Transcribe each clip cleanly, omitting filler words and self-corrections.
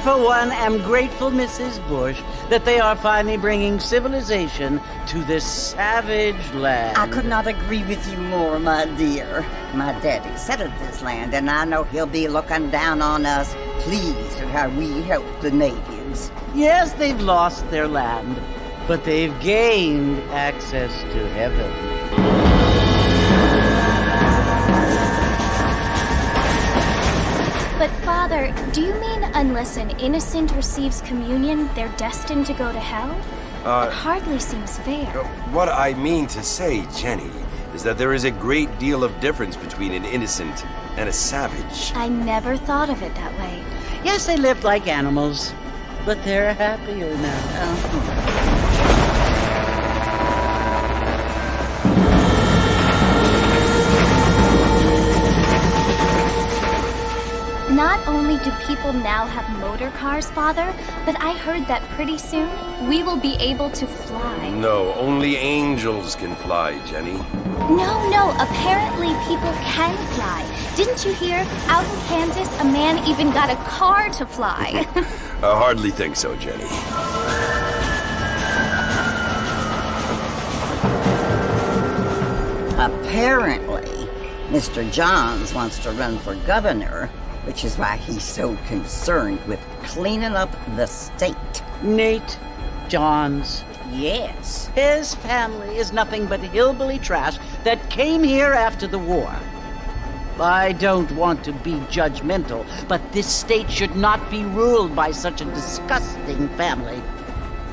For one, am grateful, Mrs. Bush, that they are finally bringing civilization to this savage land. I could not agree with you more, my dear. My daddy settled this land, and I know he'll be looking down on us, pleased at how we help the natives. Yes, they've lost their land, but they've gained access to heaven. But, Father, do you mean unless an innocent receives communion, they're destined to go to hell? It hardly seems fair. What I mean to say, Jenny, is that there is a great deal of difference between an innocent and a savage. I never thought of it that way. Yes, they lived like animals, but they're happier now. Not only do people now have motor cars, Father, but I heard that pretty soon we will be able to fly. No, only angels can fly, Jenny. No, apparently people can fly. Didn't you hear? Out in Kansas, a man even got a car to fly. I hardly think so, Jenny. Apparently, Mr. Johns wants to run for governor, which is why he's so concerned with cleaning up the state. Nate Johns. Yes. His family is nothing but hillbilly trash that came here after the war. I don't want to be judgmental, but this state should not be ruled by such a disgusting family.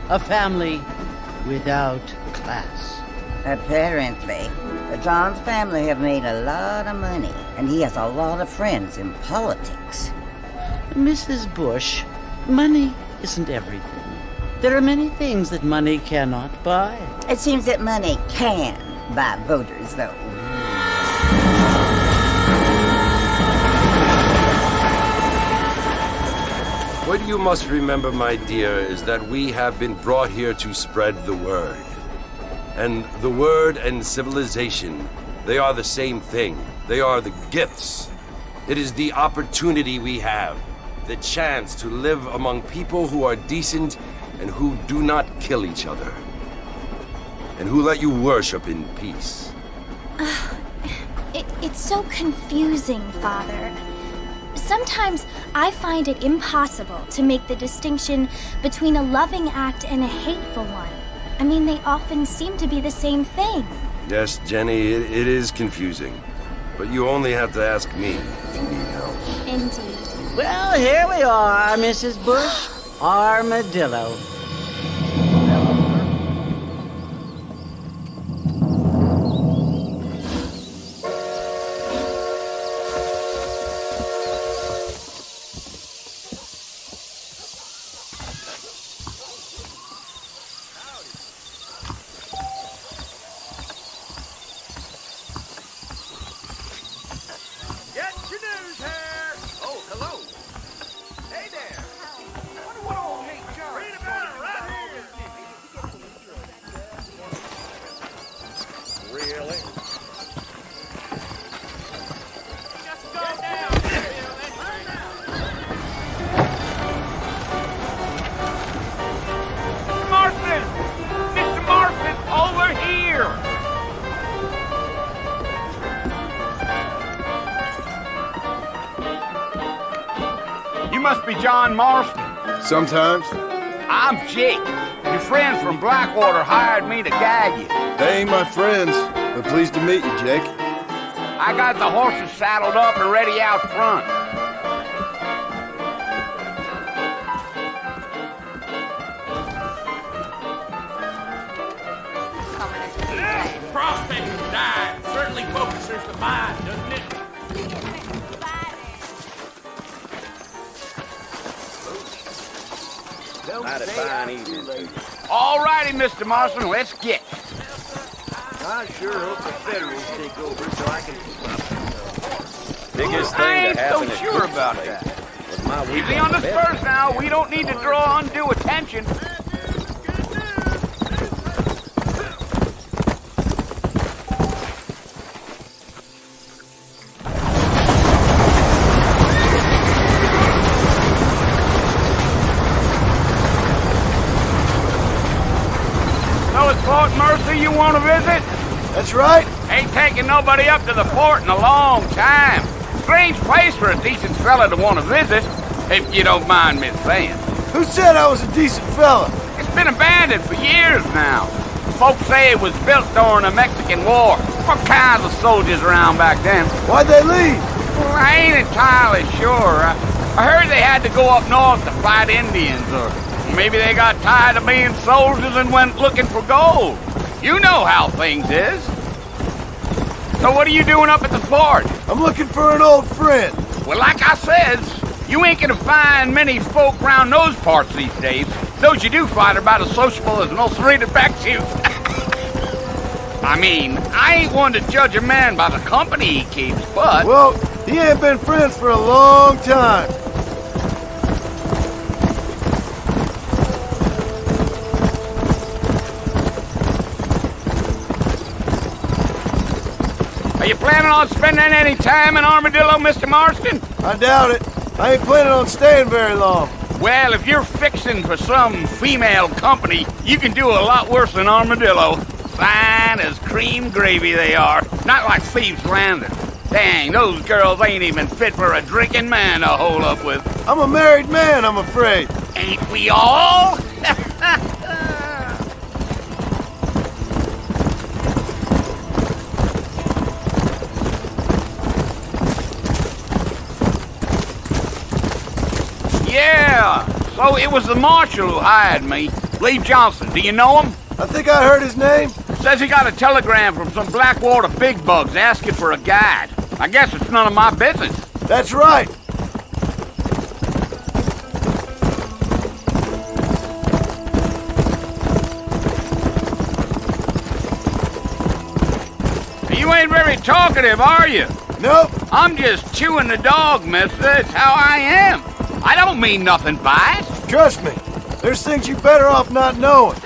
A family without class. Apparently, the Johns family have made a lot of money, and he has a lot of friends in politics. Mrs. Bush, money isn't everything. There are many things that money cannot buy. It seems that money can buy voters, though. What you must remember, my dear, is that we have been brought here to spread the word. And the word and civilization, they are the same thing. They are the gifts. It is the opportunity we have, the chance to live among people who are decent and who do not kill each other, and who let you worship in peace. It's so confusing, Father. Sometimes I find it impossible to make the distinction between a loving act and a hateful one. I mean, they often seem to be the same thing. Yes, Jenny, it is confusing. But you only have to ask me if you need help. Indeed. Well, here we are, Mrs. Bush. Armadillo. must be John Marston. Sometimes. I'm Jake. Your friends from Blackwater hired me to guide you. They ain't my friends, but pleased to meet you, Jake. I got the horses saddled up and ready out front. Frostbitten died. Certainly focuses the mind, doesn't it? Mighty fine evening. All righty, Mr. Marston, let's get. I sure hope the Federals take over so I can keep up. Biggest thing I ain't so sure about that. Easy on the Spurs now. We don't need to draw undue attention. So it's Fort Mercy you want to visit? That's right. Ain't taking nobody up to the fort in a long time. Strange place for a decent fella to want to visit, if you don't mind me saying. Who said I was a decent fella? It's been abandoned for years now. Folks say it was built during the Mexican War. All kinds of soldiers around back then. Why'd they leave? Well, I ain't entirely sure. I heard they had to go up north to fight Indians, or maybe they got tired of being soldiers and went looking for gold. You know how things is. So what are you doing up at the fort? I'm looking for an old friend. Well, like I said, you ain't gonna find many folk around those parts these days. Those you do find are about as sociable as an ulcerated back tooth. I mean, I ain't one to judge a man by the company he keeps, but... Well, he ain't been friends for a long time. Are you planning on spending any time in Armadillo, Mr. Marston? I doubt it. I ain't planning on staying very long. Well, if you're fixing for some female company, you can do a lot worse than Armadillo. Fine as cream gravy they are. Not like Thieves' Landing. Dang, those girls ain't even fit for a drinking man to hole up with. I'm a married man, I'm afraid. Ain't we all? Yeah, so it was the marshal who hired me. Lee Johnson, do you know him? I think I heard his name. Says he got a telegram from some Blackwater big bugs asking for a guide. I guess it's none of my business. That's right. You ain't very talkative, are you? Nope. I'm just chewing the dog, mister. It's how I am. I don't mean nothing by it. Trust me. There's things you're better off not knowing.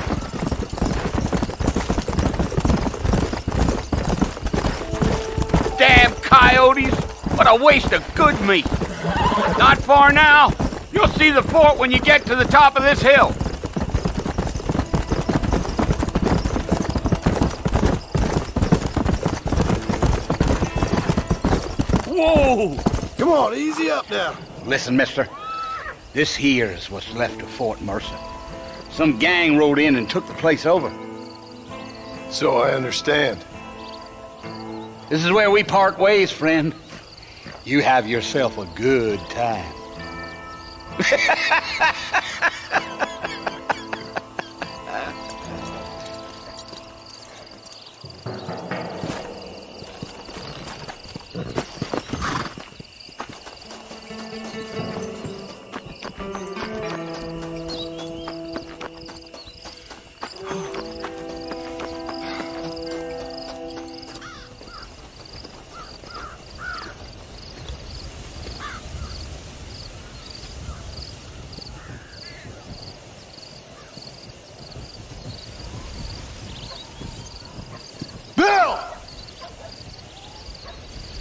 Damn coyotes! What a waste of good meat! Not far now. You'll see the fort when you get to the top of this hill. Whoa! Come on, easy up now. Listen, mister. This here is what's left of Fort Mercer. Some gang rode in and took the place over. So I understand. This is where we part ways, friend. You have yourself a good time. Bill!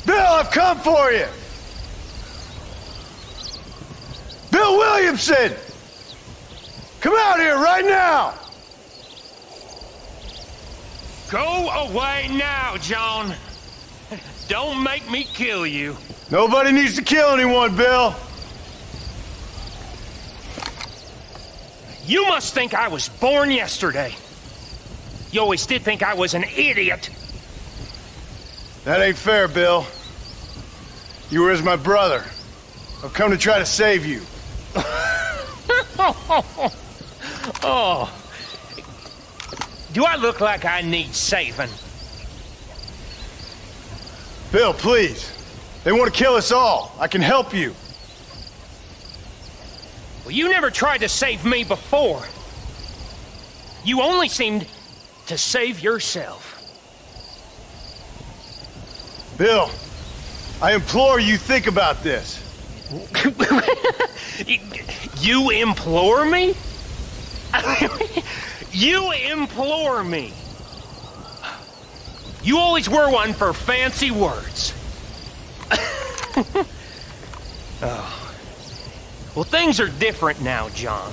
Bill, I've come for you! Bill Williamson! Come out here right now! Go away now, John. Don't make me kill you. Nobody needs to kill anyone, Bill. You must think I was born yesterday. You always did think I was an idiot. That ain't fair, Bill. You were as my brother. I've come to try to save you. Oh. Do I look like I need saving? Bill, please. They want to kill us all. I can help you. Well, you never tried to save me before. You only seemed to save yourself. Bill, I implore you think about this. You implore me? You implore me. You always were one for fancy words. Oh. Well, things are different now, John.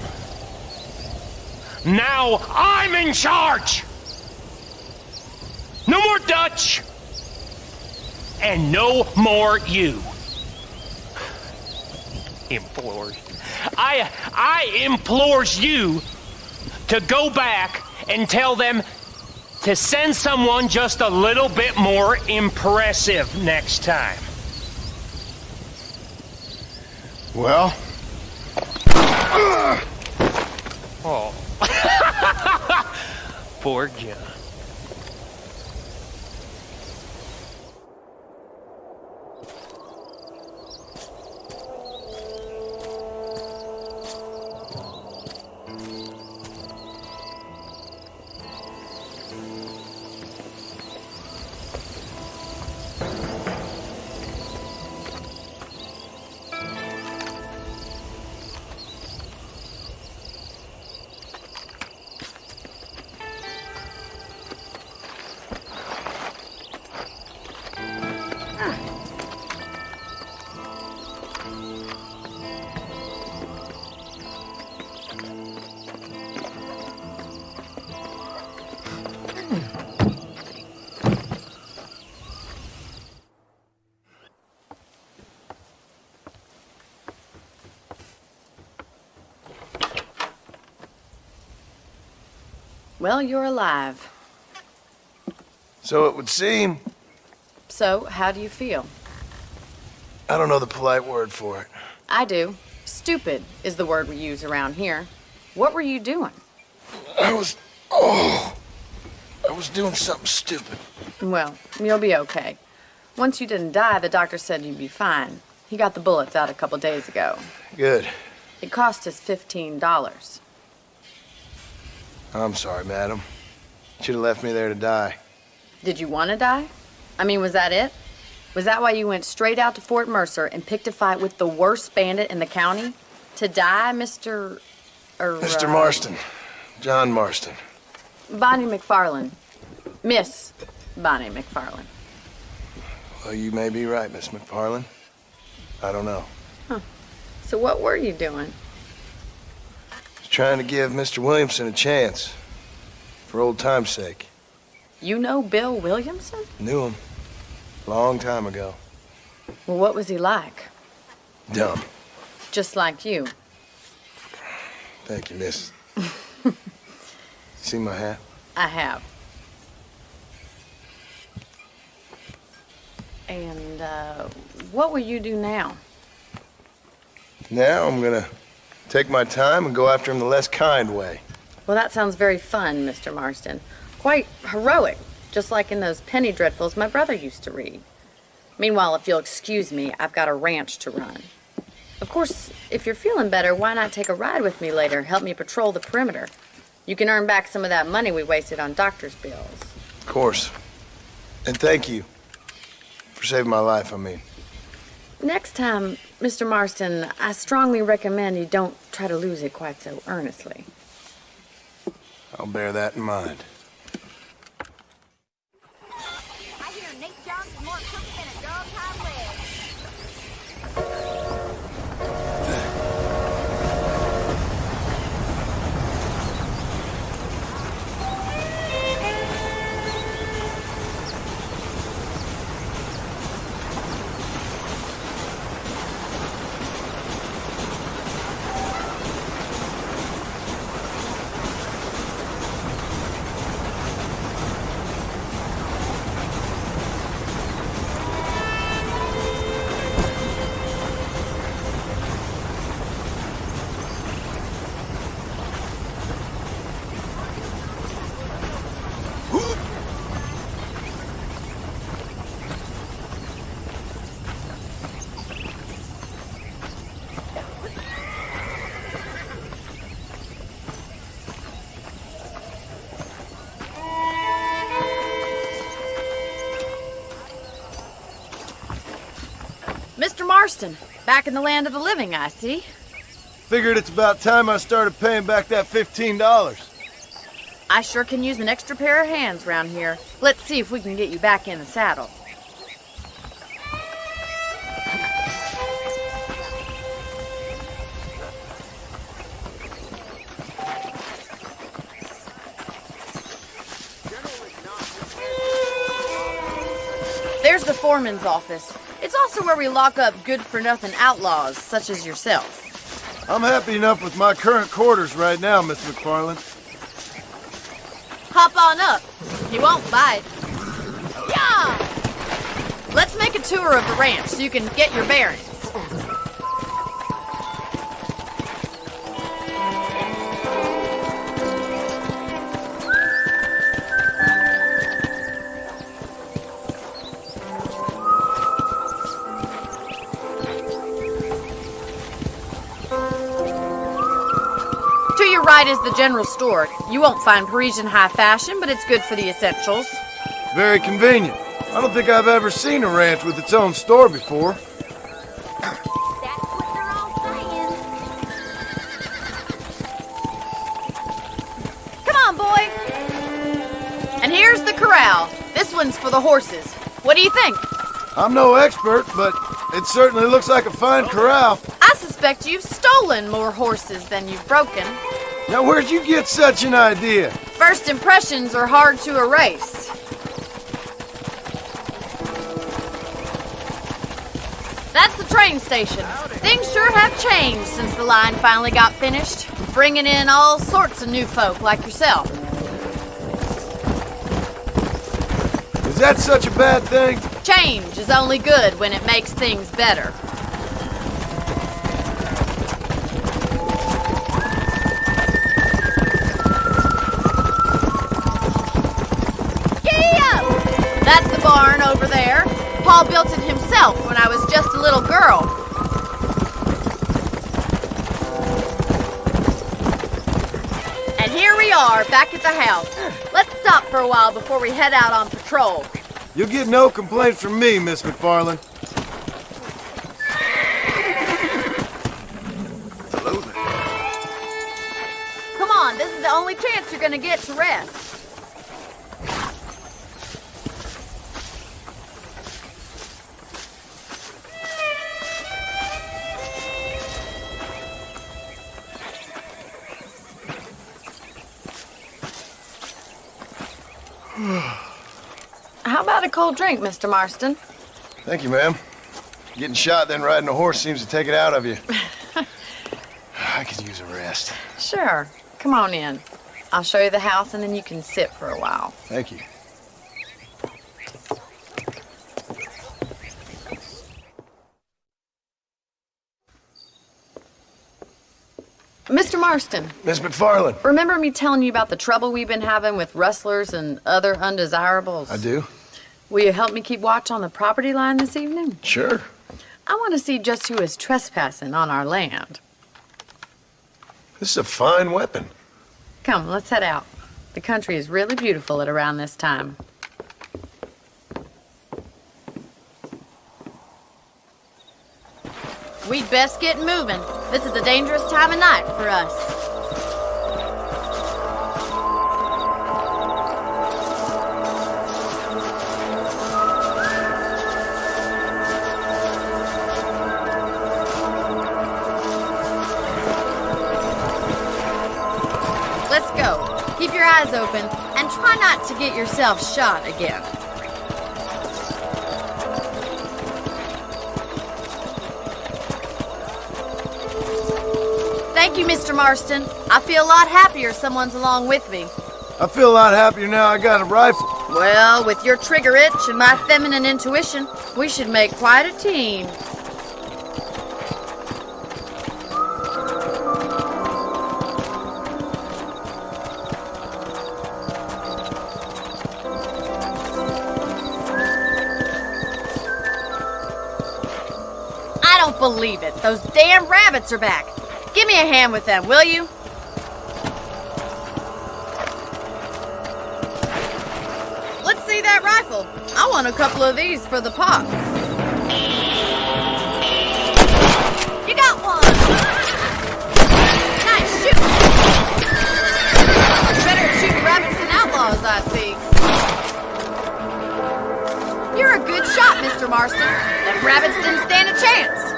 Now I'm in charge! No more Dutch! And no more you. Implores. I implores you to go back and tell them to send someone just a little bit more impressive next time. Well? Oh. Poor John. Well, you're alive. So it would seem. So, how do you feel? I don't know the polite word for it. I do. Stupid is the word we use around here. What were you doing? I was doing something stupid. Well, you'll be okay. Once you didn't die, the doctor said you'd be fine. He got the bullets out a couple days ago. Good. It cost us $15. I'm sorry, madam. Should have left me there to die. Did you want to die? I mean, was that it? Was that why you went straight out to Fort Mercer and picked a fight with the worst bandit in the county? To die, Mr. Marston. John Marston. Bonnie McFarlane. Miss Bonnie McFarlane. Well, you may be right, Miss McFarlane. I don't know. Huh. So what were you doing? Trying to give Mr. Williamson a chance. For old time's sake. You know Bill Williamson? Knew him. Long time ago. Well, what was he like? Dumb. Just like you. Thank you, miss. See my hat? I have. And, what will you do now? Now I'm gonna take my time and go after him the less kind way. Well, that sounds very fun, Mr. Marston. Quite heroic, just like in those penny dreadfuls my brother used to read. Meanwhile, if you'll excuse me, I've got a ranch to run. Of course, if you're feeling better, why not take a ride with me later? Help me patrol the perimeter. You can earn back some of that money we wasted on doctor's bills. Of course. And thank you. For saving my life, I mean. Next time, Mr. Marston, I strongly recommend you don't try to lose it quite so earnestly. I'll bear that in mind. I hear Nate Johnson's more crook than a dog hind leg. Mr. Marston, back in the land of the living, I see. Figured it's about time I started paying back that $15. I sure can use an extra pair of hands round here. Let's see if we can get you back in the saddle. There's the foreman's office. It's also where we lock up good-for-nothing outlaws, such as yourself. I'm happy enough with my current quarters right now, Miss McFarland. Hop on up. He won't bite. Yeah! Let's make a tour of the ranch so you can get your bearings. To your right is the general store. You won't find Parisian high fashion, but it's good for the essentials. Very convenient. I don't think I've ever seen a ranch with its own store before. That's what they're all saying. Come on, boy. And here's the corral. This one's for the horses. What do you think? I'm no expert, but it certainly looks like a fine corral. I suspect you've stolen more horses than you've broken. Now, where'd you get such an idea? First impressions are hard to erase. That's the train station. Things sure have changed since the line finally got finished, bringing in all sorts of new folk like yourself. Is that such a bad thing? Change is only good when it makes things better. That's the barn over there. Paul built it himself when I was just a little girl. And here we are, back at the house. Let's stop for a while before we head out on patrol. You'll get no complaints from me, Miss McFarland. Hello there. Come on, this is the only chance you're gonna get to rest. How about a cold drink, Mr. Marston? Thank you, ma'am. Getting shot, then riding a horse seems to take it out of you. I could use a rest. Sure. Come on in. I'll show you the house, and then you can sit for a while. Thank you. Mr. Marston. Miss McFarland. Remember me telling you about the trouble we've been having with rustlers and other undesirables? I do. Will you help me keep watch on the property line this evening? Sure. I want to see just who is trespassing on our land. This is a fine weapon. Come, let's head out. The country is really beautiful at around this time. We'd best get moving. This is a dangerous time of night for us. Let's go. Keep your eyes open and try not to get yourself shot again. Thank you, Mr. Marston. I feel a lot happier someone's along with me. I feel a lot happier now I got a rifle. Well, with your trigger itch and my feminine intuition, we should make quite a team. I don't believe it. Those damn rabbits are back. Give me a hand with them, will you? Let's see that rifle. I want a couple of these for the pop. Got one! Nice shooting! Better at shooting rabbits than outlaws, I see. You're a good shot, Mr. Marston. Them rabbits didn't stand a chance.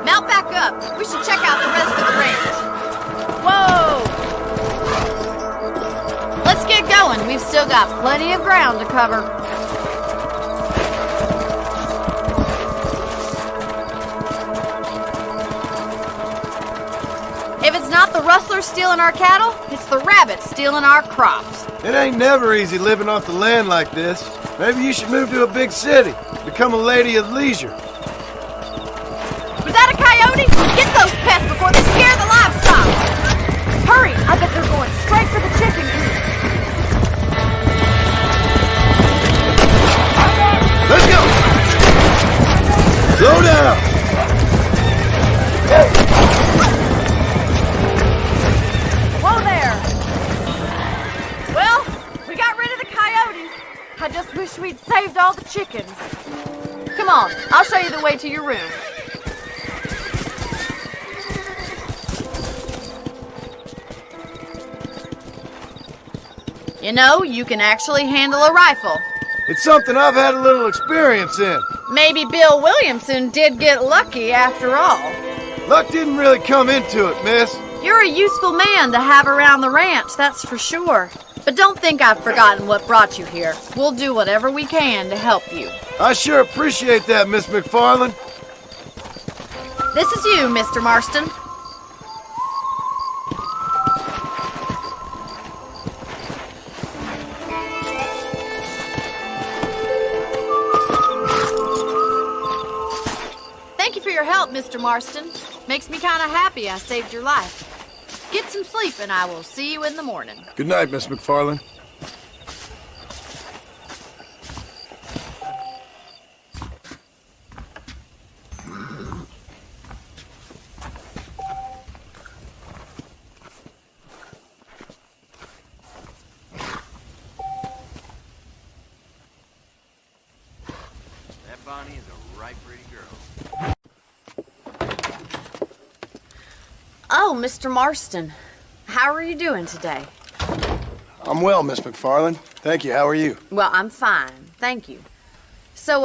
Mount back up. We should check out the rest of the range. Whoa! Let's get going. We've still got plenty of ground to cover. If it's not the rustlers stealing our cattle, it's the rabbits stealing our crops. It ain't never easy living off the land like this. Maybe you should move to a big city. Become a lady of leisure. Was that a coyote? Get those pests before they scare the livestock! Hurry! I bet they're going straight for the chicken coop. Let's go! Slow down! Whoa there! Well, we got rid of the coyotes. I just wish we'd saved all the chickens. Come on, I'll show you the way to your room. You know, you can actually handle a rifle. It's something I've had a little experience in. Maybe Bill Williamson did get lucky after all. Luck didn't really come into it, miss. You're a useful man to have around the ranch, that's for sure. But don't think I've forgotten what brought you here. We'll do whatever we can to help you. I sure appreciate that, Miss McFarland. This is you, Mr. Marston. Thank you for your help, Mr. Marston. Makes me kind of happy I saved your life. Get some sleep and I will see you in the morning. Good night, Miss McFarland. That Bonnie is a right pretty girl. Oh, Mr. Marston. How are you doing today? I'm well, Miss McFarland. Thank you. How are you? Well, I'm fine. Thank you. So,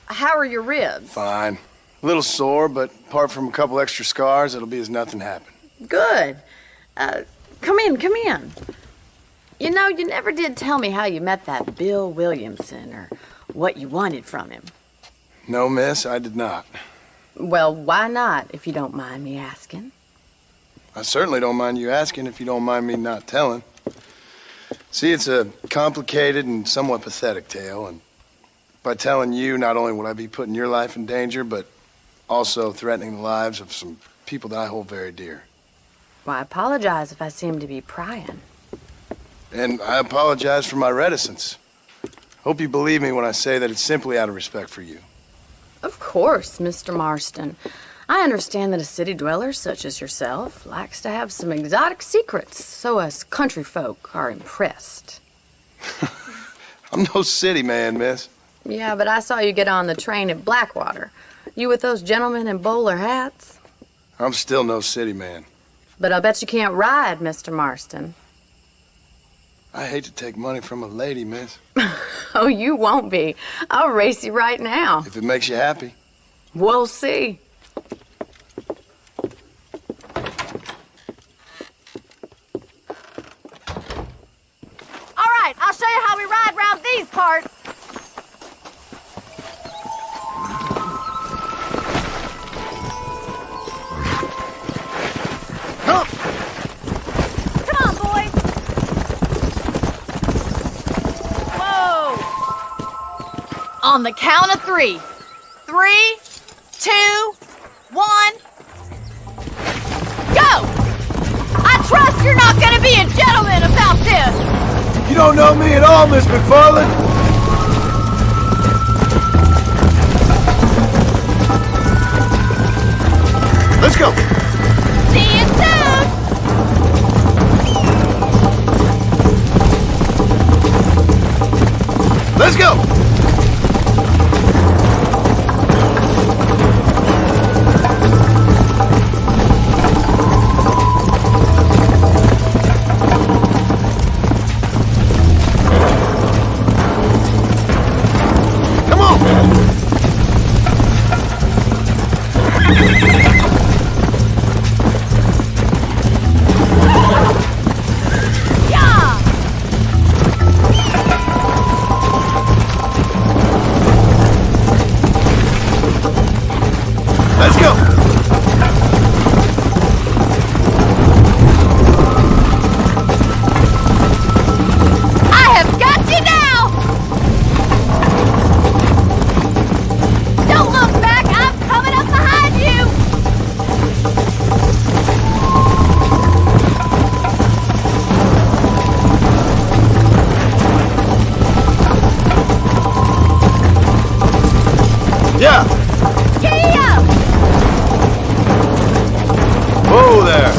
how are your ribs? Fine. A little sore, but apart from a couple extra scars, it'll be as nothing happened. Good. Come in. You know, you never did tell me how you met that Bill Williamson or what you wanted from him. No, miss, I did not. Well, why not, if you don't mind me asking? I certainly don't mind you asking if you don't mind me not telling. See, it's a complicated and somewhat pathetic tale, and by telling you, not only would I be putting your life in danger, but also threatening the lives of some people that I hold very dear. Well, I apologize if I seem to be prying. And I apologize for my reticence. Hope you believe me when I say that it's simply out of respect for you. Of course, Mr. Marston. I understand that a city dweller such as yourself likes to have some exotic secrets, so us country folk are impressed. I'm no city man, miss. Yeah, but I saw you get on the train at Blackwater. You with those gentlemen in bowler hats? I'm still no city man. But I'll bet you can't ride, Mr. Marston. I hate to take money from a lady, miss. Oh, you won't be. I'll race you right now. If it makes you happy. We'll see. All right, I'll show you how we ride round these parts. Come on, boys. Whoa. On the count of 3. 3, 2, 1. Go! I trust you're not gonna be a gentleman about this! You don't know me at all, Miss McFarland. Let's go. See you soon! Let's go. Yeah! Yeah! Whoa there!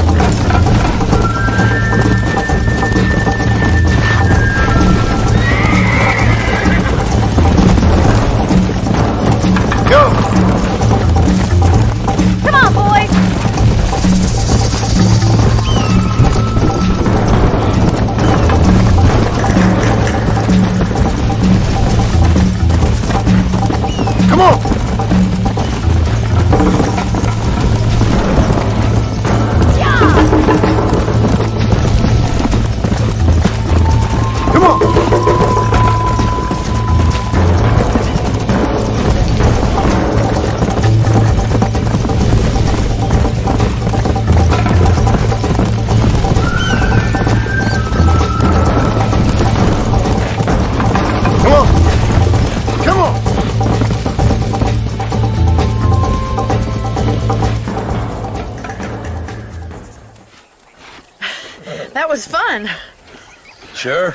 Go! Come on, boys! Come on! Come on! Come on! Come on! That was fun. Sure.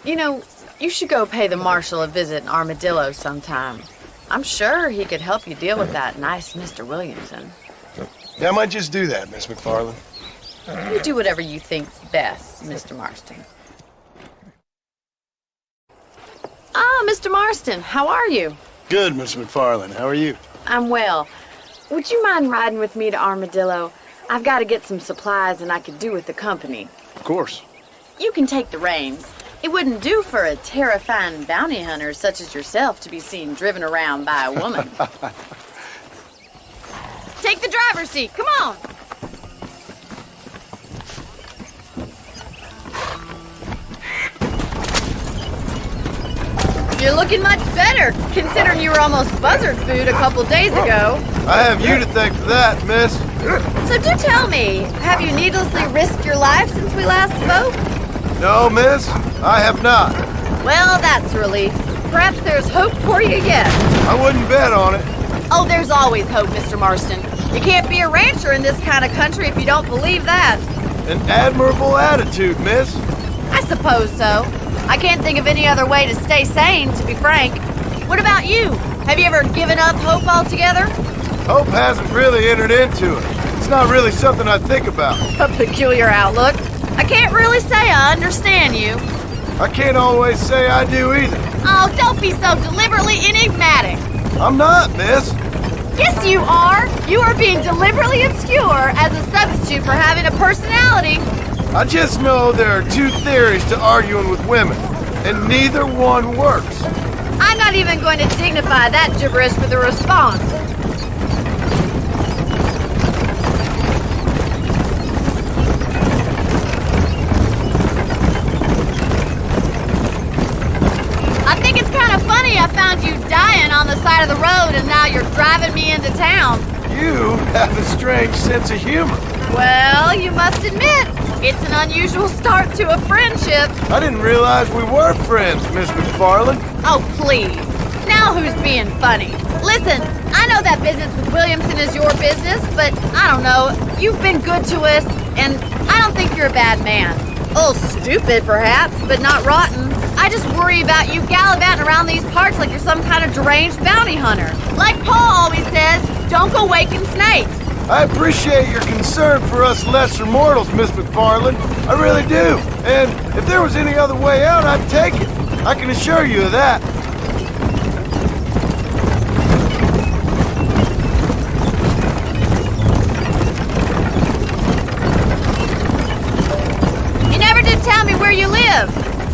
You know, you should go pay the marshal a visit in Armadillo sometime. I'm sure he could help you deal with that nice Mr. Williamson. Yeah, I might just do that, Miss McFarland. You do whatever you think's best, Mr. Marston. Ah, Mr. Marston, how are you? Good, Miss McFarland. How are you? I'm well. Would you mind riding with me to Armadillo? I've got to get some supplies and I could do with the company. Of course. You can take the reins. It wouldn't do for a terrifying bounty hunter such as yourself to be seen driven around by a woman. Take the driver's seat. Come on. You're looking much better, considering you were almost buzzard food a couple days ago. I have you to thank for that, miss. So do tell me, have you needlessly risked your life since we last spoke? No, miss, I have not. Well, that's a relief. Perhaps there's hope for you yet. I wouldn't bet on it. Oh, there's always hope, Mr. Marston. You can't be a rancher in this kind of country if you don't believe that. An admirable attitude, miss. I suppose so. I can't think of any other way to stay sane, to be frank. What about you? Have you ever given up hope altogether? Hope hasn't really entered into it. It's not really something I think about. A peculiar outlook. I can't really say I understand you. I can't always say I do either. Oh, don't be so deliberately enigmatic. I'm not, miss. Yes, you are. You are being deliberately obscure as a substitute for having a personality. I just know there are two theories to arguing with women, and neither one works. I'm not even going to dignify that gibberish with a response. I think it's kind of funny I found you dying on the side of the road and now you're driving me into town. You have a strange sense of humor. Well, you must admit, it's an unusual start to a friendship. I didn't realize we were friends, Miss McFarland. Oh, please. Now who's being funny? Listen, I know that business with Williamson is your business, but I don't know. You've been good to us, and I don't think you're a bad man. A little stupid, perhaps, but not rotten. I just worry about you gallivanting around these parts like you're some kind of deranged bounty hunter. Like Paul always says, don't go waking snakes. I appreciate your concern for us lesser mortals, Miss McFarland. I really do. And if there was any other way out, I'd take it. I can assure you of that. You never did tell me where you live.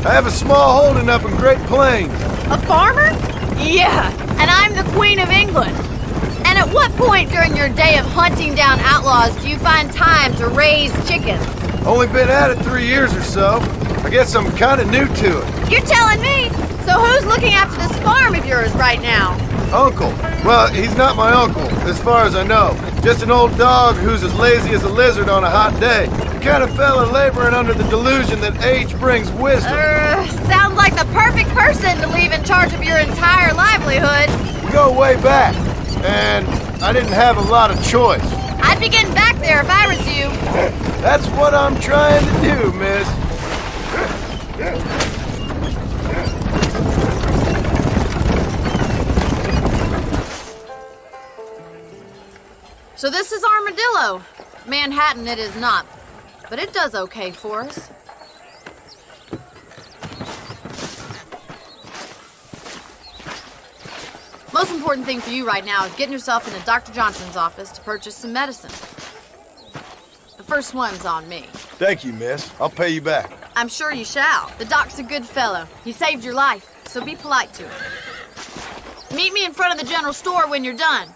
I have a small holding up in Great Plains. A farmer? Yeah, and I'm the Queen of England. And at what point during your day of hunting down outlaws do you find time to raise chickens? Only been at it 3 years or so. I guess I'm kind of new to it. You're telling me? So who's looking after this farm of yours right now? Uncle. Well, he's not my uncle, as far as I know. Just an old dog who's as lazy as a lizard on a hot day. The kind of fella laboring under the delusion that age brings wisdom. Sounds like the perfect person to leave in charge of your entire livelihood. We go way back, and I didn't have a lot of choice. I'd be getting back there if I was you. That's what I'm trying to do, miss. So this is Armadillo. Manhattan it is not, but it does okay for us. Most important thing for you right now is getting yourself into Dr. Johnson's office to purchase some medicine. The first one's on me. Thank you, miss. I'll pay you back. I'm sure you shall. The doc's a good fellow. He saved your life, so be polite to him. Meet me in front of the general store when you're done.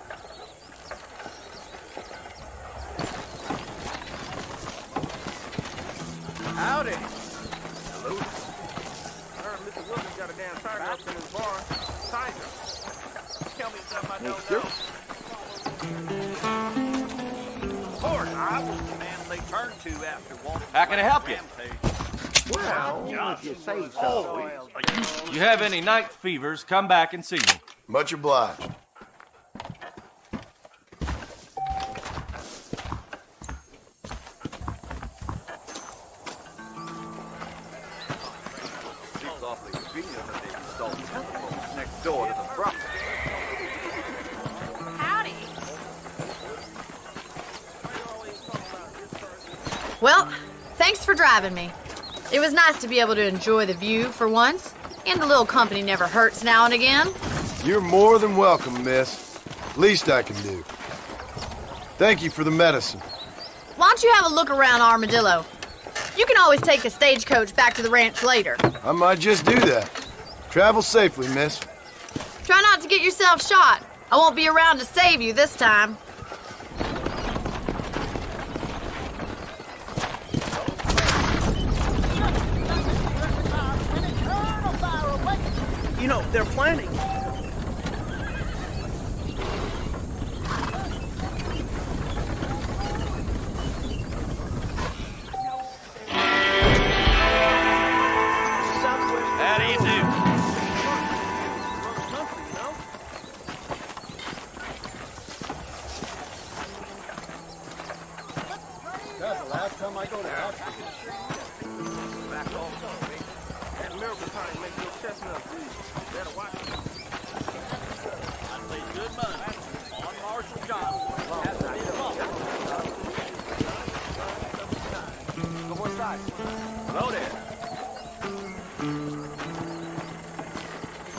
Howdy. Hello. I heard Mr. Wilkins got a damn tiger up in his barn. Tiger. Tell me something I don't know. Of course, I was the man they turned to after walking. How can I help you? Well, if you say so. You have any night fevers, come back and see me. Much obliged. Seems awfully convenient that they installed telephones next door to the property. Howdy. Well, thanks for driving me. It was nice to be able to enjoy the view for once, and a little company never hurts now and again. You're more than welcome, miss. Least I can do. Thank you for the medicine. Why don't you have a look around Armadillo? You can always take a stagecoach back to the ranch later. I might just do that. Travel safely, miss. Try not to get yourself shot. I won't be around to save you this time. You know, they're planning. How do you do? That's the last time I go to Africa. Back off, that miracle time makes your chestnut breathe. Better watch it. I paid good money on Marshall Johnson. Come inside. Hello there.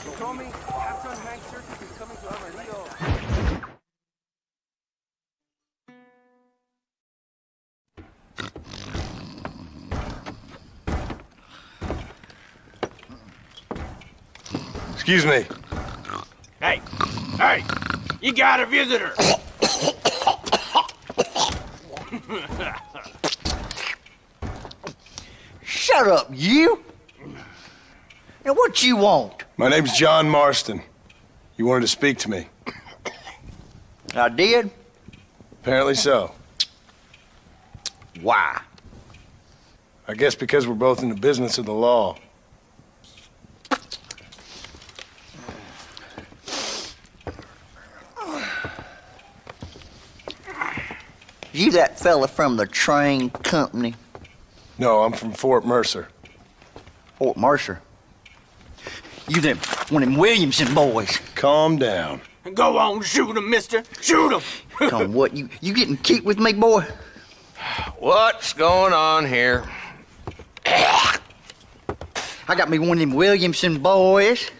You told me Captain Hank Circus is coming to Amarillo. Excuse me. Hey, hey, you got a visitor. Shut up, you! Now, what you want? My name's John Marston. You wanted to speak to me. I did? Apparently so. Why? I guess because we're both in the business of the law. You that fella from the train company? No, I'm from Fort Mercer. Fort Mercer? You them one of them Williamson boys. Calm down. Go on, shoot him, mister. Shoot him. Come on, what, you getting kicked with me, boy? What's going on here? I got me one of them Williamson boys.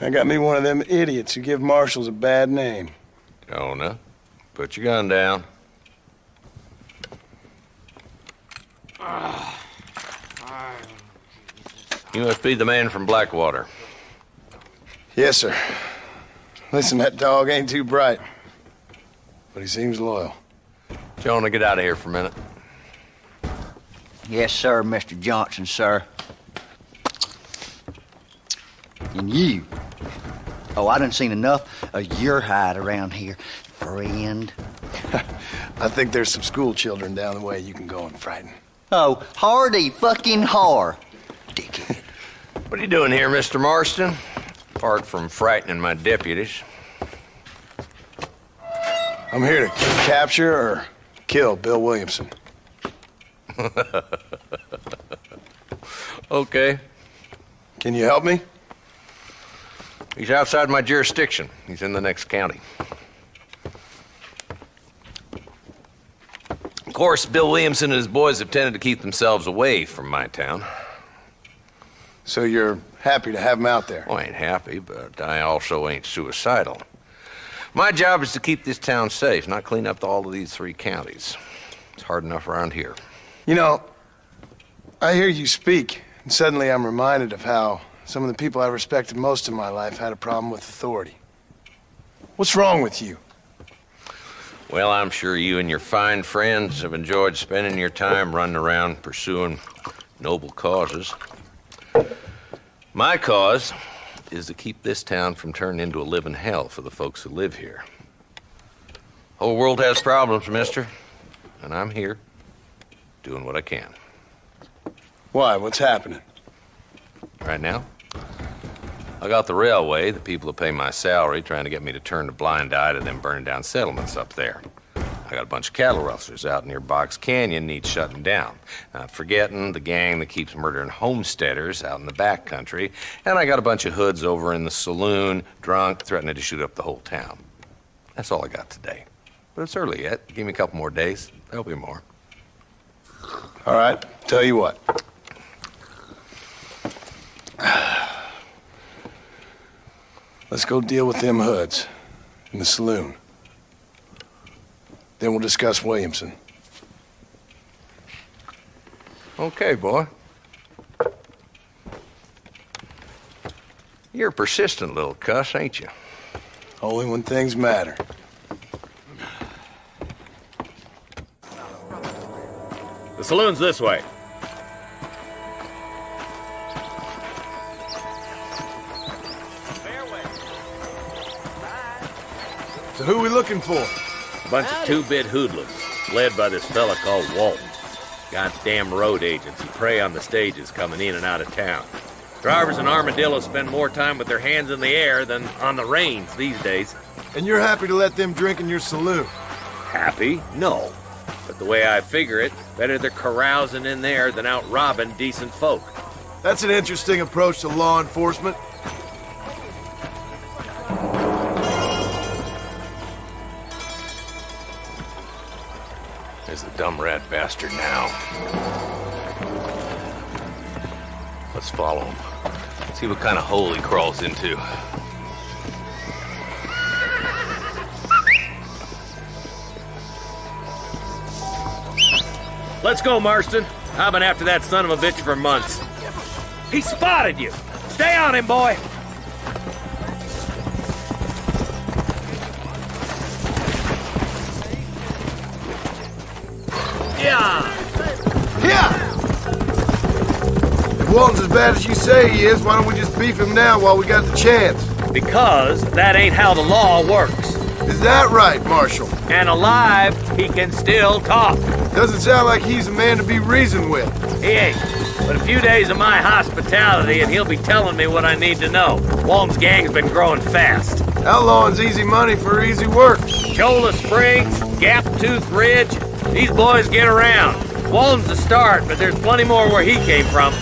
I got me one of them idiots who give marshals a bad name. Jonah, put your gun down. You must be the man from Blackwater. Yes, sir. Listen, that dog ain't too bright, but he seems loyal. Jonah, get out of here for a minute. Yes, sir, Mr. Johnson, sir. And you. Oh, I done seen enough of your hide around here, friend. I think there's some school children down the way you can go and frighten. Oh, hardy fucking har. Dickhead. What are you doing here, Mr. Marston? Apart from frightening my deputies. I'm here to capture or kill Bill Williamson. Okay. Can you help me? He's outside my jurisdiction. He's in the next county. Of course, Bill Williamson and his boys have tended to keep themselves away from my town. So you're happy to have them out there? Well, I ain't happy, but I also ain't suicidal. My job is to keep this town safe, not clean up all of these 3 counties. It's hard enough around here. You know, I hear you speak, and suddenly I'm reminded of how some of the people I respected most in my life had a problem with authority. What's wrong with you? Well, I'm sure you and your fine friends have enjoyed spending your time running around pursuing noble causes. My cause is to keep this town from turning into a living hell for the folks who live here. Whole world has problems, mister, and I'm here doing what I can. Why? What's happening? Right now, I got the railway, the people who pay my salary, trying to get me to turn a blind eye to them burning down settlements up there. I got a bunch of cattle rustlers out near Box Canyon needs shutting down. Not forgetting the gang that keeps murdering homesteaders out in the back country. And I got a bunch of hoods over in the saloon, drunk, threatening to shoot up the whole town. That's all I got today. But it's early yet. Give me a couple more days. There'll be more. All right, tell you what. Let's go deal with them hoods in the saloon. Then we'll discuss Williamson. Okay, boy. You're a persistent little cuss, ain't you? Only when things matter. The saloon's this way. So who are we looking for? A bunch of two-bit hoodlums, led by this fella called Walton. Goddamn road agents who prey on the stages coming in and out of town. Drivers and armadillos spend more time with their hands in the air than on the reins these days. And you're happy to let them drink in your saloon? Happy? No. But the way I figure it, better they're carousing in there than out robbing decent folk. That's an interesting approach to law enforcement. There's the dumb rat bastard now. Let's follow him. See what kind of hole he crawls into. Let's go, Marston. I've been after that son of a bitch for months. He spotted you. Stay on him, boy. Yeah. If Walton's as bad as you say he is, why don't we just beef him now while we got the chance? Because that ain't how the law works. Is that right, Marshal? And alive, he can still talk. Doesn't sound like he's a man to be reasoned with. He ain't. But a few days of my hospitality and he'll be telling me what I need to know. Walton's gang's been growing fast. Outlawing's easy money for easy work. Cholla Springs, Gap Tooth Ridge, these boys get around. Walton's the start, but there's plenty more where he came from.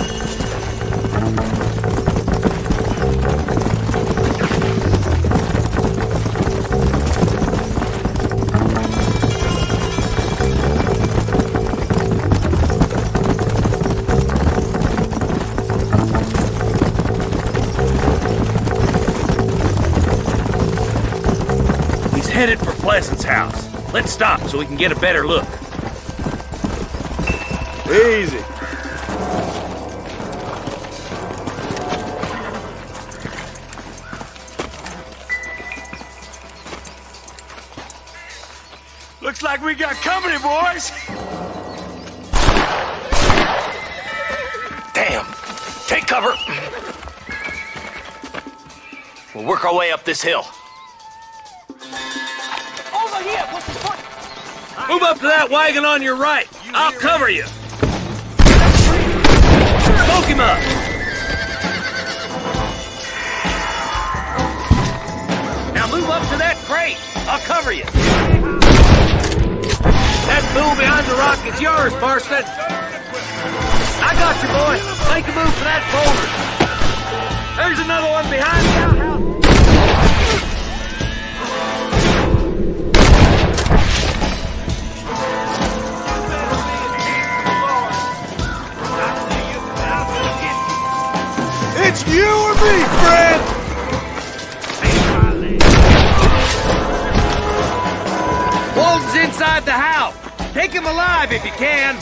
Headed for Pleasant's house. Let's stop so we can get a better look. Easy. Looks like we got company, boys. Damn. Take cover. We'll work our way up this hill. Move up to that wagon on your right. I'll cover you. Smoke him up. Now move up to that crate. I'll cover you. That fool behind the rock is yours, Marston. I got you, boy. Make a move for that boulder. There's another one behind the outhouse. inside the house. Take him alive if you can.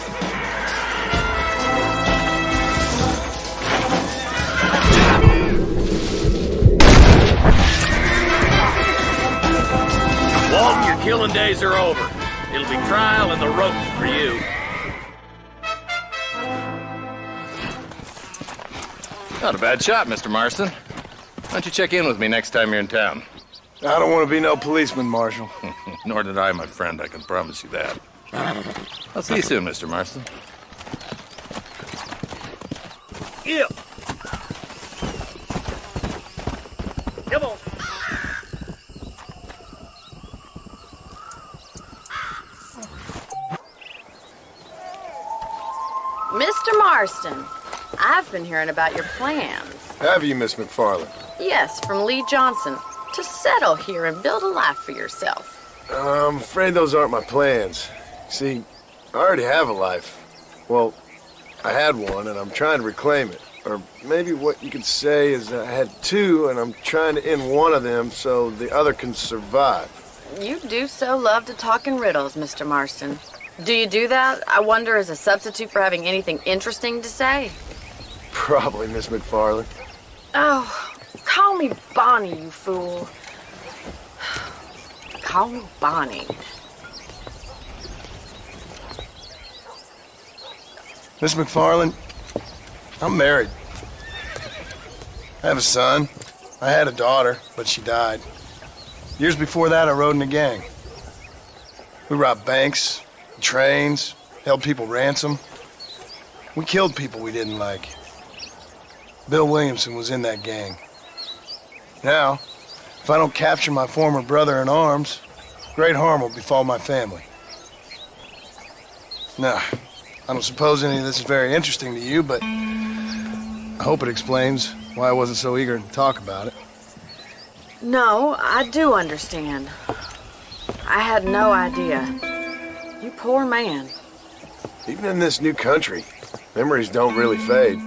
Walton, your killing days are over. It'll be trial and the rope for you. Not a bad shot, Mr. Marston. Why don't you check in with me next time you're in town? I don't want to be no policeman, Marshal. Nor did I, my friend. I can promise you that. I'll see you soon, Mr. Marston. Yeah. Come on. Mr. Marston, I've been hearing about your plans. Have you, Miss McFarland? Yes, from Lee Johnson. To settle here and build a life for yourself. I'm afraid those aren't my plans. See, I already have a life. Well, I had one, and I'm trying to reclaim it. Or maybe what you could say is I had two, and I'm trying to end one of them so the other can survive. You do so love to talk in riddles, Mr. Marston. Do you do that, I wonder, as a substitute for having anything interesting to say? Probably, Miss McFarland. Oh, call me Bonnie, you fool. Call me Bonnie. Miss McFarland, I'm married. I have a son. I had a daughter, but she died. Years before that, I rode in a gang. We robbed banks, trains, held people ransom. We killed people we didn't like. Bill Williamson was in that gang. Now, if I don't capture my former brother in arms, great harm will befall my family. Now, I don't suppose any of this is very interesting to you, but I hope it explains why I wasn't so eager to talk about it. No, I do understand. I had no idea. You poor man. Even in this new country, memories don't really fade.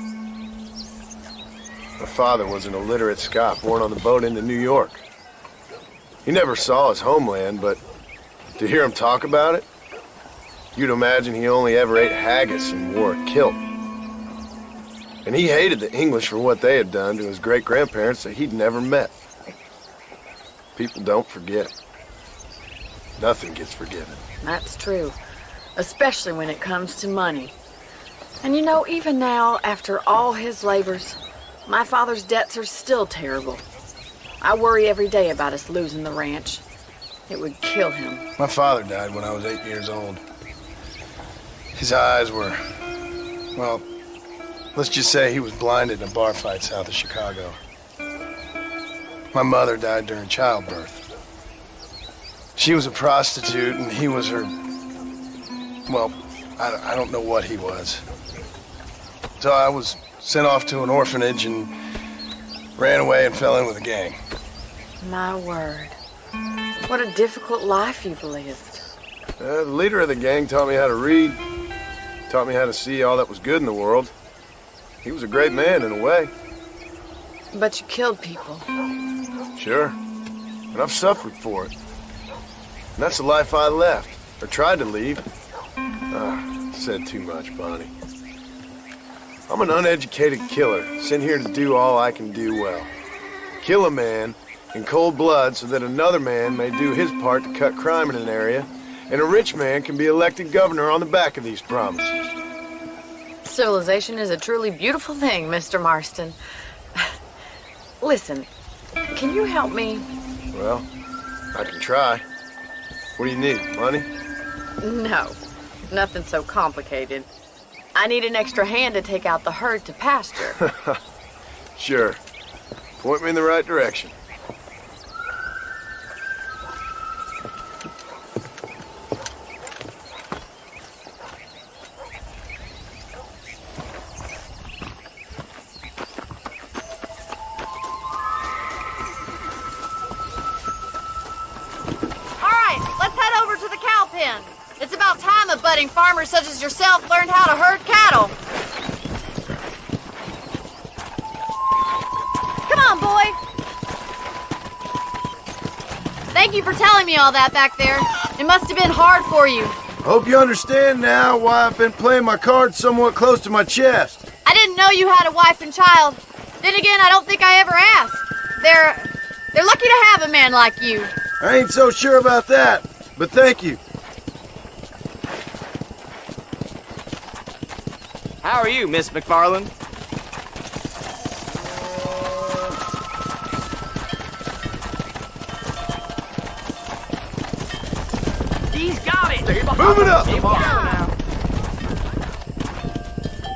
My father was an illiterate Scot born on the boat into New York. He never saw his homeland, but to hear him talk about it, you'd imagine he only ever ate haggis and wore a kilt. And he hated the English for what they had done to his great-grandparents that he'd never met. People don't forget. Nothing gets forgiven. That's true. Especially when it comes to money. And you know, even now, after all his labors, my father's debts are still terrible. I worry every day about us losing the ranch. It would kill him. My father died when I was 8 years old. His eyes were, well, let's just say he was blinded in a bar fight south of Chicago. My mother died during childbirth. She was a prostitute and he was her, well, I don't know what he was. So I was sent off to an orphanage and ran away and fell in with a gang. My word. What a difficult life you've lived. The leader of the gang taught me how to read, taught me how to see all that was good in the world. He was a great man in a way. But you killed people. Sure. And I've suffered for it. And that's the life I left, or tried to leave. Said too much, Bonnie. I'm an uneducated killer, sent here to do all I can do well. Kill a man in cold blood so that another man may do his part to cut crime in an area, and a rich man can be elected governor on the back of these promises. Civilization is a truly beautiful thing, Mr. Marston. Listen, can you help me? Well, I can try. What do you need, money? No, nothing so complicated. I need an extra hand to take out the herd to pasture. Sure. Point me in the right direction. It's about time a budding farmer such as yourself learned how to herd cattle. Come on, boy. Thank you for telling me all that back there. It must have been hard for you. Hope you understand now why I've been playing my cards somewhat close to my chest. I didn't know you had a wife and child. Then again, I don't think I ever asked. They're lucky to have a man like you. I ain't so sure about that, but thank you. How are you, Miss McFarland? He's got it! Move it up!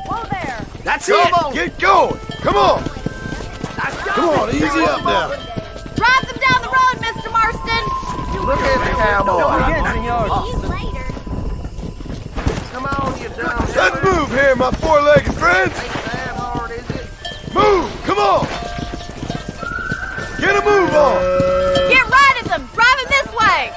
Whoa there! That's it! Get going! Come on! Come on, easy up now. Drive them down the road, Mr. Marston! Look at the cowboy. Come on, you dumb. Let's move here, my four-legged friends! Move! Come on! Get a move on! Get right at them! Drive them this way!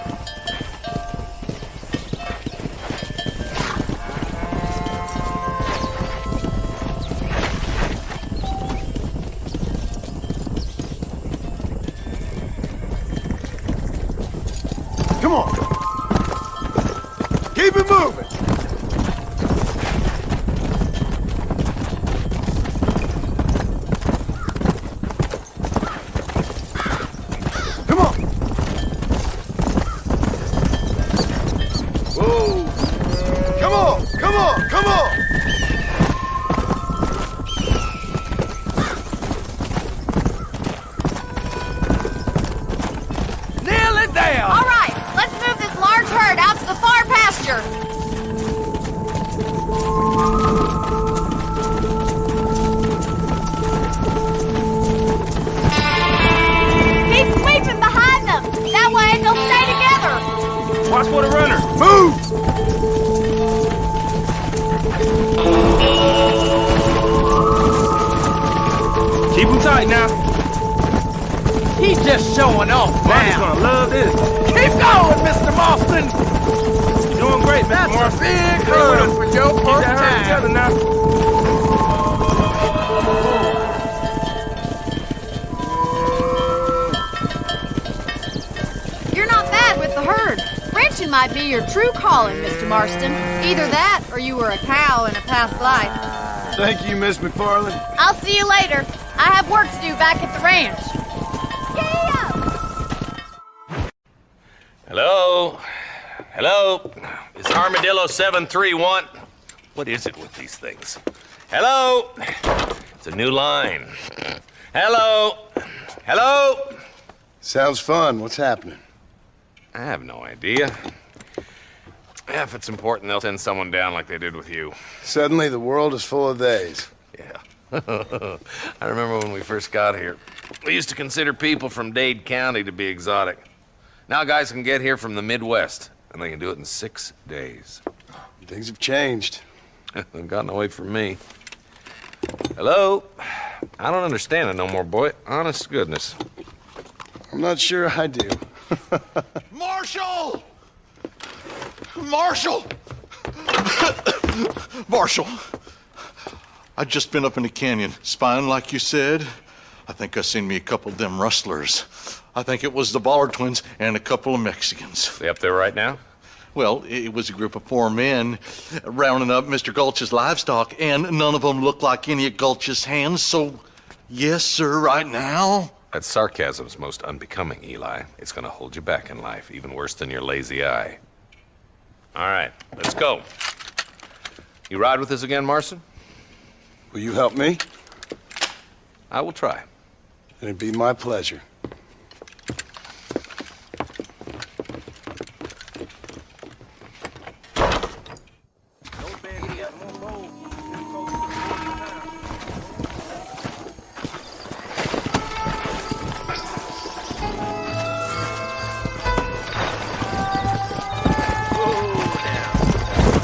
Come on! Keep it moving! Come on! Whoa! Come on! Come on! Come on! Nail it down! All right, let's move this large herd out to the far pasture. Keep sweeping behind them. That way they'll stay together. Watch for the runner! Move! Keep him tight now. He's just showing off Marty's now. gonna love this. Keep going, Mr. Marston! You're doing great, Mr. Marston. Big herd for your Keep first that herd together time. now. You're not bad with the herd. Ranching might be your true calling, Mr. Marston. Either that or you were a cow in a past life. Thank you, Miss McFarland. I'll see you later. I have work to do back at the ranch. Hello? Hello? Is Armadillo 731? What is it with these things? Hello? It's a new line. Hello? Hello? Sounds fun. What's happening? I have no idea. Yeah, if it's important, they'll send someone down like they did with you. Suddenly, the world is full of days. Yeah. I remember when we first got here. We used to consider people from Dade County to be exotic. Now guys can get here from the Midwest, and they can do it in 6 days. Things have changed. They've gotten away from me. Hello? I don't understand it no more, boy. Honest to goodness. I'm not sure I do. Marshal! Marshal! Marshal! I'd just been up in the canyon, spying like you said. I think I seen me a couple of them rustlers. I think it was the Ballard twins and a couple of Mexicans. They up there right now? Well, it was a group of 4 men rounding up Mr. Gulch's livestock, and none of them looked like any of Gulch's hands, so yes, sir, right now. That sarcasm's most unbecoming, Eli. It's gonna hold you back in life, even worse than your lazy eye. All right, let's go. You ride with us again, Marston? Will you help me? I will try. It'd be my pleasure.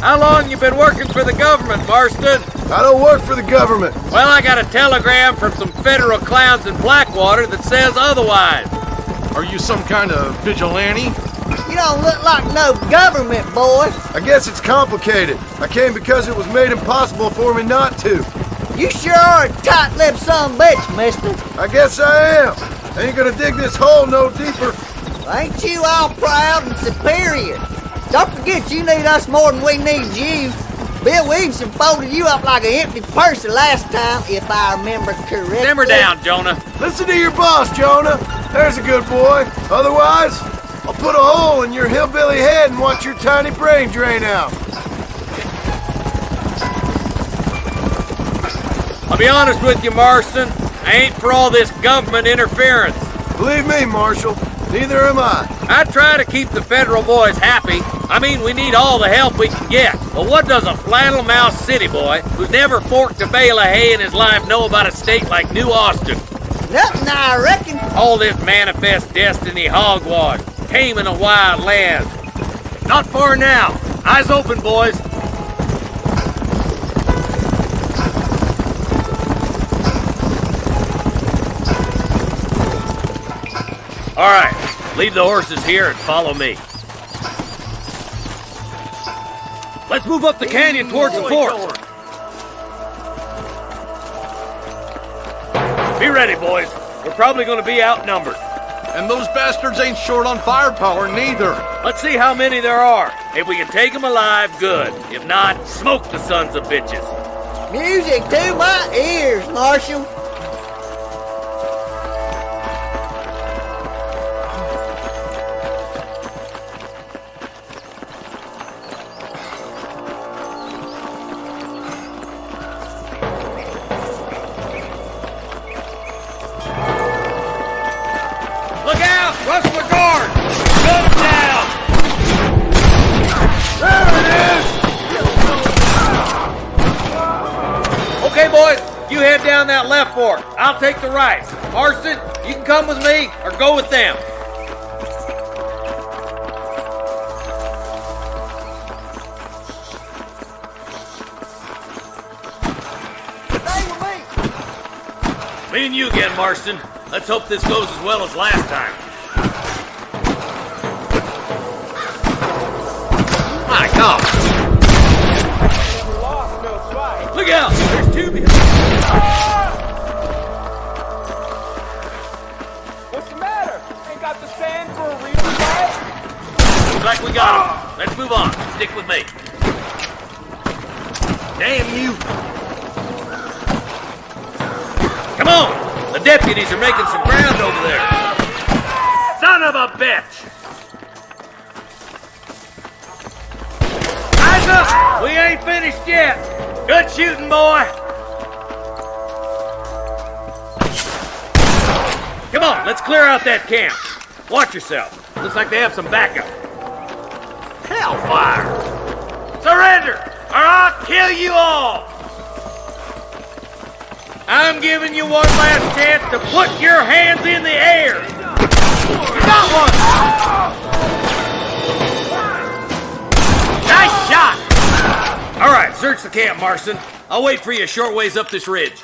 How long you been working for the government, Marston? I don't work for the government. Well, I got a telegram from some federal clowns in Blackwater that says otherwise. Are you some kind of vigilante? You don't look like no government, boy. I guess it's complicated. I came because it was made impossible for me not to. You sure are a tight-lipped son of a bitch, mister. I guess I am. I ain't gonna dig this hole no deeper. Ain't you all proud and superior? Don't forget you need us more than we need you. Bill Williamson folded you up like an empty purse the last time, if I remember correctly. Simmer down, Jonah. Listen to your boss, Jonah. There's a good boy. Otherwise, I'll put a hole in your hillbilly head and watch your tiny brain drain out. I'll be honest with you, Marston. I ain't for all this government interference. Believe me, Marshal, neither am I. I try to keep the federal boys happy. I mean, we need all the help we can get. But what does a flannel-mouthed city boy who's never forked a bale of hay in his life know about a state like New Austin? Nothing, I reckon. All this manifest destiny hogwash, taming a wild land. Not far now. Eyes open, boys. All right, leave the horses here and follow me. Let's move up the canyon towards the fort. Be ready, boys. We're probably going to be outnumbered. And those bastards ain't short on firepower, neither. Let's see how many there are. If we can take them alive, good. If not, smoke the sons of bitches. Music to my ears, Marshal. Down that left fork. I'll take the right. Marston, you can come with me or go with them. Stay with me. Me and you again, Marston. Let's hope this goes as well as last time. My God! Look out! There's two behind. What's the matter? Ain't got the sand for a real fight? Looks like we got him. Let's move on. Stick with me. Damn you! Come on! The deputies are making some ground over there. Son of a bitch! Eyes up! We ain't finished yet. Good shooting, boy. Come on, let's clear out that camp. Watch yourself. Looks like they have some backup. Hellfire! Surrender, or I'll kill you all! I'm giving you one last chance to put your hands in the air! You got one! Nice shot! All right, search the camp, Marston. I'll wait for you a short ways up this ridge.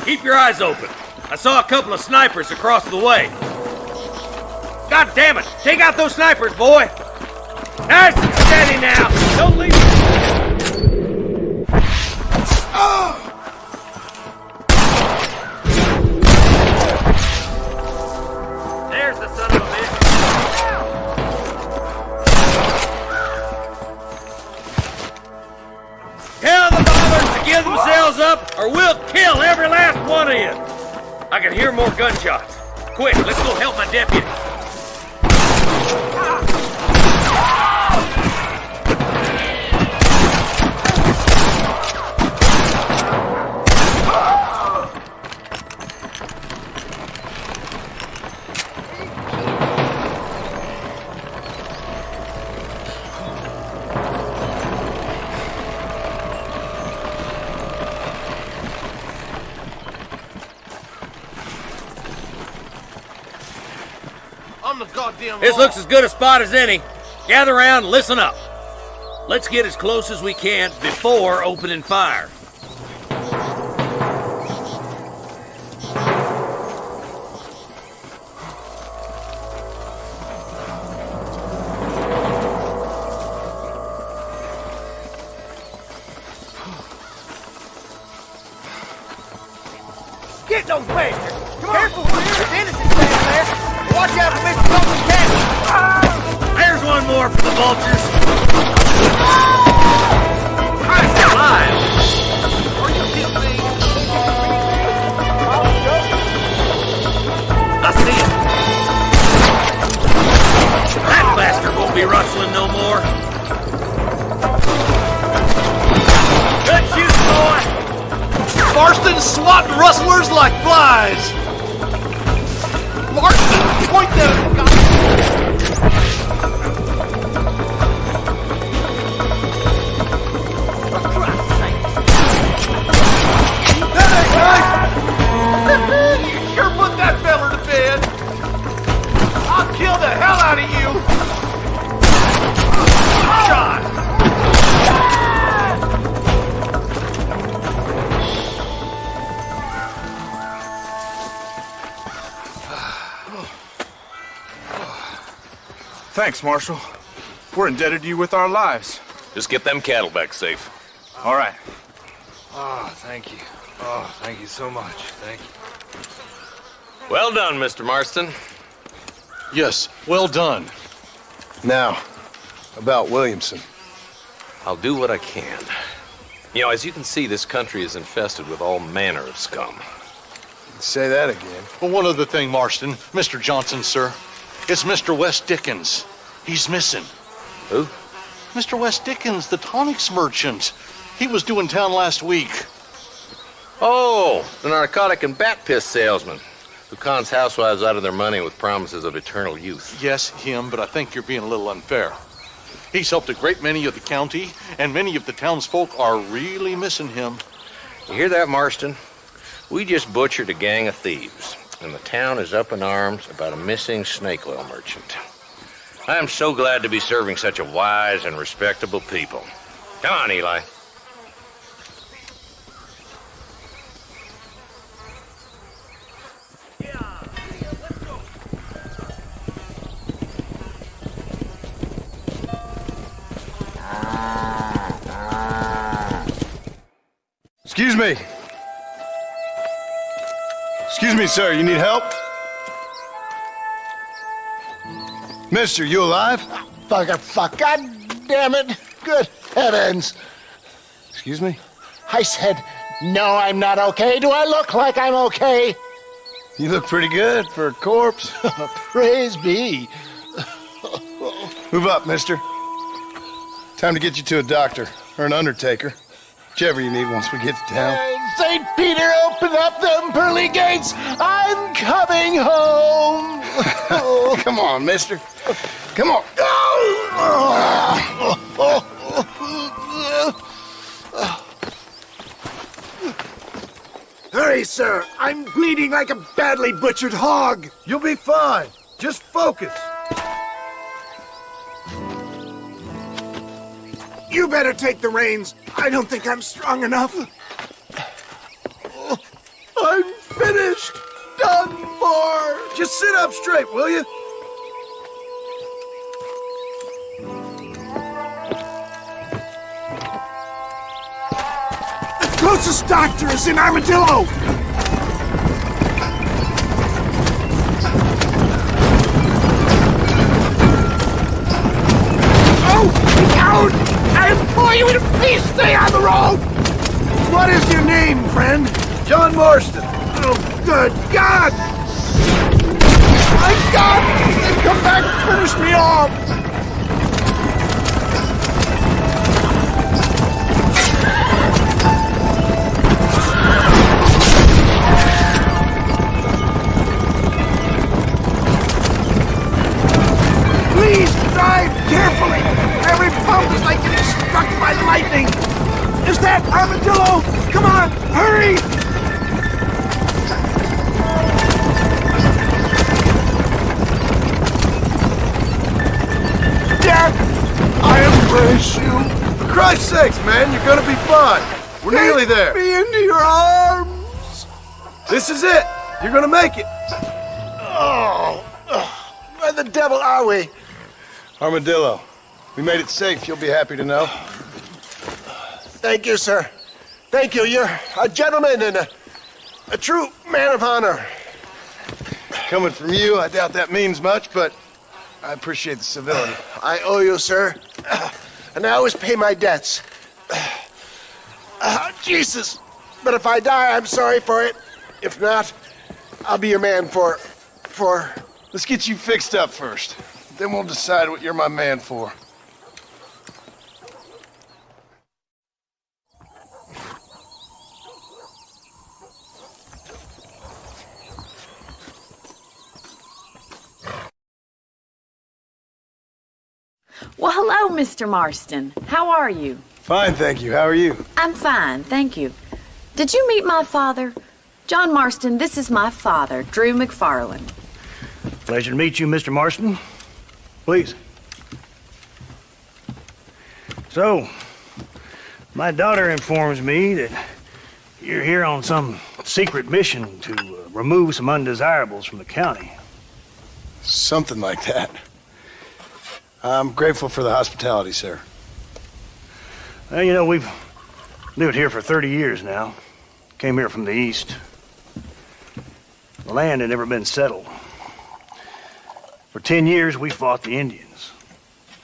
Keep your eyes open. I saw a couple of snipers across the way. God damn it! Take out those snipers, boy! Nice and steady now! Don't leave... Oh! There's the son of a bitch! Tell the bombers to give themselves up, or we'll kill every last one of you! I can hear more gunshots. Quick, let's go help my deputy. This looks as good a spot as any. Gather around and listen up. Let's get as close as we can before opening fire. those bastards! Careful, there's innocents down there! Watch out for Mr. Pumpkin Cat! There's one more for the vultures. Christ alive! Are you kidding me? I see it. That bastard won't be rustling no more. Good shoot, boy. Marston's swatting rustlers like flies. Marston, point that at the guy. Sure put that feller to bed. I'll kill the hell out of you. Shot. Thanks, Marshal. We're indebted to you with our lives. Just get them cattle back safe. All right. Oh, thank you. Oh, thank you so much. Thank you. Well done, Mr. Marston. Yes, well done. Now, about Williamson. I'll do what I can. You know, as you can see, this country is infested with all manner of scum. Say that again. Well, one other thing, Marston. Mr. Johnson, sir. It's Mr. West Dickens. He's missing. Who? Mr. West Dickens, the tonics merchant. He was due in town last week. Oh, the narcotic and bat piss salesman who cons housewives out of their money with promises of eternal youth. Yes, him, but I think you're being a little unfair. He's helped a great many of the county, and many of the townsfolk are really missing him. You hear that, Marston? We just butchered a gang of thieves, and the town is up in arms about a missing snake oil merchant. I am so glad to be serving such a wise and respectable people. Come on, Eli. Excuse me. Excuse me, sir. You need help? Mister, you alive? Fuck, God damn it. Good heavens. Excuse me? I said, no, I'm not okay. Do I look like I'm okay? You look pretty good for a corpse. Praise be. Move up, mister. Time to get you to a doctor or an undertaker. Whichever you need once we get to town. St. Peter, open up them pearly gates. I'm coming home. Come on, mister. Come on. Hurry, sir. I'm bleeding like a badly butchered hog. You'll be fine. Just focus. You better take the reins. I don't think I'm strong enough. I'm finished. Done for. Just sit up straight, will you? The closest doctor is in Armadillo. Oh, out! I implore you to please stay on the road! What is your name, friend? John Marston. Oh, good God! My God! Come back and finish me off! Please drive carefully! Every pump is like getting struck by lightning! Is that Armadillo? Come on, hurry! Dad, I embrace you. For Christ's sakes, man, you're gonna be fine. We're nearly there. Take me into your arms. This is it. You're gonna make it. Oh, where the devil are we? Armadillo. We made it safe, you'll be happy to know. Thank you, sir. Thank you. You're a gentleman and A true man of honor. Coming from you, I doubt that means much, but I appreciate the civility. I owe you, sir. And I always pay my debts. Jesus! But if I die, I'm sorry for it. If not, I'll be your man for... Let's get you fixed up first. Then we'll decide what you're my man for. Well, hello, Mr. Marston. How are you? Fine, thank you. How are you? I'm fine, thank you. Did you meet my father? John Marston, this is my father, Drew McFarland. Pleasure to meet you, Mr. Marston. Please. So, my daughter informs me that you're here on some secret mission to remove some undesirables from the county. Something like that. I'm grateful for the hospitality, sir. Well, you know, we've lived here for 30 years now. Came here from the east. The land had never been settled. For 10 years, we fought the Indians.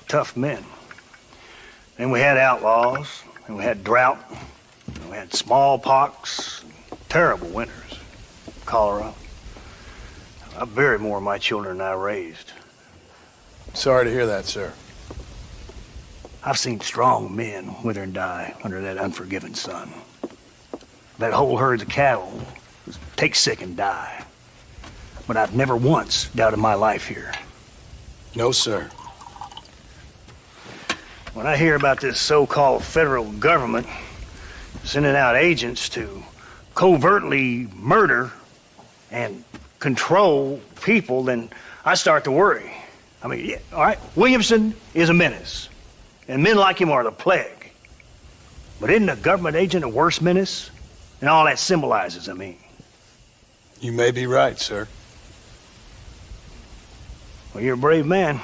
Tough men. Then we had outlaws, and we had drought, and we had smallpox, terrible winters, cholera. I buried more of my children than I raised. Sorry to hear that, sir. I've seen strong men wither and die under that unforgiving sun. That whole herds of cattle take sick and die. But I've never once doubted my life here. No, sir. When I hear about this so-called federal government sending out agents to covertly murder and control people, then I start to worry. I mean, yeah, all right, Williamson is a menace, and men like him are the plague. But isn't a government agent a worse menace? And all that symbolizes, I mean. You may be right, sir. Well, you're a brave man.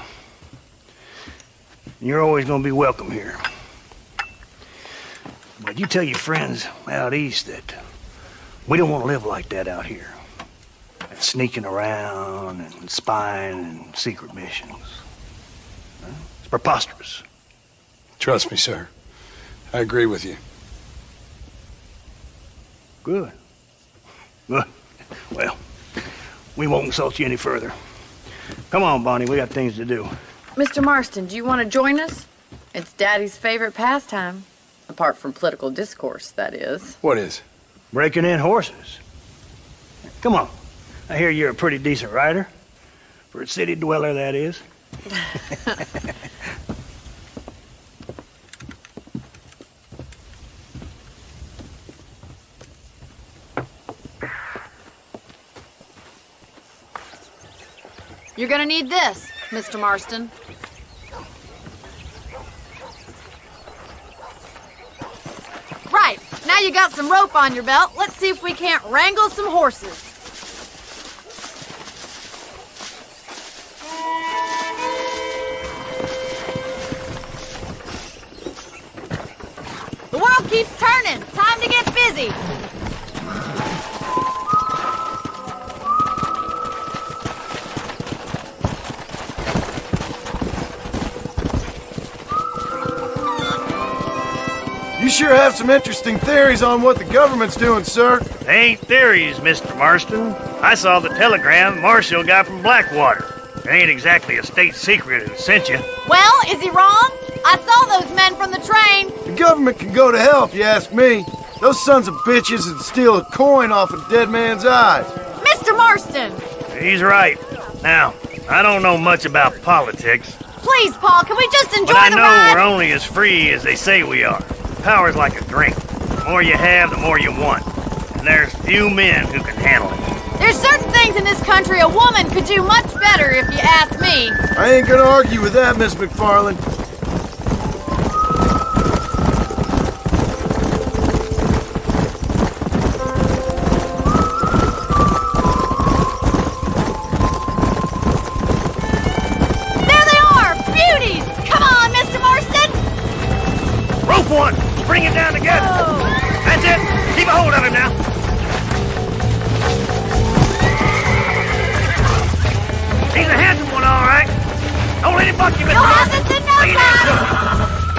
You're always going to be welcome here. But you tell your friends out east that we don't want to live like that out here. Sneaking around and spying and secret missions. It's preposterous. Trust me, sir. I agree with you. Good. Good. Well, we won't insult you any further. Come on, Bonnie, we got things to do. Mr. Marston, do you want to join us? It's Daddy's favorite pastime. Apart from political discourse, that is. What is? Breaking in horses. Come on. I hear you're a pretty decent rider. For a city dweller, that is. You're gonna need this, Mr. Marston. Right, now you got some rope on your belt. Let's see if we can't wrangle some horses. The world keeps turning. Time to get busy. You sure have some interesting theories on what the government's doing, sir. They ain't theories, Mr. Marston. I saw the telegram Marshall got from Blackwater. It ain't exactly a state secret that sent you. Well, is he wrong? I saw those men from the train. The government can go to hell if you ask me. Those sons of bitches would steal a coin off a dead man's eyes. Mr. Marston! He's right. Now, I don't know much about politics. Please, Paul, can we just enjoy but I the know ride? we're only as free as they say we are. Power's like a drink. The more you have, the more you want. And there's few men who can handle it. There's certain things in this country a woman could do much better if you ask me. I ain't gonna argue with that, Miss McFarland. There they are! Beauties! Come on, Mr. Marston! Rope one! Bring it down together! Oh. That's it! Keep a hold of him now!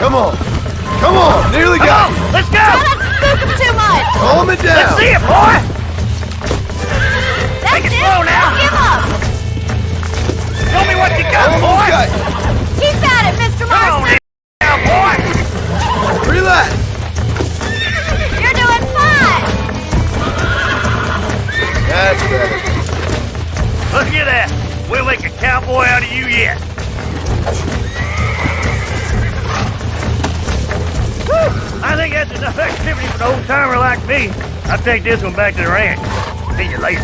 Come on. Come on. Nearly got you. Let's go. Try not to spook him too much. Calm it down. Let's see it, boy. That's Take it slow now. Don't give up. Show me what you got, boy. Keep at it, Mr. Marston. Now, boy. Relax. You're doing fine. That's better. Look at that. We'll make a cowboy out of you yet. Whew. I think that's enough activity for an old-timer like me. I'll take this one back to the ranch. See you later.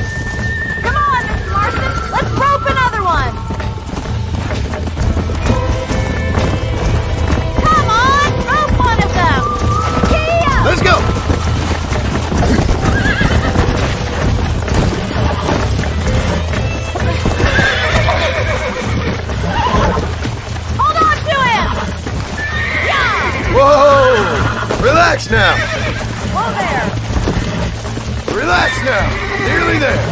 Come on, Mr. Marston. Let's rope another one. Come on, rope one of them. Kia! Let's go. Hold on to him. Yeah. Whoa. Relax now. Whoa there. Relax now. Nearly there.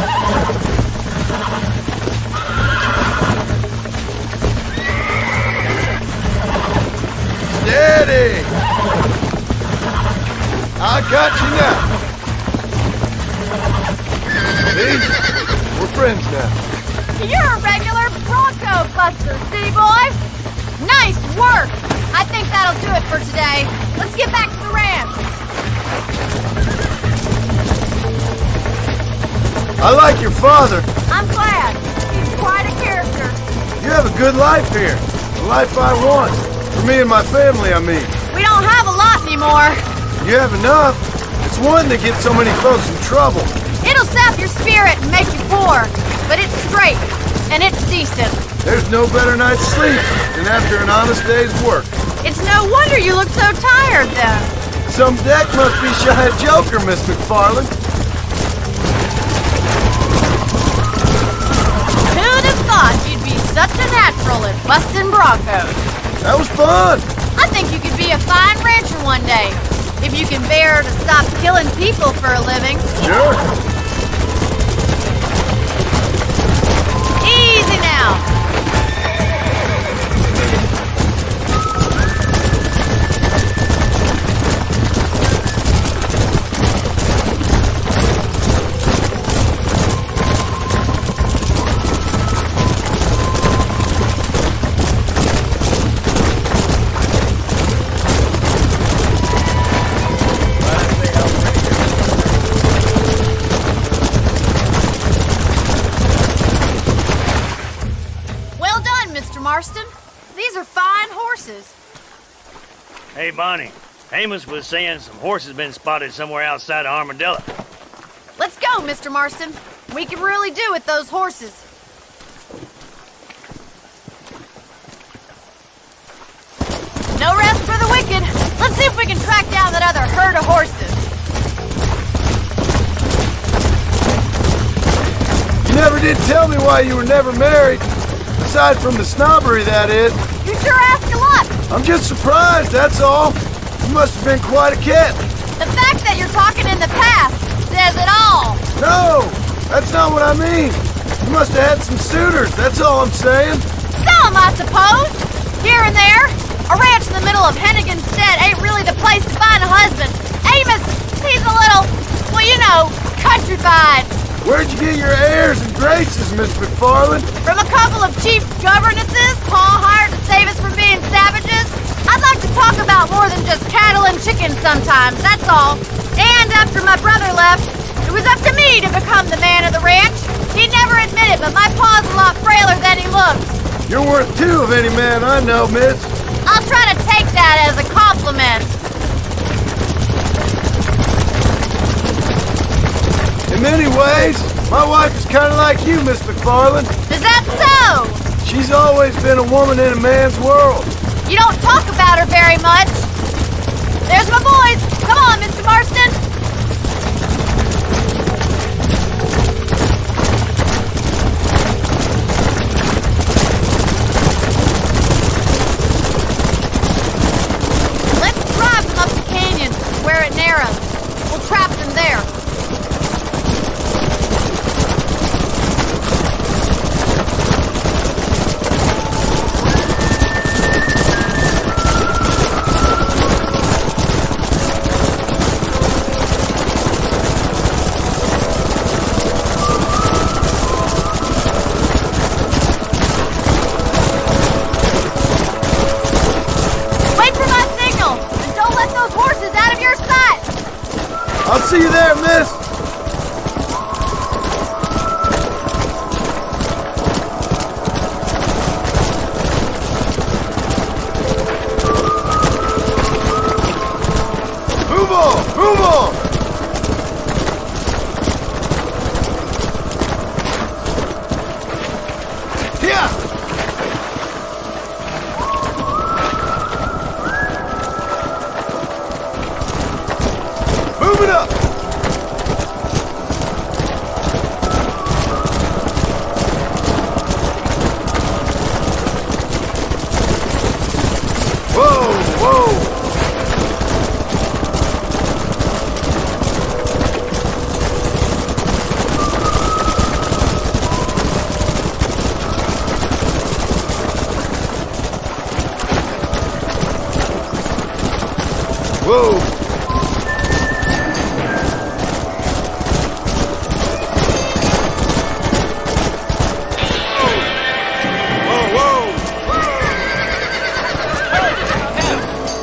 Steady. I got you now. See? We're friends now. You're a regular Bronco buster, city boy. Nice work. I think that'll do it for today. Let's get back to the ranch. I like your father. I'm glad. He's quite a character. You have a good life here. The life I want. For me and my family, I mean. We don't have a lot anymore. You have enough. It's one that gets so many folks in trouble. It'll sap your spirit and make you poor. But it's straight. And it's decent. There's no better night's sleep than after an honest day's work. It's no wonder you look so tired, then. Some deck must be shy of Joker, Miss McFarland. Who'd have thought you'd be such a natural at busting Broncos? That was fun. I think you could be a fine rancher one day. If you can bear to stop killing people for a living. Sure. Easy now. Well done, Mr. Marston. These are fine horses. Hey, Bonnie. Amos was saying some horses been spotted somewhere outside of Armadillo. Let's go, Mr. Marston. We can really do with those horses. No rest for the wicked. Let's see if we can track down that other herd of horses. You never did tell me why you were never married. Aside from the snobbery, that is. You sure ask a lot. I'm just surprised, that's all. You must have been quite a cat. The fact that you're talking in the past says it all. No, that's not what I mean. You must have had some suitors, that's all I'm saying. Some, I suppose. Here and there. A ranch in the middle of Hennigan's Stead ain't really the place to find a husband. Amos, he's a little, well, you know, countrified. Where'd you get your airs and graces, Miss McFarland? From a couple of cheap governesses Pa hired to save us from being savages. I'd like to talk about more than just cattle and chickens sometimes, that's all. And after my brother left, it was up to me to become the man of the ranch. He'd never admit it, but my pa's a lot frailer than he looks. You're worth two of any man I know, miss. I'll try to take that as a compliment. In many ways, my wife is kind of like you, Miss McFarland. Is that so? She's always been a woman in a man's world. You don't talk about her very much. There's my boys. Come on, Mr. Marston. Let's drive them up the canyon where it narrows. We'll trap them there. Whoa!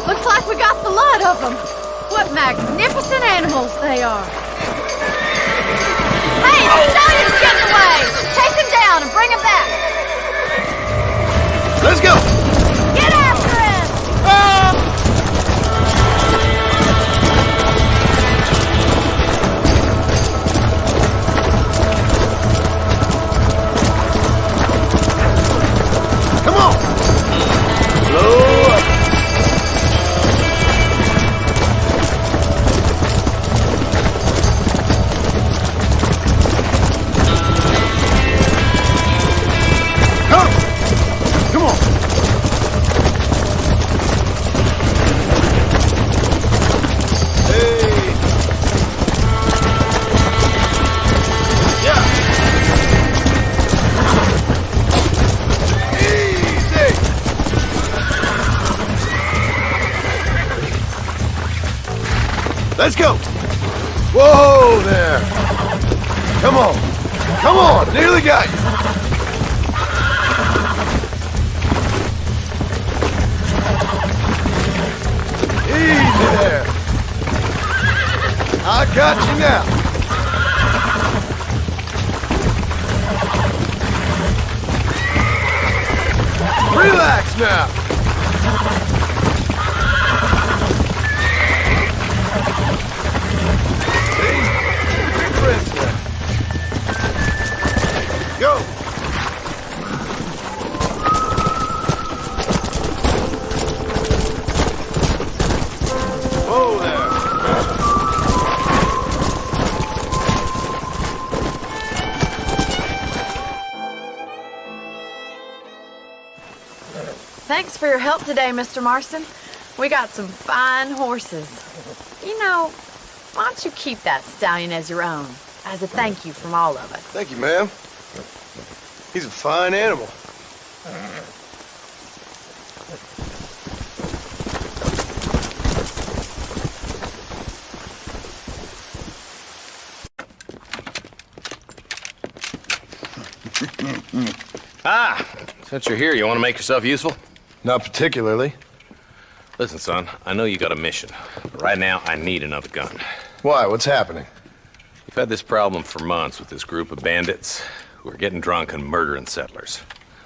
Looks like we got the lot of them. What magnificent animals they are. Hey, the stallion's getting away! Chase him down and bring him back! Let's go! Get after him! Come on! Blow up! Let's go! Whoa there! Come on! Come on! Nearly got you! Easy there! I got you now! Relax now! Go! Whoa there! Thanks for your help today, Mr. Marston. We got some fine horses. You know, why don't you keep that stallion as your own, as a thank you from all of us? Thank you, ma'am. He's a fine animal. Since you're here, you want to make yourself useful? Not particularly. Listen, son, I know you got a mission. But right now, I need another gun. Why? What's happening? We've had this problem for months with this group of bandits who are getting drunk and murdering settlers.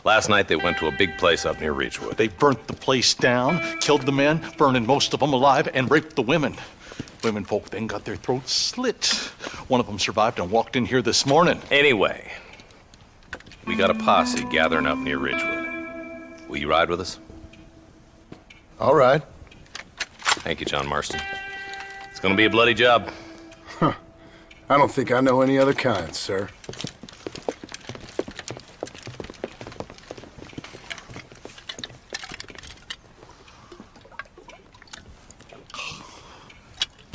Last night, they went to a big place up near Ridgewood. They burnt the place down, killed the men, burning most of them alive, and raped the women. Women folk then got their throats slit. One of them survived and walked in here this morning. Anyway, we got a posse gathering up near Ridgewood. Will you ride with us? All right. Thank you, John Marston. It's gonna be a bloody job. Huh. I don't think I know any other kind, sir.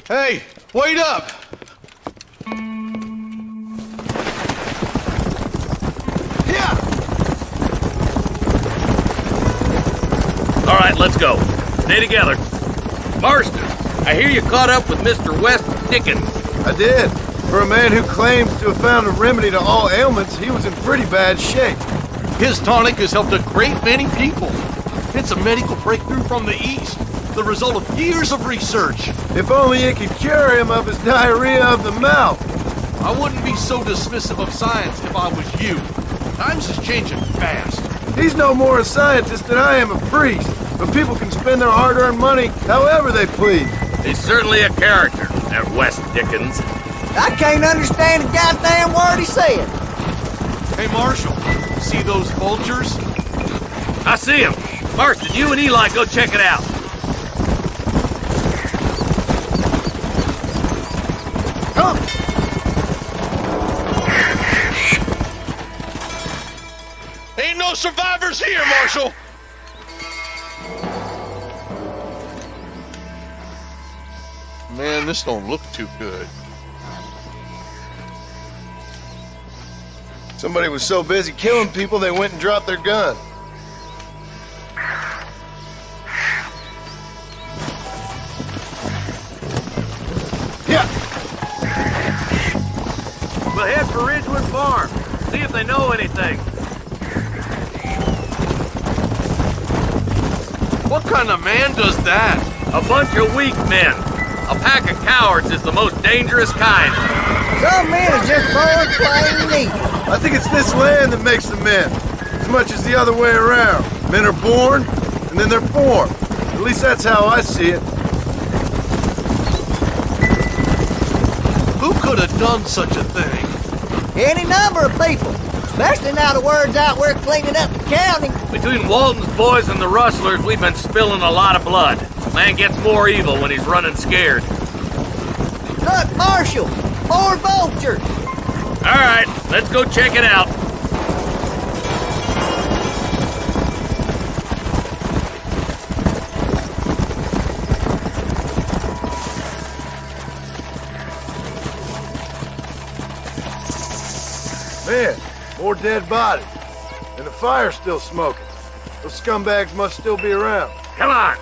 Hey, wait up! All right, let's go. Stay together. Marston, I hear you caught up with Mr. West Dickens. I did. For a man who claims to have found a remedy to all ailments, he was in pretty bad shape. His tonic has helped a great many people. It's a medical breakthrough from the East, the result of years of research. If only it could cure him of his diarrhea of the mouth. I wouldn't be so dismissive of science if I was you. Times is changing fast. He's no more a scientist than I am a priest. But people can spend their hard-earned money however they please. He's certainly a character, that West Dickens. I can't understand a goddamn word he said. Hey, Marshal, see those vultures? I see him. Marston, you and Eli go check it out. Come! Ain't no survivors here, Marshal! Man, this don't look too good. Somebody was so busy killing people, they went and dropped their gun. farm. See if they know anything. What kind of man does that? A bunch of weak men. A pack of cowards is the most dangerous kind. Some men are just born plain neat. I think it's this land that makes the men, as much as the other way around. Men are born, and then they're formed. At least that's how I see it. Who could have done such a thing? Any number of people, especially now the word's out we're cleaning up the county. Between Walton's boys and the rustlers, we've been spilling a lot of blood. Man gets more evil when he's running scared. Look, Marshal, more vultures. All right, let's go check it out. Man, more dead bodies. And the fire's still smoking. Those scumbags must still be around. Come on.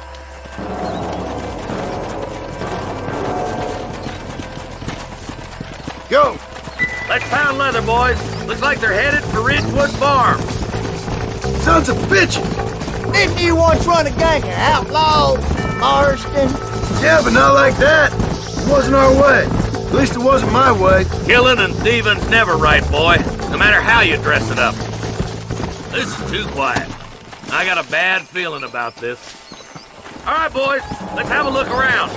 Go! Let's pound leather, boys. Looks like they're headed for Ridgewood Farm. Sons of bitches! Didn't you once run a gang of outlaws, Marston? Yeah, but not like that. It wasn't our way. At least it wasn't my way. Killing and thieving's never right, boy. No matter how you dress it up. This is too quiet. I got a bad feeling about this. All right, boys. Let's have a look around.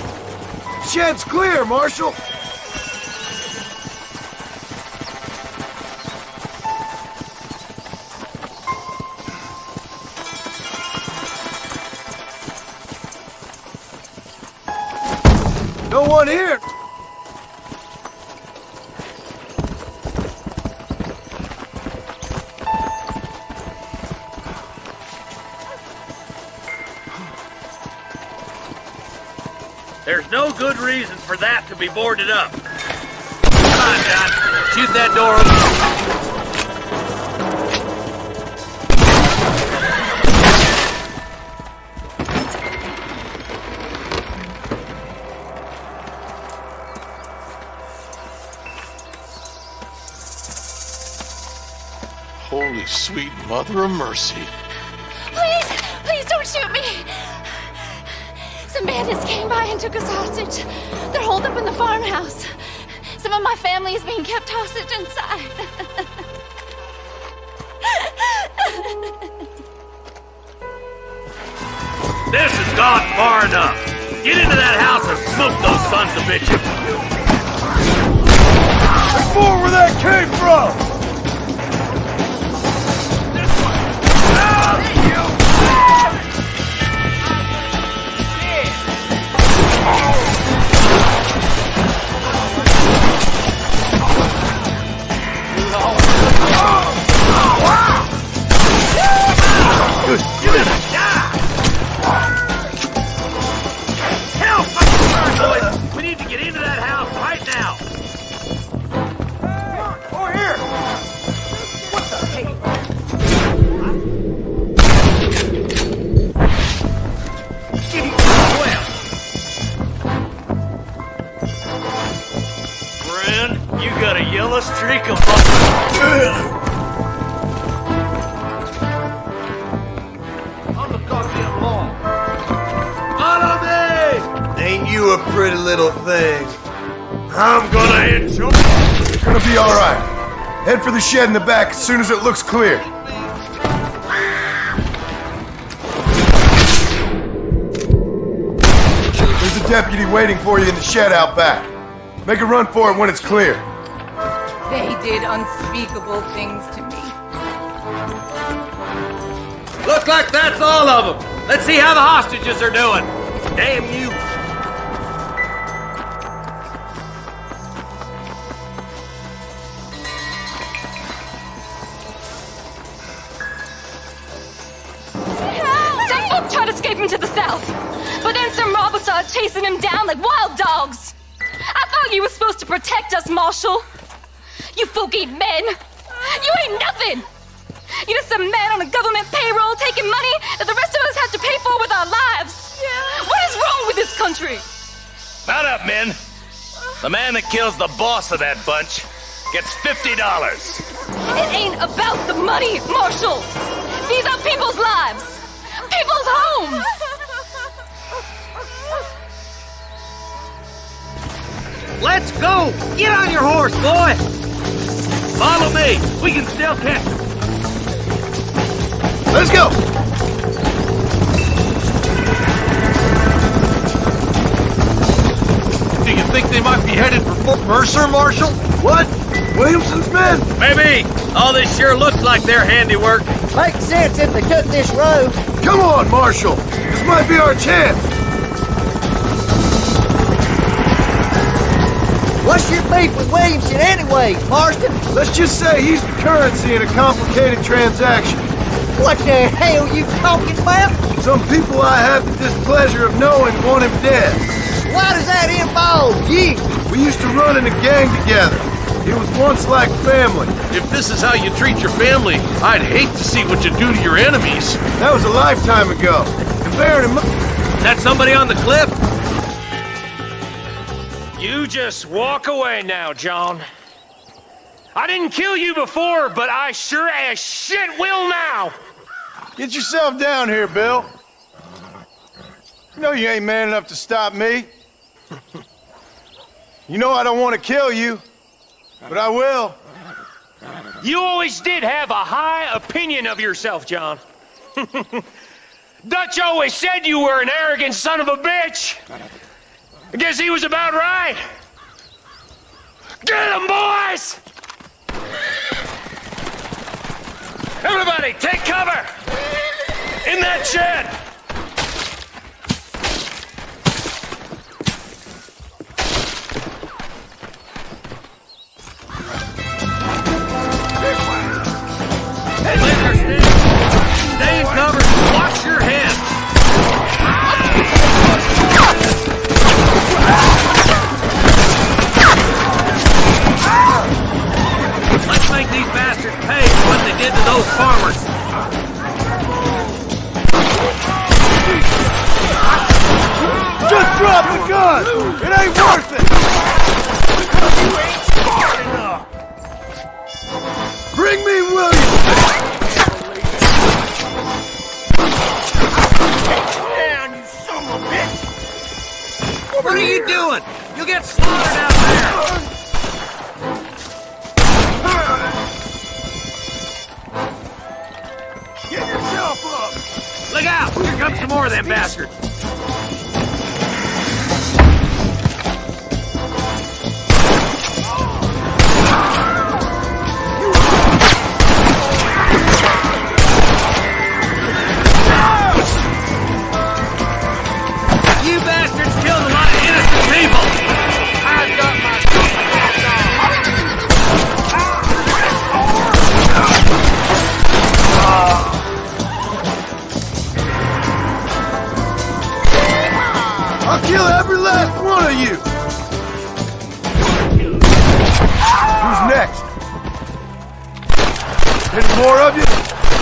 Shed's clear, Marshal. No one here. There's no good reason for that to be boarded up. Come on, John. Shoot that door open. Holy sweet mother of mercy. Please don't shoot me. Some bandits came by and took us hostage. They're holed up in the farmhouse. Some of my family is being kept hostage inside. This has gone far enough. Get into that house and smoke those sons of bitches. There's more where that came from! Help! Boys, we need to get into that house right now. Over here! What the heck? Friend, you got a yellow streak of Ain't you a pretty little thing? I'm gonna enjoy. It's gonna be all right. Head for the shed in the back as soon as it looks clear. There's a deputy waiting for you in the shed out back. Make a run for it when it's clear. They did unspeakable things to me. Looks like that's all of them. Let's see how the hostages are doing. Damn you. Some folk tried escaping to the south, but then some robbers started chasing him down like wild dogs. I thought you were supposed to protect us, Marshal. You folk ain't men. You ain't nothing. You're just some man on a government payroll taking money that the rest of us have to pay for with our lives. Yeah. What is wrong with this country? Mount up, men. The man that kills the boss of that bunch gets $50. It ain't about the money, Marshal. These are people's lives, people's homes. Let's go! Get on your horse, boy! Follow me. We can still catch him. Let's go! Do you think they might be headed for Fort Mercer, Marshal? What? Williamson's men? Maybe. All this sure looks like their handiwork. Makes sense if they took this road. Come on, Marshal. This might be our chance. What's your beef with Williamson anyway, Marston? Let's just say he's the currency in a complicated transaction. What the hell you talking about? Some people I have the displeasure of knowing want him dead. Why does that involve you? We used to run in a gang together. It was once like family. If this is how you treat your family, I'd hate to see what you do to your enemies. That was a lifetime ago. And bearing in mind... Is that somebody on the cliff? You just walk away now, John. I didn't kill you before, but I sure as shit will now. Get yourself down here, Bill. You know you ain't man enough to stop me. You know I don't want to kill you, but I will. You always did have a high opinion of yourself, John. Dutch always said you were an arrogant son of a bitch. I guess he was about right. Get him, boys! Everybody, take cover! In that shed! Stay in cover. Watch your head. Let's make these bastards pay for what they did to those farmers. Just drop the gun! It ain't worth it! You ain't smart enough! Bring me Williams! Down, you son of a bitch! What are you doing? You'll get slaughtered out there! Get yourself up! Look out! Here comes some more of them bastards! You bastards killed a lot of innocent people! I've got my I'll kill every last one of you! Who's next? Any more of you?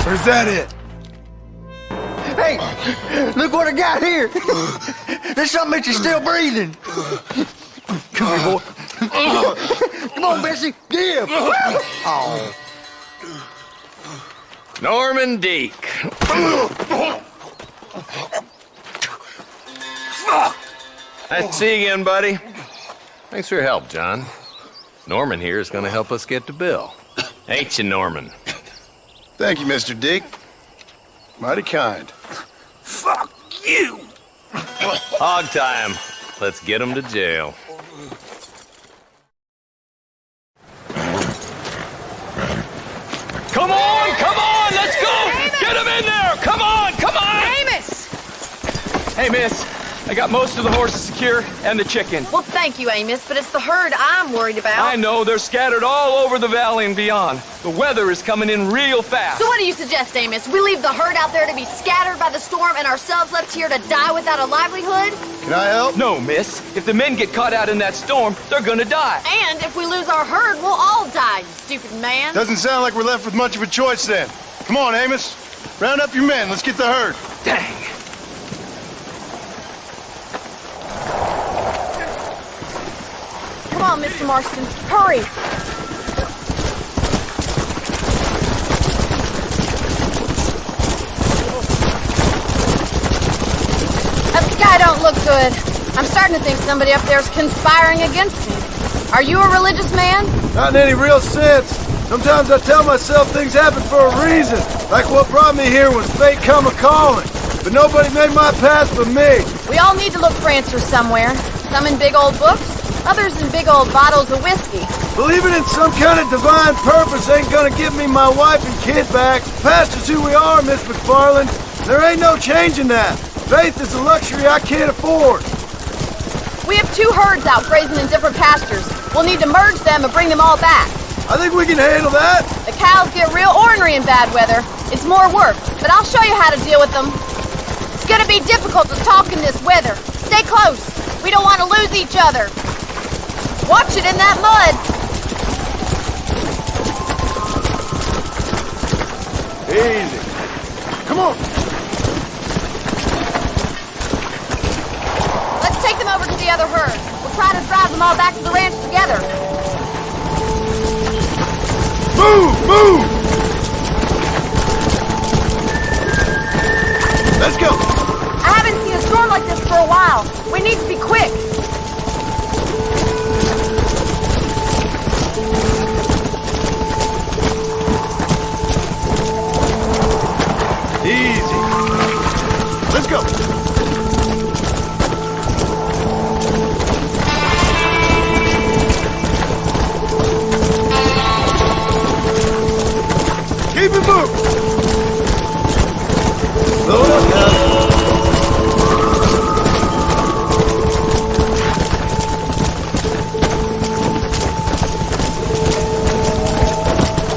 Or is that it? Hey, look what I got here. There's something that you're still breathing. Come here, boy. Come on, Bessie. Give. Oh. Norman Deek. Nice to see you again, buddy. Thanks for your help, John. Norman here is going to help us get to Bill. Ain't you, Norman? Thank you, Mr. Dick. Mighty kind. Fuck you! Hog time. Let's get him to jail. Come on, let's go! Amos! Get him in there! Come on! Amos! Hey, miss. I got most of the horses secure and the chicken. Well, thank you, Amos, but it's the herd I'm worried about. I know, they're scattered all over the valley and beyond. The weather is coming in real fast. So what do you suggest, Amos? We leave the herd out there to be scattered by the storm and ourselves left here to die without a livelihood? Can I help? No, miss. If the men get caught out in that storm, they're gonna die. And if we lose our herd, we'll all die, you stupid man. Doesn't sound like we're left with much of a choice then. Come on, Amos. Round up your men. Let's get the herd. Dang. Come on, Mr. Marston, hurry. good. I'm starting to think somebody up there is conspiring against me. Are you a religious man? Not in any real sense. Sometimes I tell myself things happen for a reason. Like what brought me here was fate come a-calling. But nobody made my path but me. We all need to look for answers somewhere. Some in big old books, others in big old bottles of whiskey. Believing in some kind of divine purpose ain't gonna give me my wife and kid back. Past is who we are, Miss McFarland. There ain't no changing that. Faith is a luxury I can't afford. We have 2 herds out grazing in different pastures. We'll need to merge them and bring them all back. I think we can handle that. The cows get real ornery in bad weather. It's more work, but I'll show you how to deal with them. It's gonna be difficult to talk in this weather. Stay close. We don't want to lose each other. Watch it in that mud. Easy. Come on. Let's take them over to the other herd. We'll try to drive them all back to the ranch together. Move! Move! Let's go! I haven't seen a storm like this for a while. We need to be quick. Easy. Let's go! Keep it moving! Slow it up now.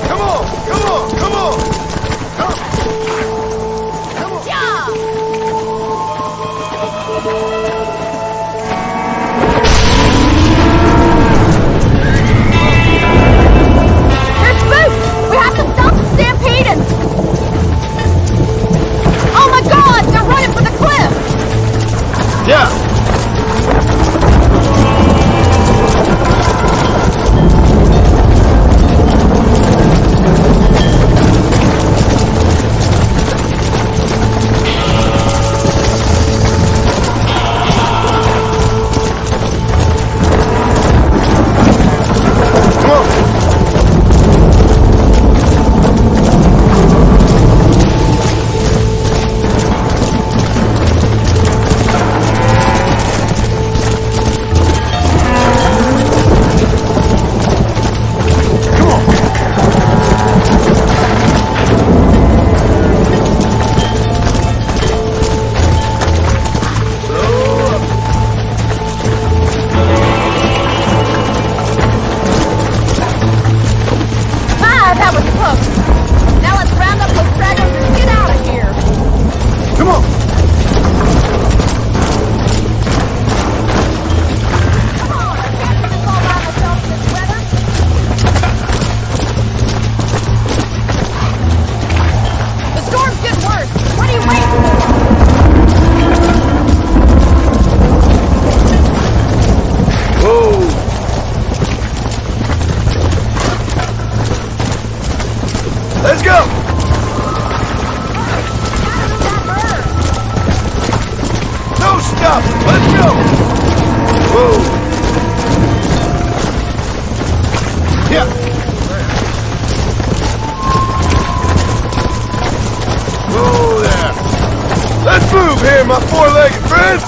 Come on! Come on! Come on! Come on! Come on! Yeah! There's Spook! We have to stop the stampeding! Oh my god! They're running for the cliff! Yeah! Let's go! No stop! Let's go! Whoa! Yeah! Whoa there! Let's move here, my four-legged friends!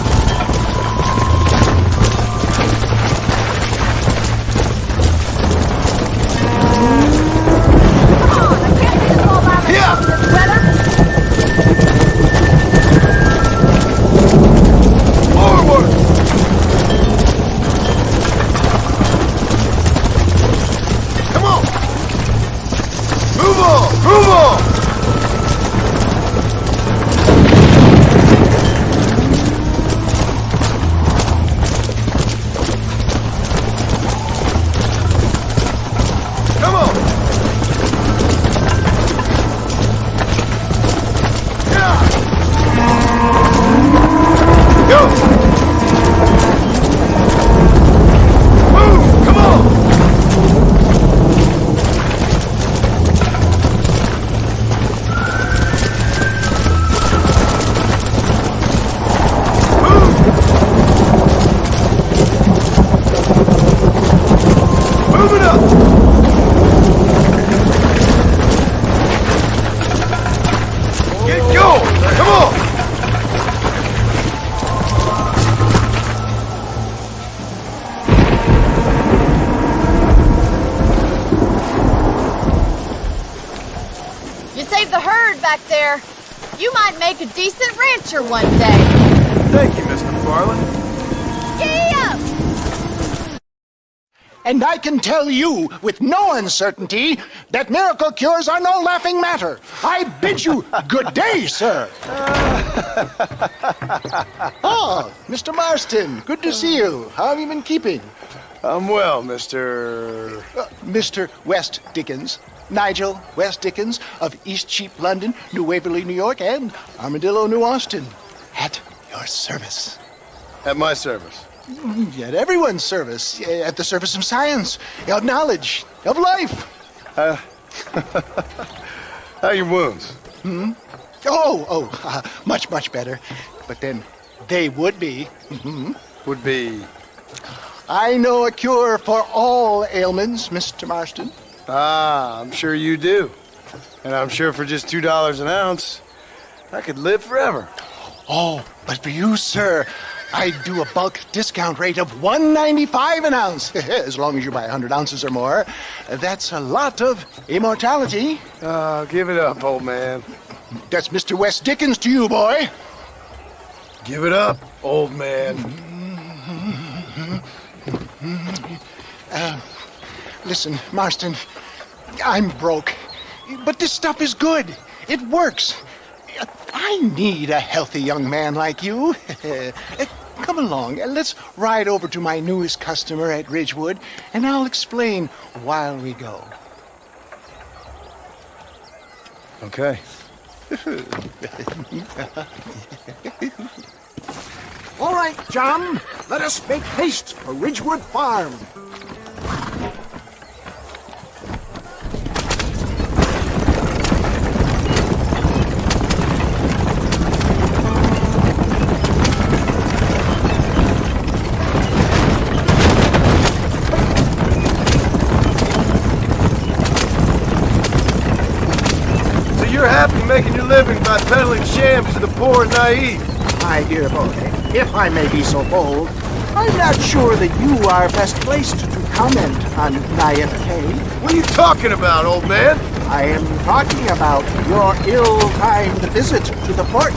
Come on! You saved the herd back there. You might make a decent rancher one day. Thank you, Miss McFarland. Yeah! And I can tell you with no uncertainty that miracle cures are no laughing matter. I bid you good day, sir. Oh, Mr. Marston, good to see you. How have you been keeping? I'm well, Mr. Mr. West Dickens. Nigel West Dickens of East Cheap, London, New Waverly, New York, and Armadillo, New Austin. At your service. At my service. At everyone's service. At the service of science, of knowledge, of life. How are your wounds? Much, much better. But then they would be. Would be? I know a cure for all ailments, Mr. Marston. Ah, I'm sure you do. And I'm sure for just $2 an ounce, I could live forever. Oh, but for you, sir, I do a bulk discount rate of $1.95 an ounce. As long as you buy 100 ounces or more. That's a lot of immortality. Give it up, old man. That's Mr. West Dickens to you, boy. Give it up, old man. Listen, Marston, I'm broke. But this stuff is good. It works. I need a healthy young man like you. Come along, let's ride over to my newest customer at Ridgewood, and I'll explain while we go. Okay. All right, John, let us make haste for Ridgewood Farm. Making your living by peddling shams to the poor and naive. My dear boy, if I may be so bold, I'm not sure that you are best placed to comment on naivete. What are you talking about, old man? I am talking about your ill-timed visit to the port.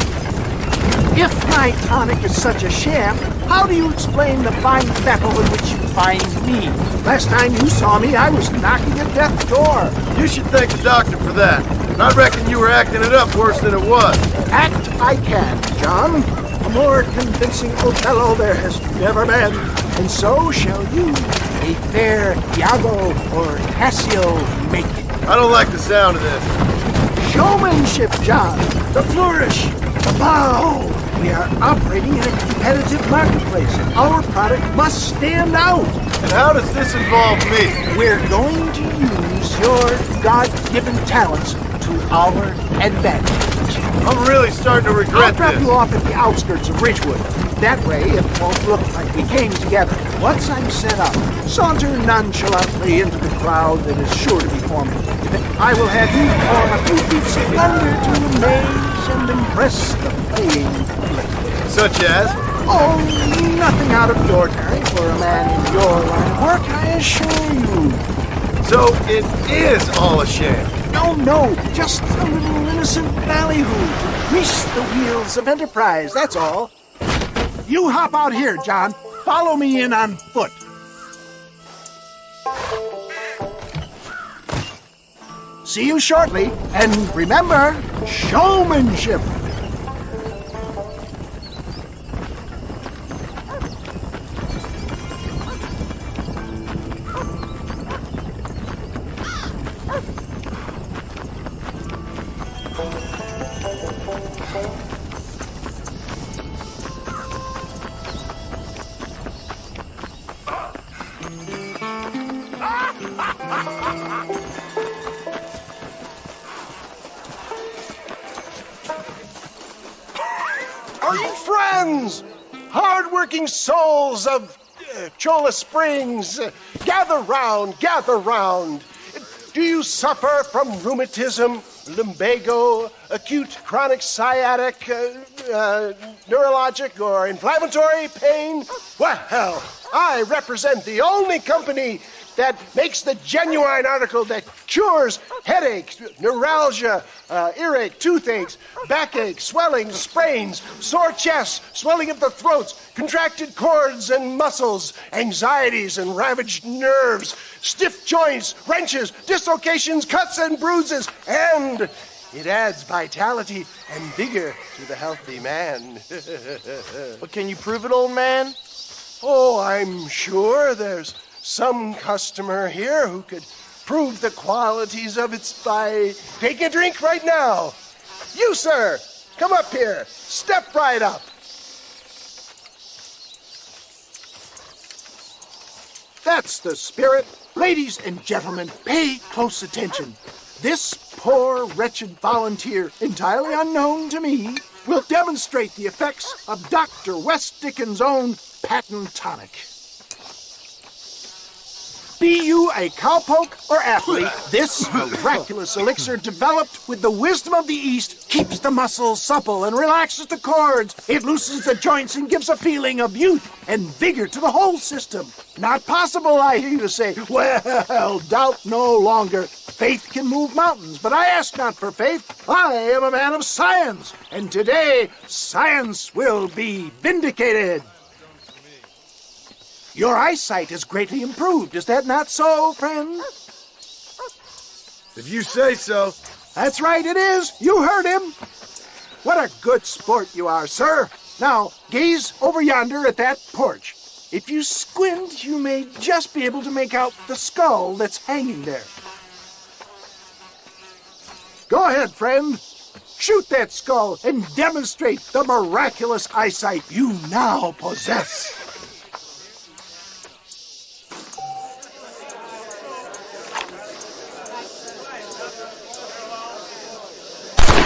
If my tonic is such a sham, how do you explain the fine fettle in which you find me? Last time you saw me, I was knocking at death's door. You should thank the doctor for that. I reckon you were acting it up worse than it was. Act I can, John. A more convincing Othello there has never been. And so shall you. A fair Iago or Cassio make it. I don't like the sound of this. Showmanship, John. The flourish. The bow. We are operating in a competitive marketplace, and our product must stand out. And how does this involve me? We're going to use your God-given talents to our advantage. I'm really starting to regret I'll drop this. you off at the outskirts of Ridgewood. That way, it won't look like we came together. Once I'm set up, saunter nonchalantly into the crowd that is sure to be forming. I will have you perform a few feats of wonder to amaze and impress the paying public. Such as? Oh, nothing out of the ordinary for a man in your line of work, I assure you. So it is all a sham. No, just a little innocent ballyhoo to grease the wheels of enterprise, that's all. You hop out here, John. Follow me in on foot. See you shortly, and remember, showmanship. Are you friends? Hard-working souls of Cholla Springs, gather round, gather round. Do you suffer from rheumatism lumbago, acute chronic sciatic, neurologic, or inflammatory pain? Well, I represent the only company that makes the genuine article that cures headaches, neuralgia, earache, toothaches, backache, swelling, sprains, sore chests, swelling of the throats, contracted cords and muscles, anxieties and ravaged nerves, stiff joints, wrenches, dislocations, cuts and bruises, and it adds vitality and vigor to the healthy man. But can you prove it, old man? Oh, I'm sure there's some customer here who could prove the qualities of it by taking a drink right now. You, sir, come up here. Step right up. That's the spirit. Ladies and gentlemen, pay close attention. This poor, wretched volunteer, entirely unknown to me, will demonstrate the effects of Dr. West Dickens' own patent tonic. Be you a cowpoke or athlete, this miraculous elixir developed with the wisdom of the East keeps the muscles supple and relaxes the cords. It loosens the joints and gives a feeling of youth and vigor to the whole system. Not possible, I hear you say. Well, doubt no longer. Faith can move mountains, but I ask not for faith. I am a man of science, and today science will be vindicated. Your eyesight is greatly improved. Is that not so, friend? If you say so. That's right, it is. You heard him. What a good sport you are, sir. Now, gaze over yonder at that porch. If you squint, you may just be able to make out the skull that's hanging there. Go ahead, friend. Shoot that skull and demonstrate the miraculous eyesight you now possess.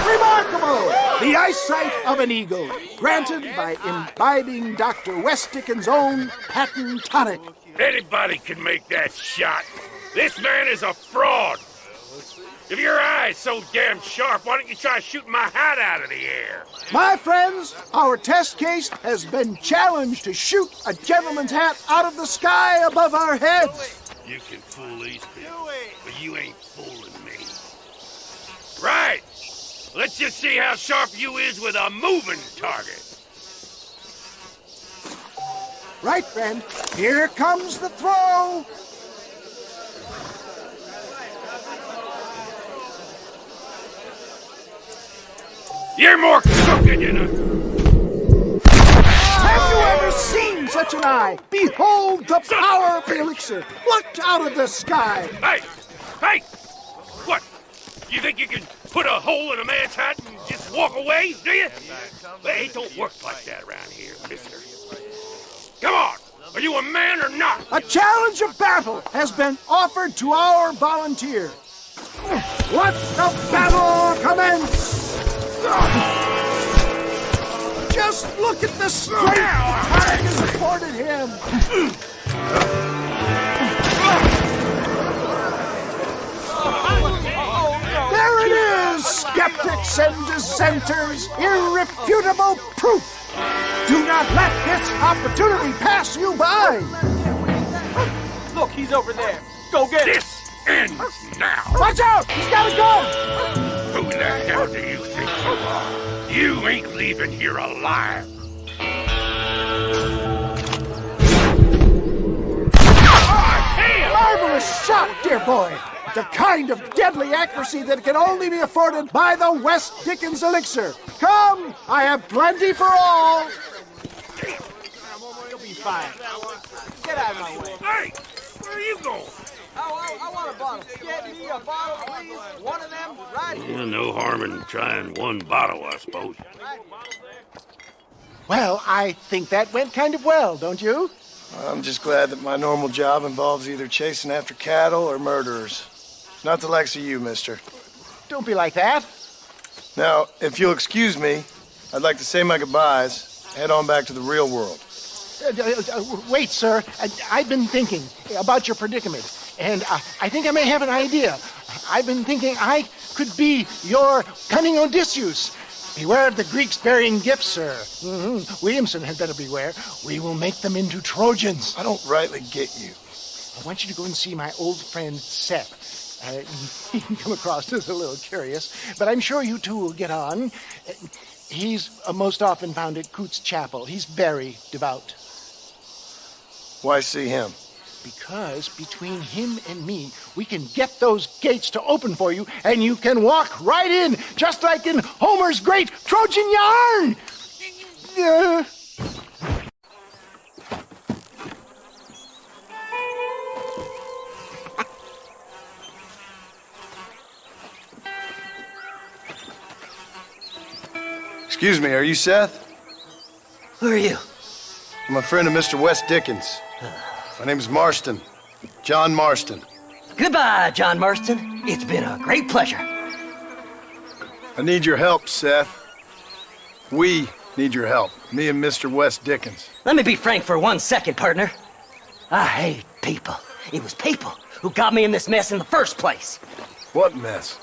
Remarkable! The eyesight of an eagle, granted by imbibing Dr. West Dickens' own patent tonic. Anybody can make that shot. This man is a fraud. If your eye's so damn sharp, why don't you try shooting my hat out of the air? My friends, our test case has been challenged to shoot a gentleman's hat out of the sky above our heads. You can fool these people, but you ain't fooling me. Right! Let's just see how sharp you is with a moving target. Right, friend. Here comes the throw. You're more crooked than a... Have you ever seen such an eye? Behold the power of the elixir, plucked out of the sky. Hey! Hey! What? You think you can put a hole in a man's hat and just walk away, do you? Hey, it don't work like that around here, mister. Come on! Are you a man or not? A challenge of battle has been offered to our volunteer. Let the battle commence! Just look at the strength time has afforded him. There it is, skeptics and dissenters, irrefutable proof. Do not let this opportunity pass you by. Look, he's over there. Go get him. This ends now. Watch out! He's got a gun! Who the hell do you think you are? You ain't leaving here alive. Marvelous shot, dear boy. The kind of deadly accuracy that can only be afforded by the West Dickens elixir. Come, I have plenty for all. You'll be fine. Get out of my way. Hey, where are you going? I want a bottle. Get me a bottle, please. One of them right here. Well, no harm in trying one bottle, I suppose. Well, I think that went kind of well, don't you? I'm just glad that my normal job involves either chasing after cattle or murderers. Not the likes of you, mister. Don't be like that. Now, if you'll excuse me, I'd like to say my goodbyes, head on back to the real world. Wait, sir. I've been thinking about your predicament, and I think I may have an idea. I've been thinking I could be your cunning Odysseus. Beware of the Greeks bearing gifts, sir. Williamson had better beware. We will make them into Trojans. I don't rightly get you. I want you to go and see my old friend Seth. He can come across as a little curious, but I'm sure you two will get on. He's most often found at Coots Chapel. He's very devout. Why see him? Because between him and me, we can get those gates to open for you, and you can walk right in, just like in Homer's great Trojan yarn! Excuse me, are you Seth? Who are you? I'm a friend of Mr. Wes Dickens. My name's Marston. John Marston. Goodbye, John Marston. It's been a great pleasure. I need your help, Seth. We need your help. Me and Mr. Wes Dickens. Let me be frank for 1 second, partner. I hate people. It was people who got me in this mess in the first place. What mess?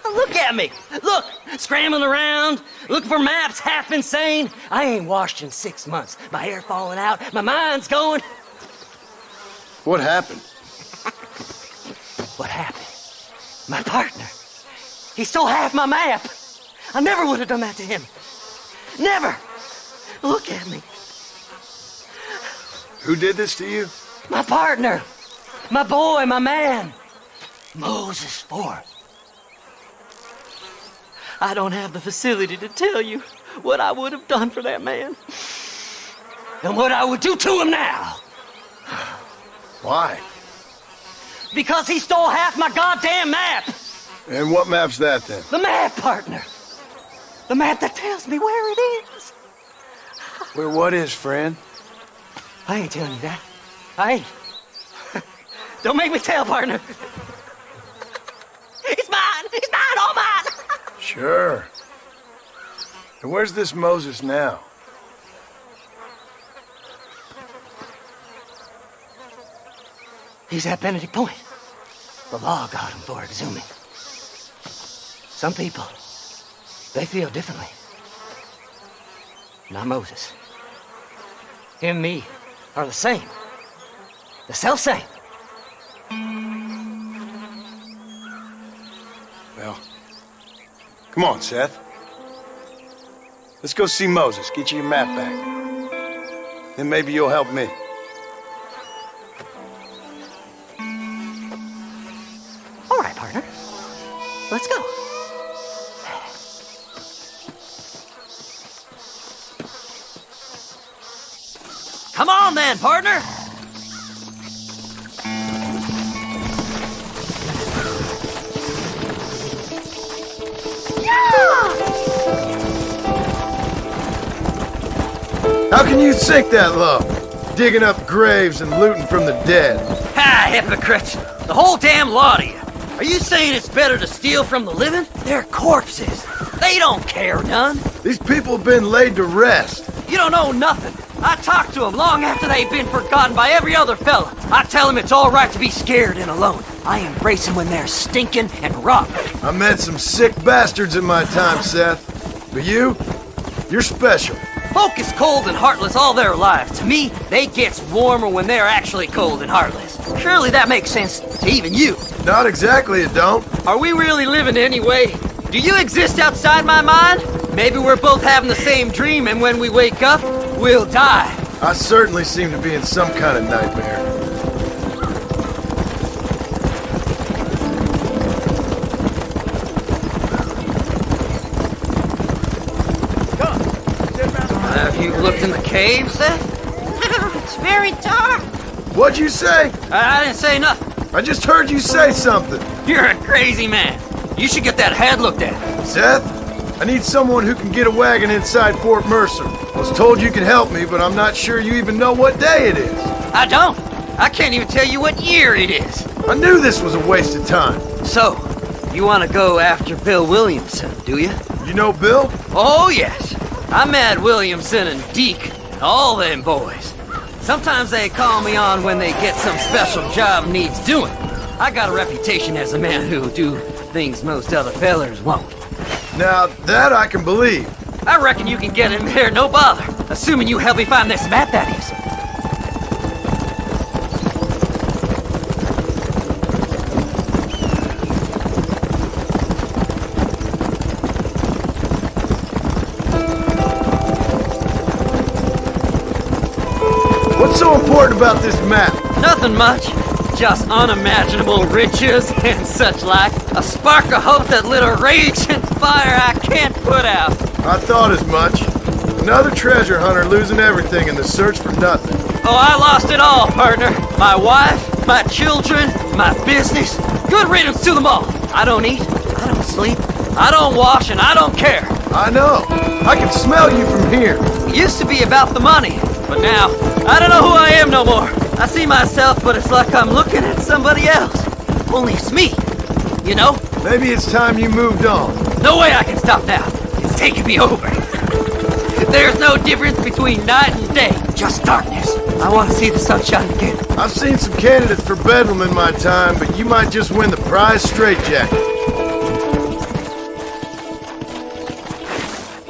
Look at me. Look, scrambling around, looking for maps, half insane. I ain't washed in 6 months. My hair falling out, my mind's going. What happened? What happened? My partner. He stole half my map. I never would have done that to him. Never. Look at me. Who did this to you? My partner. My boy, my man. Moses Ford. I don't have the facility to tell you what I would have done for that man. And what I would do to him now. Why? Because he stole half my goddamn map. And what map's that, then? The map, partner. The map that tells me where it is. Where what is, friend? I ain't telling you that. I ain't. Don't make me tell, partner. It's mine. It's mine, all mine. Sure. And where's this Moses now? He's at Benedict Point. The law got him for exhuming. Some people, they feel differently. Not Moses. Him and me are the same. The self-same. Well, come on, Seth. Let's go see Moses, get you your map back. Then maybe you'll help me. All right, partner. Let's go. Come on then, partner. How can you think that low? Digging up graves and looting from the dead. Ha, hypocrites! The whole damn lot of you. Are you saying it's better to steal from the living? They're corpses. They don't care none. These people have been laid to rest. You don't know nothing. I talked to them long after they've been forgotten by every other fella. I tell them it's all right to be scared and alone. I embrace them when they're stinking and rotten. I met some sick bastards in my time, Seth. But you're special. Folk is cold and heartless all their lives. To me, they gets warmer when they're actually cold and heartless. Surely that makes sense to even you. Not exactly, it don't. Are we really living anyway? Do you exist outside my mind? Maybe we're both having the same dream, and when we wake up, we'll die. I certainly seem to be in some kind of nightmare. Have you looked in the cave, Seth? It's very dark. What'd you say? I didn't say nothing. I just heard you say something. You're a crazy man. You should get that head looked at. Seth, I need someone who can get a wagon inside Fort Mercer. I was told you could help me, but I'm not sure you even know what day it is. I don't. I can't even tell you what year it is. I knew this was a waste of time. So, you want to go after Bill Williamson, do you? You know Bill? Oh, yes. I met Williamson and Deke, and all them boys. Sometimes they call me on when they get some special job needs doing. I got a reputation as a man who'll do things most other fellers won't. Now, that I can believe. I reckon you can get in there, no bother. Assuming you help me find this map, that is. What's so important about this map? Nothing much. Just unimaginable riches and such like. A spark of hope that lit a raging fire I can't put out. I thought as much. Another treasure hunter losing everything in the search for nothing. Oh, I lost it all, partner. My wife, my children, my business. Good riddance to them all. I don't eat, I don't sleep, I don't wash, and I don't care. I know. I can smell you from here. It used to be about the money, but now, I don't know who I am no more. I see myself, but it's like I'm looking at somebody else. Only it's me, you know? Maybe it's time you moved on. No way I can stop now. It's taking me over. There's no difference between night and day, just darkness. I want to see the sunshine again. I've seen some candidates for Bedlam in my time, but you might just win the prize straitjacket.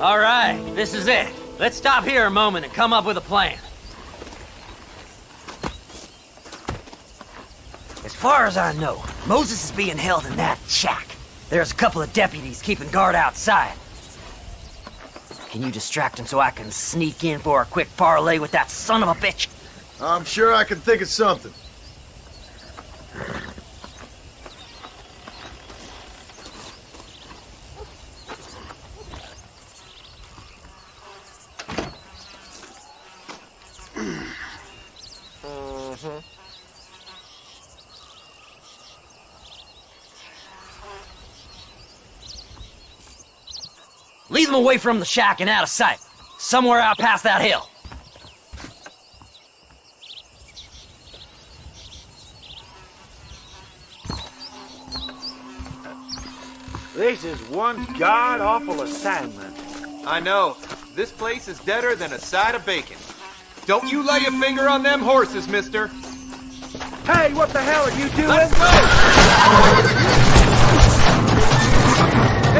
All right, this is it. Let's stop here a moment and come up with a plan. As far as I know, Moses is being held in that shack. There's a couple of deputies keeping guard outside. Can you distract him so I can sneak in for a quick parlay with that son of a bitch? I'm sure I can think of something. Lead them away from the shack and out of sight. Somewhere out past that hill. This is one god-awful assignment. I know. This place is deader than a side of bacon. Don't you lay a finger on them horses, mister. Hey, what the hell are you doing? Let's go!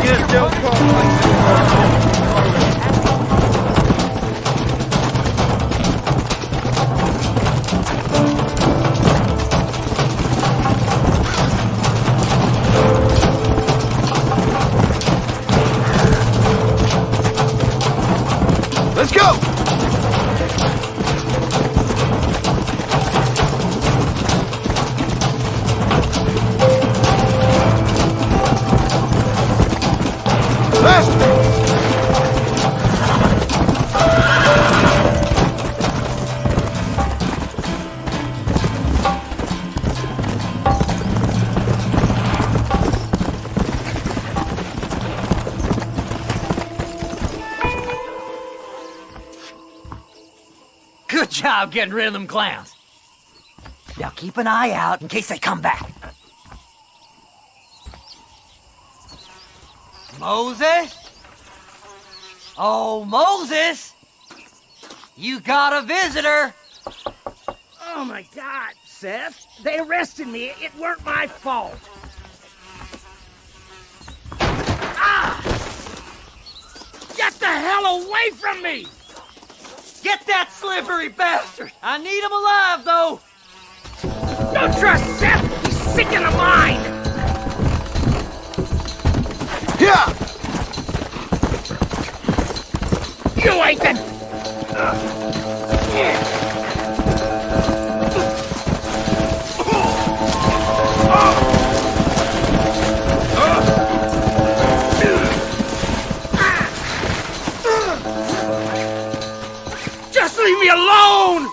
Get Joe Let's go! Good job getting rid of them clowns. Now keep an eye out in case they come back. Moses? Oh, Moses! You got a visitor! Oh my God, Seth. They arrested me. It weren't my fault. Ah! Get the hell away from me! Get that slippery bastard! I need him alive, though! Don't trust Seth! He's sick in the mind! Yeah! You ain't the... Just leave me alone!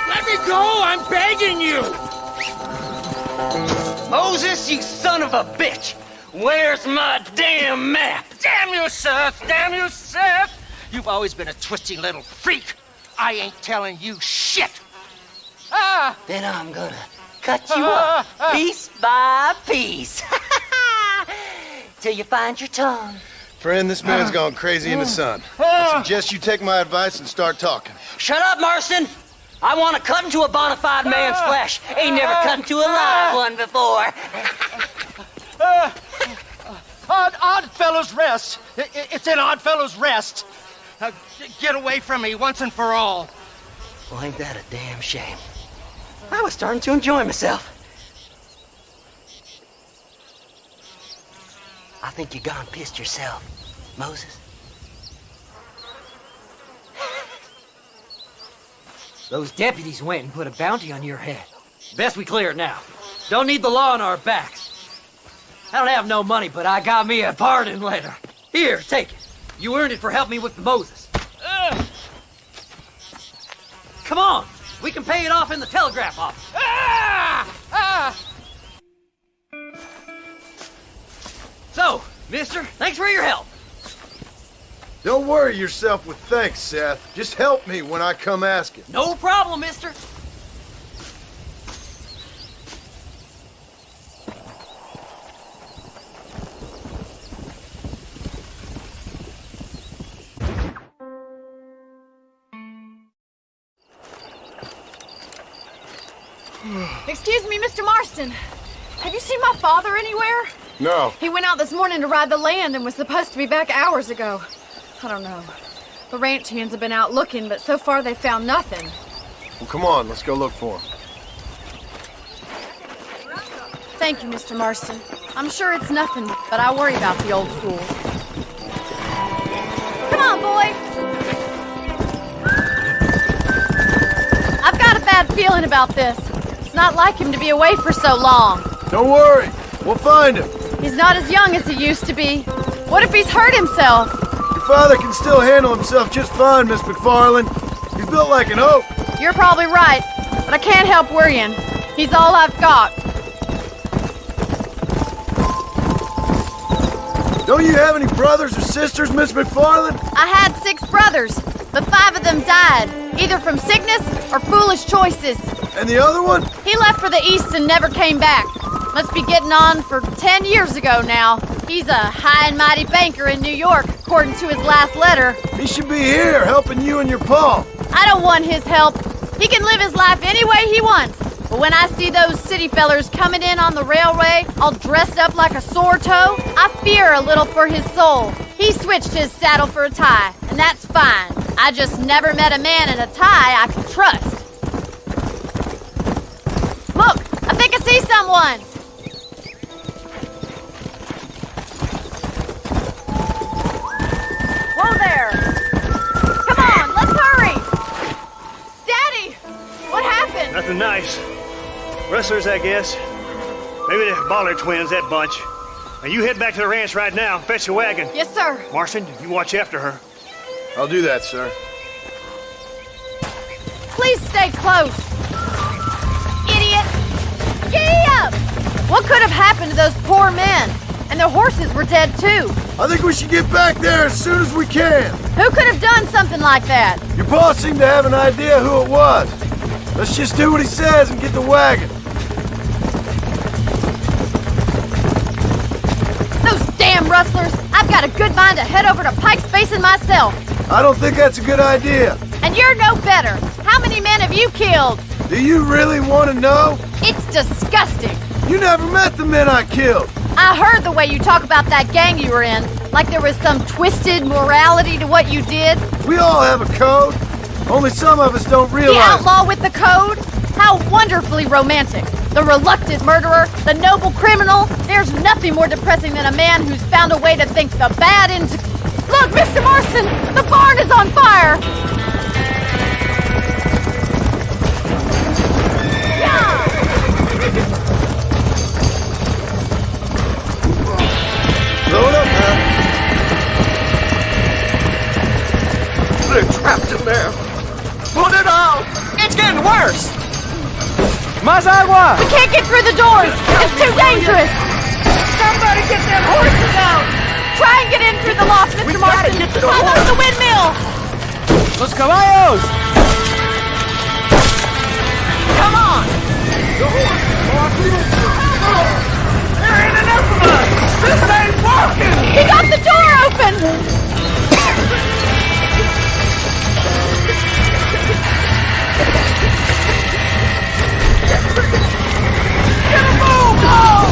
Let me go! I'm begging you! Moses, you son of a bitch! Where's my damn map? Damn you, Seth! Damn you, Seth! You've always been a twisty little freak. I ain't telling you shit. Ah! Then I'm gonna cut you up piece by piece. Till you find your tongue. Friend, this man's gone crazy in the sun. I suggest you take my advice and start talking. Shut up, Marston! I want to cut into a bona fide man's flesh. Ain't never cut into a live one before. Oddfellows Rest. It's in Oddfellows Rest. Get away from me once and for all. Well, ain't that a damn shame? I was starting to enjoy myself. I think you gone pissed yourself, Moses. Those deputies went and put a bounty on your head. Best we clear it now. Don't need the law on our backs. I don't have no money, but I got me a pardon letter. Here, take it. You earned it for helping me with the Moses. Come on, we can pay it off in the telegraph office. So, mister, thanks for your help. Don't worry yourself with thanks, Seth. Just help me when I come asking. No problem, mister. Excuse me, Mr. Marston. Have you seen my father anywhere? No. He went out this morning to ride the land and was supposed to be back hours ago. I don't know. The ranch hands have been out looking, but so far they found nothing. Well, come on, let's go look for him. Thank you, Mr. Marston. I'm sure it's nothing, but I worry about the old fool. Come on, boy! I've got a bad feeling about this. It's not like him to be away for so long. Don't worry, we'll find him. He's not as young as he used to be. What if he's hurt himself? Your father can still handle himself just fine, Miss McFarland. He's built like an oak. You're probably right, but I can't help worrying. He's all I've got. Don't you have any brothers or sisters, Miss McFarland? I had 6 brothers, but 5 of them died, either from sickness or foolish choices. And the other one? He left for the east and never came back. Must be getting on for 10 years ago now. He's a high and mighty banker in New York, according to his last letter. He should be here, helping you and your pa. I don't want his help. He can live his life any way he wants. But when I see those city fellers coming in on the railway, all dressed up like a sore toe, I fear a little for his soul. He switched his saddle for a tie, and that's fine. I just never met a man in a tie I could trust. Look, I think I see someone. Whoa there. Come on, let's hurry. Daddy, what happened? Nothing nice. Rustlers, I guess. Maybe the Bollard twins, that bunch. Now you head back to the ranch right now and fetch a wagon. Yes, sir. Marston, you watch after her. I'll do that, sir. Please stay close. Idiot! Giddy up! What could have happened to those poor men? And their horses were dead, too. I think we should get back there as soon as we can. Who could have done something like that? Your boss seemed to have an idea who it was. Let's just do what he says and get the wagon. Those damn rustlers! I've got a good mind to head over to Pike's Basin myself. I don't think that's a good idea. And you're no better. How many men have you killed? Do you really want to know? It's disgusting. You never met the men I killed. I heard the way you talk about that gang you were in, like there was some twisted morality to what you did. We all have a code. Only some of us don't realize. The outlaw with the code? How wonderfully romantic. The reluctant murderer, the noble criminal. There's nothing more depressing than a man who's found a way to think the bad into... Look, Mr. Marston! The barn is on fire! Yeah! Blow it up, man. They're trapped in there. Put it out! It's getting worse! Más agua! We can't get through the doors! It's too dangerous! Somebody get them horses out! Try and get in through the loft, Mr. Marston! Follow the windmill! Los caballos! Come on! There ain't enough of us! This ain't working! He got the door open! Get a move! Oh!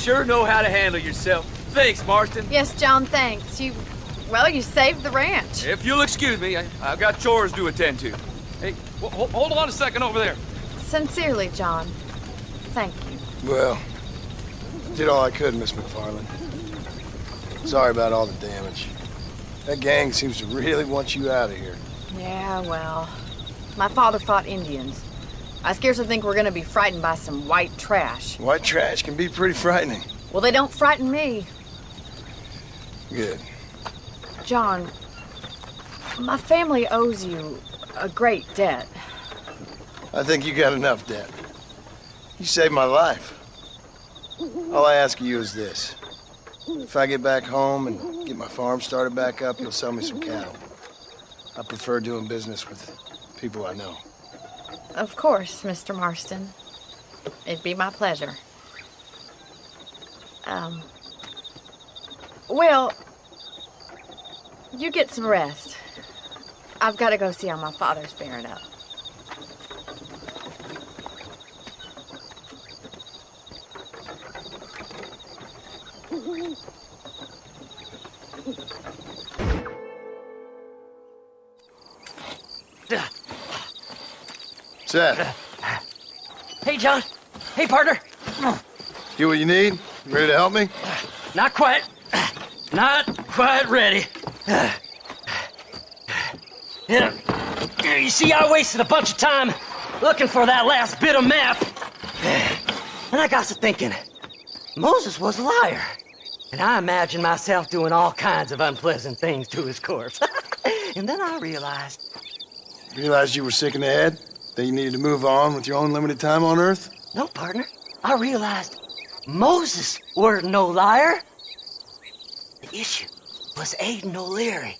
sure know how to handle yourself. Thanks, Marston. Yes, John, thanks. You saved the ranch. If you'll excuse me, I've got chores to attend to. Hey, hold on a second over there. Sincerely, John. Thank you. Well, did all I could, Miss McFarland. Sorry about all the damage. That gang seems to really want you out of here. Yeah, well, my father fought Indians. I scarcely think we're gonna be frightened by some white trash. White trash can be pretty frightening. Well, they don't frighten me. Good. John, my family owes you a great debt. I think you got enough debt. You saved my life. All I ask of you is this. If I get back home and get my farm started back up, you'll sell me some cattle. I prefer doing business with people I know. Of course, Mr. Marston. It'd be my pleasure. Well, you get some rest. I've got to go see how my father's bearing up. Seth. Hey, John. Hey, partner. You what you need? You ready to help me? Not quite. Not quite ready. You see, I wasted a bunch of time looking for that last bit of map. And I got to thinking, Moses was a liar. And I imagined myself doing all kinds of unpleasant things to his corpse. And then I realized... Realized you were sick in the head? That you needed to move on with your own limited time on Earth? No, partner. I realized Moses were no liar. The issue was Aiden O'Leary,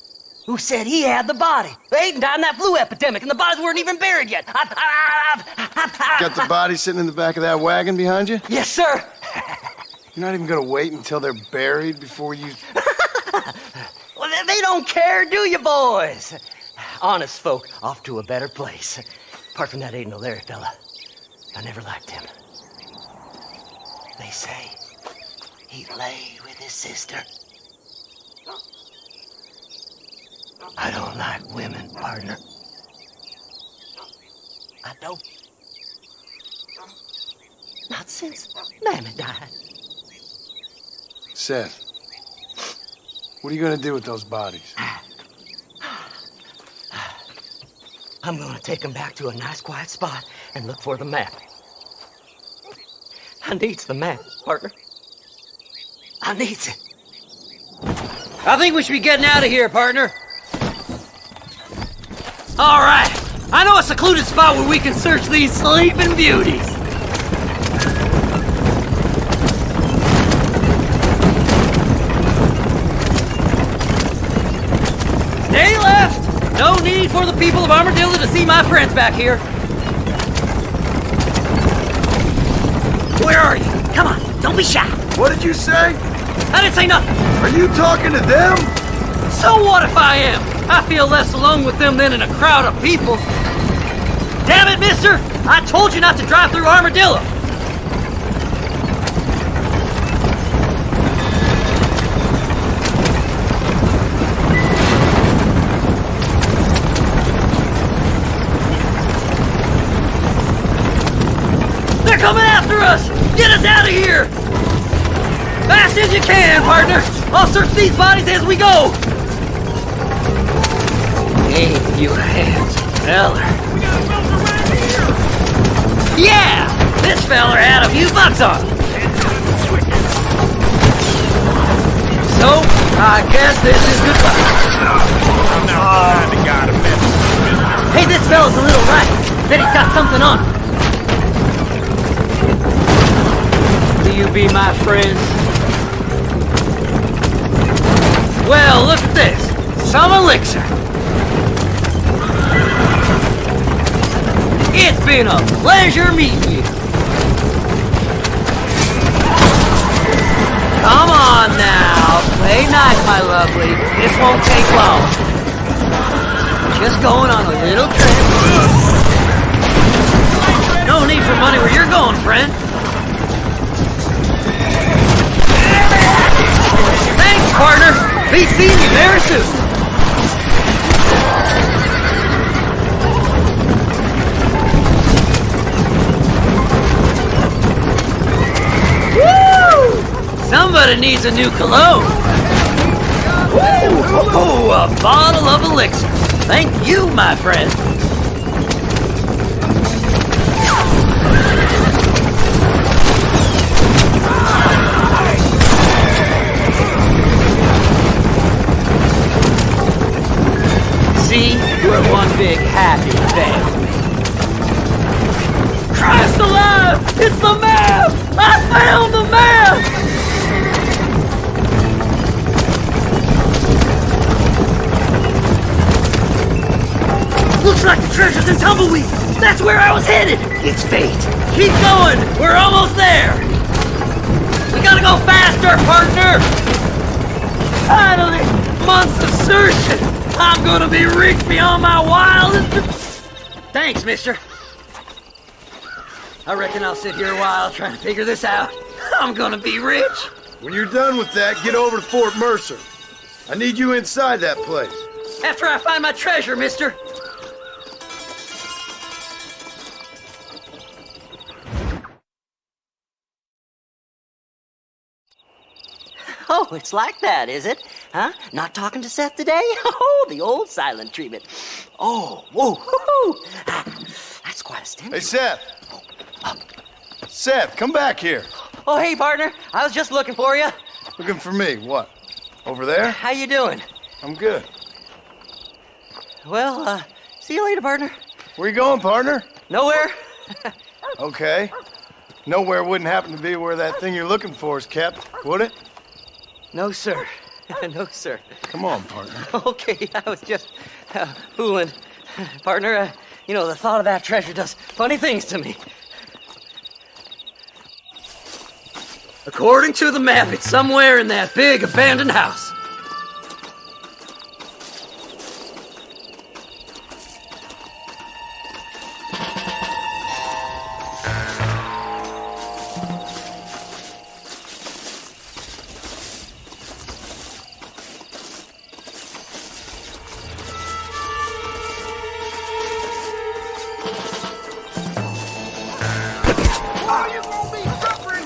who said he had the body. Aiden died in that flu epidemic, and the bodies weren't even buried yet. Got the body sitting in the back of that wagon behind you? Yes, sir. You're not even gonna wait until they're buried before you... Well, they don't care, do you, boys? Honest folk off to a better place. Apart from that Aiden O'Leary fella, I never liked him. They say he lay with his sister. I don't like women, partner. I don't. Not since Mammy died. Seth, what are you gonna do with those bodies? I'm gonna take them back to a nice quiet spot and look for the map. I needs the map, partner. I needs it. I think we should be getting out of here, partner. All right. I know a secluded spot where we can search these sleeping beauties. Stay left. No need for the people of Armadillo to see my friends back here. Where are you? Come on, don't be shy. What did you say? I didn't say nothing. Are you talking to them? So what if I am? I feel less alone with them than in a crowd of people. Damn it, mister! I told you not to drive through Armadillo. They're coming after us! Get us out of here! Fast as you can, partner! I'll search these bodies as we go! Ain't you a handsome feller? Yeah! This feller had a few bucks on him. So, I guess this is goodbye. I'm not the guy to mess with. Hey, this fella's a little right. Bet he's got something on him. Will you be my friend? Well, look at this. Some elixir. It's been a pleasure meeting you. Come on now. Play nice, my lovely. This won't take long. Just going on a little trip. No need for money where you're going, friend. partner. Be seeing you very soon. Woo! Somebody needs a new cologne. Ooh, a bottle of elixir. Thank you, my friend. See, we're one big happy family. Christ alive! It's the map! I found the map! Looks like the treasure's in Tumbleweed. That's where I was headed. It's fate. Keep going. We're almost there. We gotta go faster, partner. Finally, months of searching. I'm gonna be rich beyond my wildest... Thanks, mister. I reckon I'll sit here a while trying to figure this out. I'm gonna be rich. When you're done with that, get over to Fort Mercer. I need you inside that place. After I find my treasure, mister. Oh, it's like that, is it? Huh? Not talking to Seth today? Oh, the old silent treatment. Oh, whoa, whoo-hoo. That's quite a stimulus. Hey, Seth. Seth, come back here. Oh, hey, partner. I was just looking for you. Looking for me? What? Over there? How you doing? I'm good. Well, see you later, partner. Where you going, partner? Nowhere. Okay. Nowhere wouldn't happen to be where that thing you're looking for is kept, would it? No, sir. No, sir. Come on, partner. Okay, I was just fooling. Partner, you know, the thought of that treasure does funny things to me. According to the map, it's somewhere in that big abandoned house.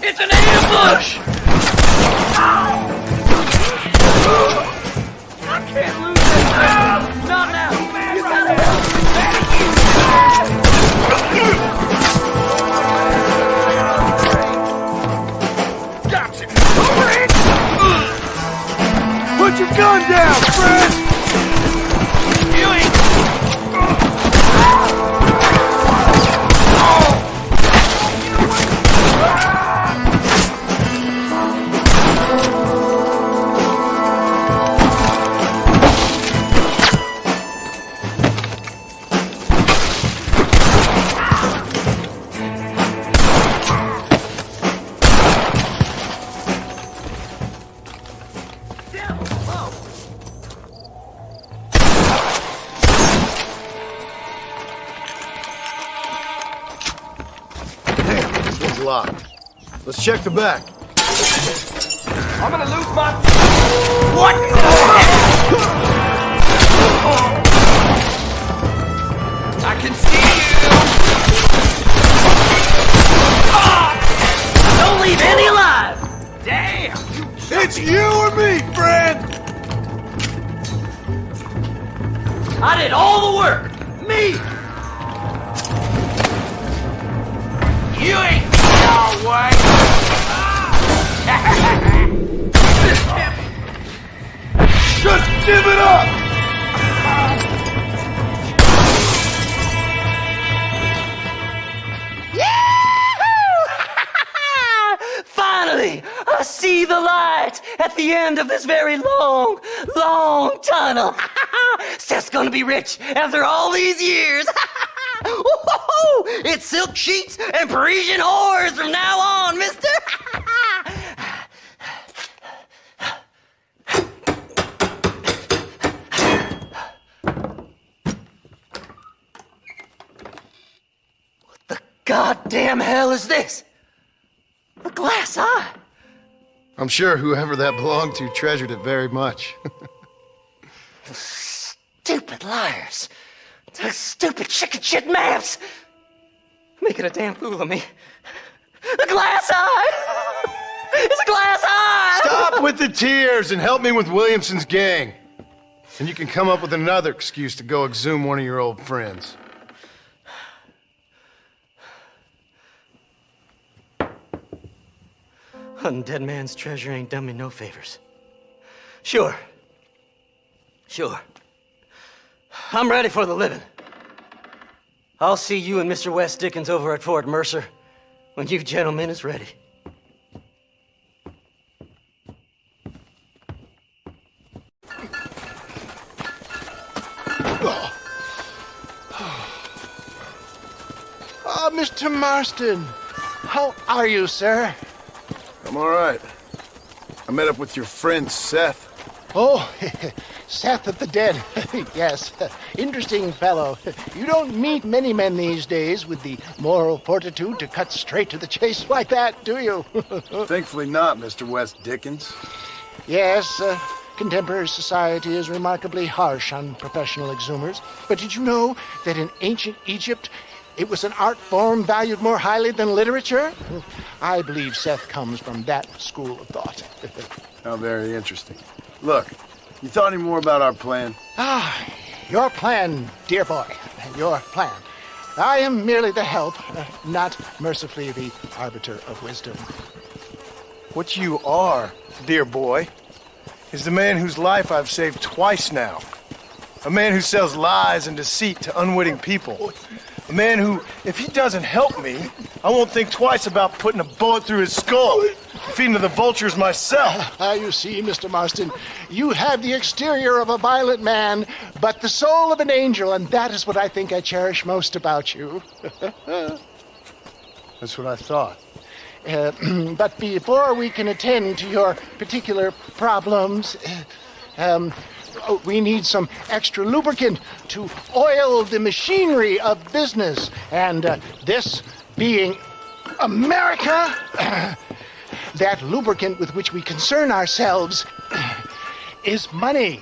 It's an ambush! I can't lose this! Not now! You gotta help me! Gotcha! Put your gun down, friend! You ain't... Locked. Let's check the back. I'm gonna lose my... What the heck? I can see you! Don't leave any alive! Damn! It's you or me, friend! I did all the work! Me! You ain't no way! Just give it up! Finally, I see the light at the end of this very long, long tunnel. Seth's gonna be rich after all these years. It's silk sheets and Parisian whores from now on, mister. What the goddamn hell is this? A glass eye. I'm sure whoever that belonged to treasured it very much. Stupid liars. Those stupid chicken shit maps. Making a damn fool of me. A glass eye! It's a glass eye! Stop with the tears and help me with Williamson's gang. And you can come up with another excuse to go exhume one of your old friends. Hunting dead man's treasure ain't done me no favors. Sure. I'm ready for the living. I'll see you and Mr. West Dickens over at Fort Mercer when you gentlemen is ready. Oh, Mr. Marston. How are you, sir? I'm all right. I met up with your friend, Seth. Oh, Seth of the Dead. Yes, interesting fellow. You don't meet many men these days with the moral fortitude to cut straight to the chase like that, do you? Thankfully not, Mr. West Dickens. Yes, contemporary society is remarkably harsh on professional exhumers. But did you know that in ancient Egypt, it was an art form valued more highly than literature? I believe Seth comes from that school of thought. How very interesting. Look, you thought any more about our plan? Your plan, dear boy. Your plan. I am merely the help, not mercifully the arbiter of wisdom. What you are, dear boy, is the man whose life I've saved twice now. A man who sells lies and deceit to unwitting people. A man who, if he doesn't help me, I won't think twice about putting a bullet through his skull, feeding to the vultures myself. You see, Mr. Marston, you have the exterior of a violent man, but the soul of an angel, and that is what I think I cherish most about you. That's what I thought. But before we can attend to your particular problems, we need some extra lubricant to oil the machinery of business. And this being America, that lubricant with which we concern ourselves is money.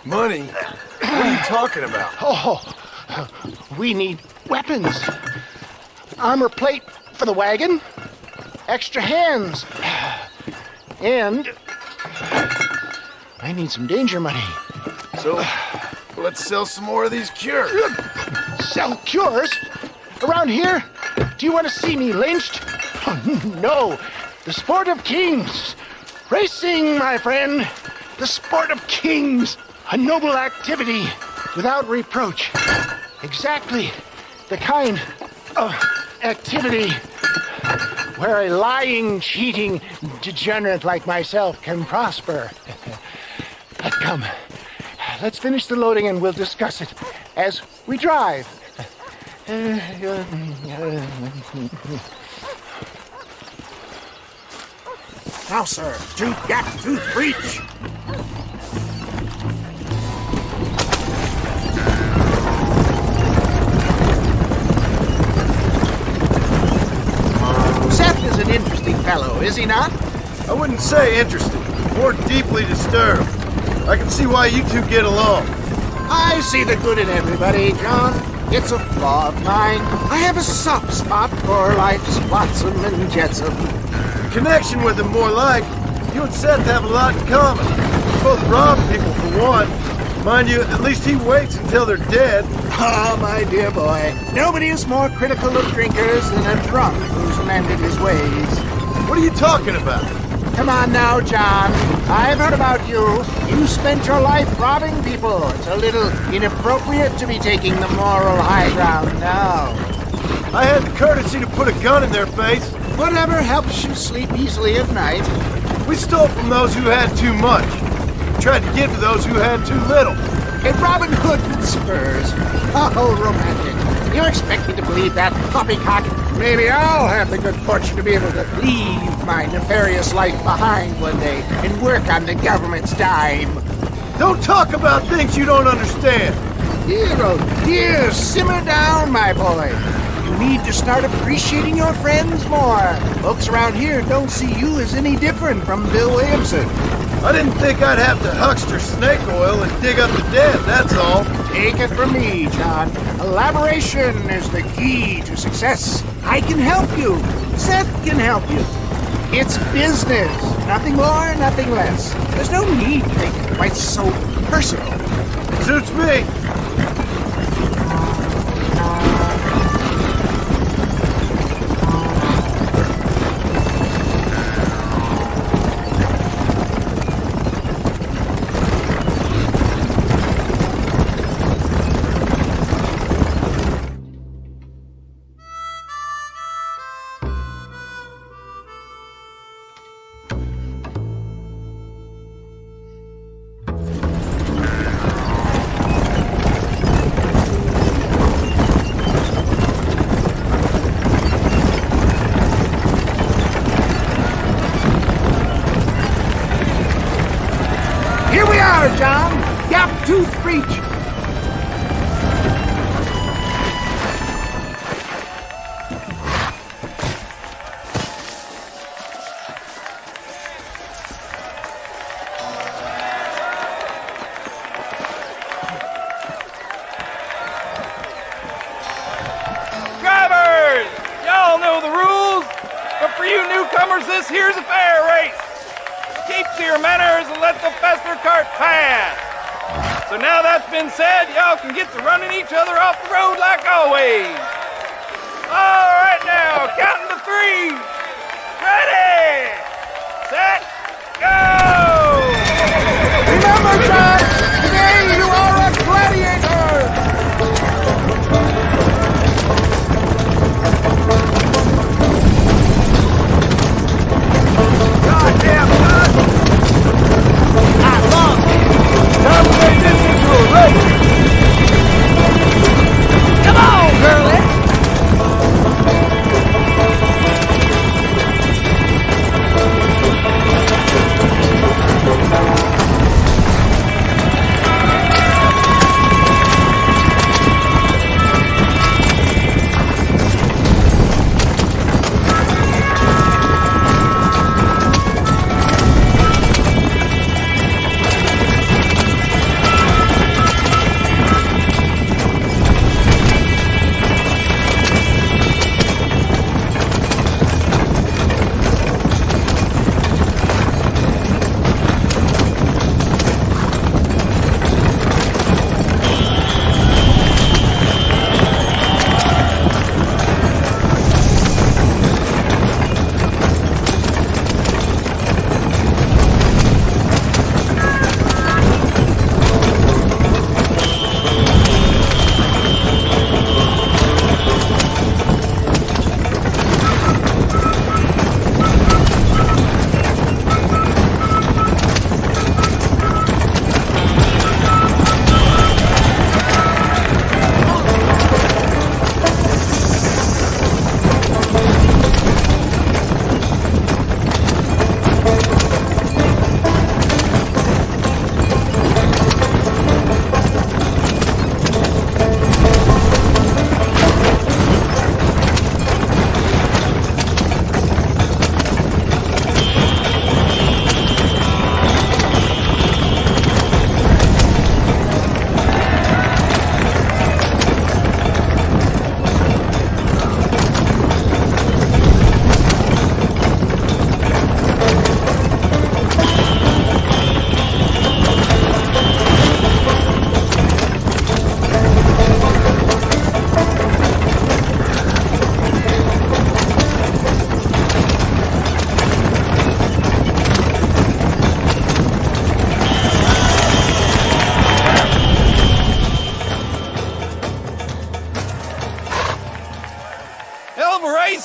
Money? What are you talking about? Oh, we need weapons. Armor plate for the wagon, extra hands, and I need some danger money. So, let's sell some more of these cures. Sell cures? Around here? Do you want to see me lynched? Oh, no. The sport of kings. Racing, my friend. The sport of kings. A noble activity without reproach. Exactly the kind of activity where a lying, cheating degenerate like myself can prosper. But come, let's finish the loading and we'll discuss it as we drive. Now, sir, to get to the breach. Seth is an interesting fellow, is he not? I wouldn't say interesting, more deeply disturbed. I can see why you two get along. I see the good in everybody, John. It's a flaw of mine. I have a soft spot for life's flotsam and jetsam. Connection with him, more like. You and Seth have a lot in common. You both rob people, for one. Mind you, at least he waits until they're dead. Ah, my dear boy. Nobody is more critical of drinkers than a drunk who's mended his ways. What are you talking about? Come on now, John. I've heard about you. You spent your life robbing people. It's a little inappropriate to be taking the moral high ground now. I had the courtesy to put a gun in their face. Whatever helps you sleep easily at night. We stole from those who had too much. We tried to give to those who had too little. A Robin Hood with spurs. Oh, romantic. You expect me to believe that, poppycock? Maybe I'll have the good fortune to be able to leave my nefarious life behind one day and work on the government's dime. Don't talk about things you don't understand. Dear, oh dear, simmer down, my boy. You need to start appreciating your friends more. Folks around here don't see you as any different from Bill Williamson. I didn't think I'd have to huckster snake oil and dig up the dead, that's all. Take it from me, John. Elaboration is the key to success. I can help you. Seth can help you. It's business. Nothing more, nothing less. There's no need to make it quite so personal. Suits me. John. Gap tooth breach. Drivers! Y'all know the rules, but for you newcomers, this here's a fair race. Keep to your manners and let the Fester cart pass. So now that's been said, y'all can get to running each other off the road like always. All right now, counting to 3. Ready, set, go! Remember, John, today you are a gladiator! Goddamn son! Not long. Time to make this into a race. Come on, girlie.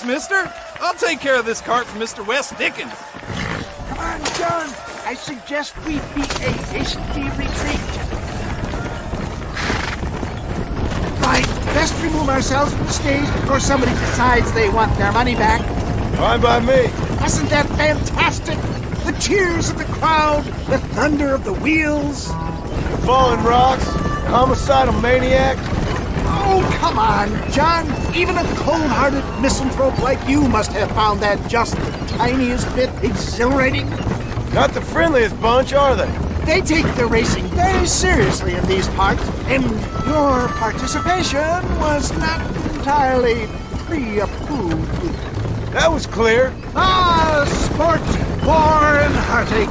Mister. I'll take care of this cart for Mr. West Dickens. Come on, John. I suggest we beat a hasty retreat. Right, best remove ourselves from the stage before somebody decides they want their money back. Fine by me. Wasn't that fantastic? The cheers of the crowd, the thunder of the wheels. The falling rocks, homicidal maniac. Oh, Oh, come on, John. Even a cold-hearted misanthrope like you must have found that just the tiniest bit exhilarating. Not the friendliest bunch, are they? They take their racing very seriously in these parts, and your participation was not entirely pre-approved. That was clear. Ah, sport, war, and heartache.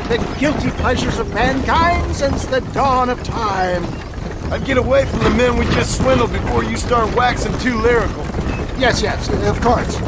The guilty pleasures of mankind since the dawn of time. I'd get away from the men we just swindled before you start waxing too lyrical. Yes, of course.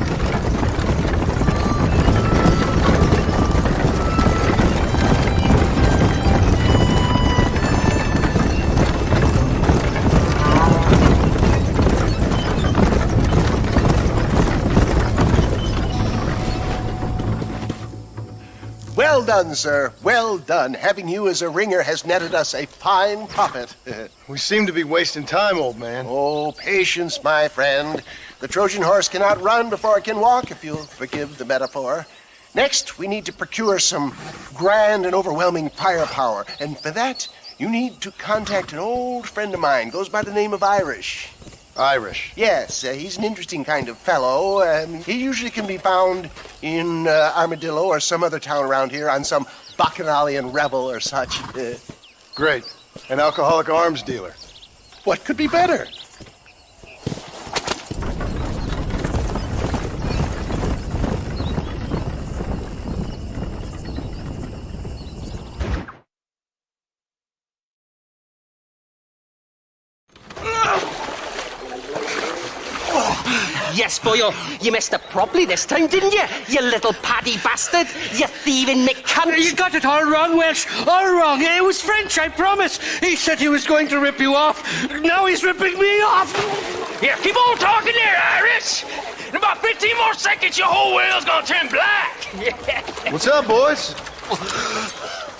Well done, sir. Well done. Having you as a ringer has netted us a fine profit. We seem to be wasting time, old man. Oh, patience, my friend. The Trojan horse cannot run before it can walk, if you'll forgive the metaphor. Next, we need to procure some grand and overwhelming firepower. And for that, you need to contact an old friend of mine. Goes by the name of Irish. Irish? Yes, he's an interesting kind of fellow. He usually can be found in Armadillo or some other town around here on some bacchanalian revel or such. Great. An alcoholic arms dealer. What could be better? Yes, boyo, you messed up properly this time, didn't you? You little paddy bastard. You thieving McCunt. You got it all wrong, Welsh. All wrong. It was French, I promise. He said he was going to rip you off. Now he's ripping me off. Here, keep on talking there, Irish. In about 15 more seconds, your whole world's gonna turn black. What's up, boys?